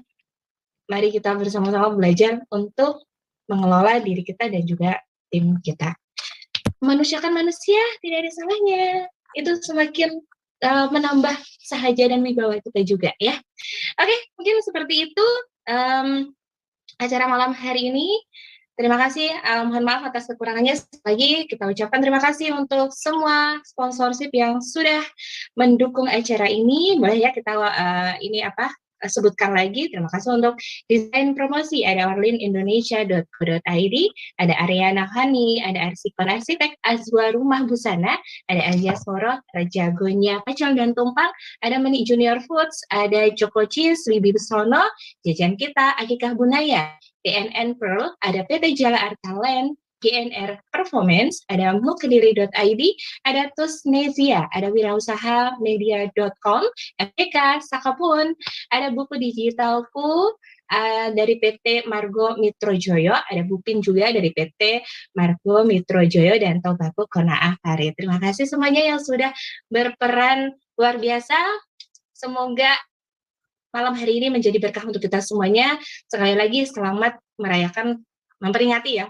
mari kita bersama-sama belajar untuk mengelola diri kita dan juga tim kita. Memanusiakan manusia tidak ada salahnya. Itu semakin menambah sahaja dan wibawa kita juga ya. Oke, mungkin seperti itu acara malam hari ini. Terima kasih, mohon maaf atas kekurangannya. Sekali lagi kita ucapkan terima kasih untuk semua sponsorship yang sudah mendukung acara ini. Boleh ya kita sebutkan lagi. Terima kasih untuk desain promosi, ada orlinindonesia.co.id, ada Ariana Hani, ada Arsikon Arsitek, Azwa Rumah Busana, ada Azia Soro, Raja Gonya Pacul dan Tumpang, ada Meni Junior Foods, ada Joko Cheese, Wibi Besono, Jajan Kita, Akikah Bunaya, PNN Pearl, ada PT Jala Artaland, GNR Performance, ada mukediri.id, ada Tusnesia, ada wirausaha media.com, FPK, Sakapun, ada buku digitalku dari PT Margo Mitrojoyo, ada Bupin juga dari PT Margo Mitrojoyo, dan Tobacco Konaah Kari. Terima kasih semuanya yang sudah berperan luar biasa. Semoga malam hari ini menjadi berkah untuk kita semuanya. Sekali lagi selamat memperingati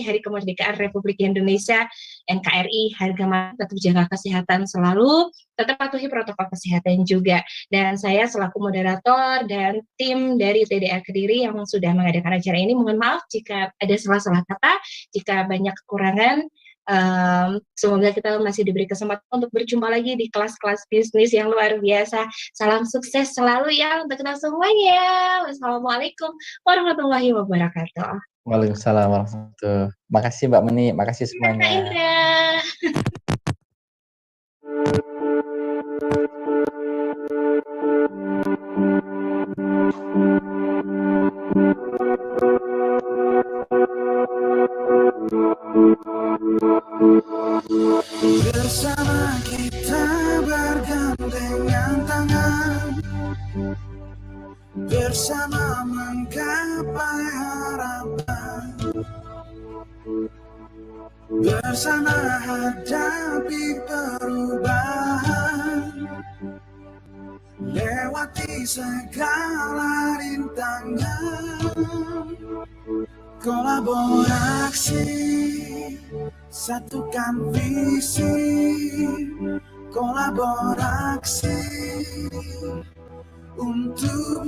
Hari Kemerdekaan Republik Indonesia NKRI. Harga mati, tetap jaga kesehatan selalu, tetap patuhi protokol kesehatan juga. Dan saya selaku moderator dan tim dari TDA Kediri yang sudah mengadakan acara ini, mohon maaf jika ada salah-salah kata, jika banyak kekurangan. Semoga kita masih diberi kesempatan untuk berjumpa lagi di kelas-kelas bisnis yang luar biasa. Salam sukses selalu ya untuk kita semuanya. Wassalamualaikum warahmatullahi wabarakatuh. Waalaikumsalam warahmatullahi wabarakatuh. Makasih Mbak Meni, makasih semuanya. Kak Indra. Bersama kita bergandengan tangan, bersama menggapai harapan, bersama hadapi perubahan, lewati segala rintangan. Kolaborasi, satukan visi, kolaborasi untuk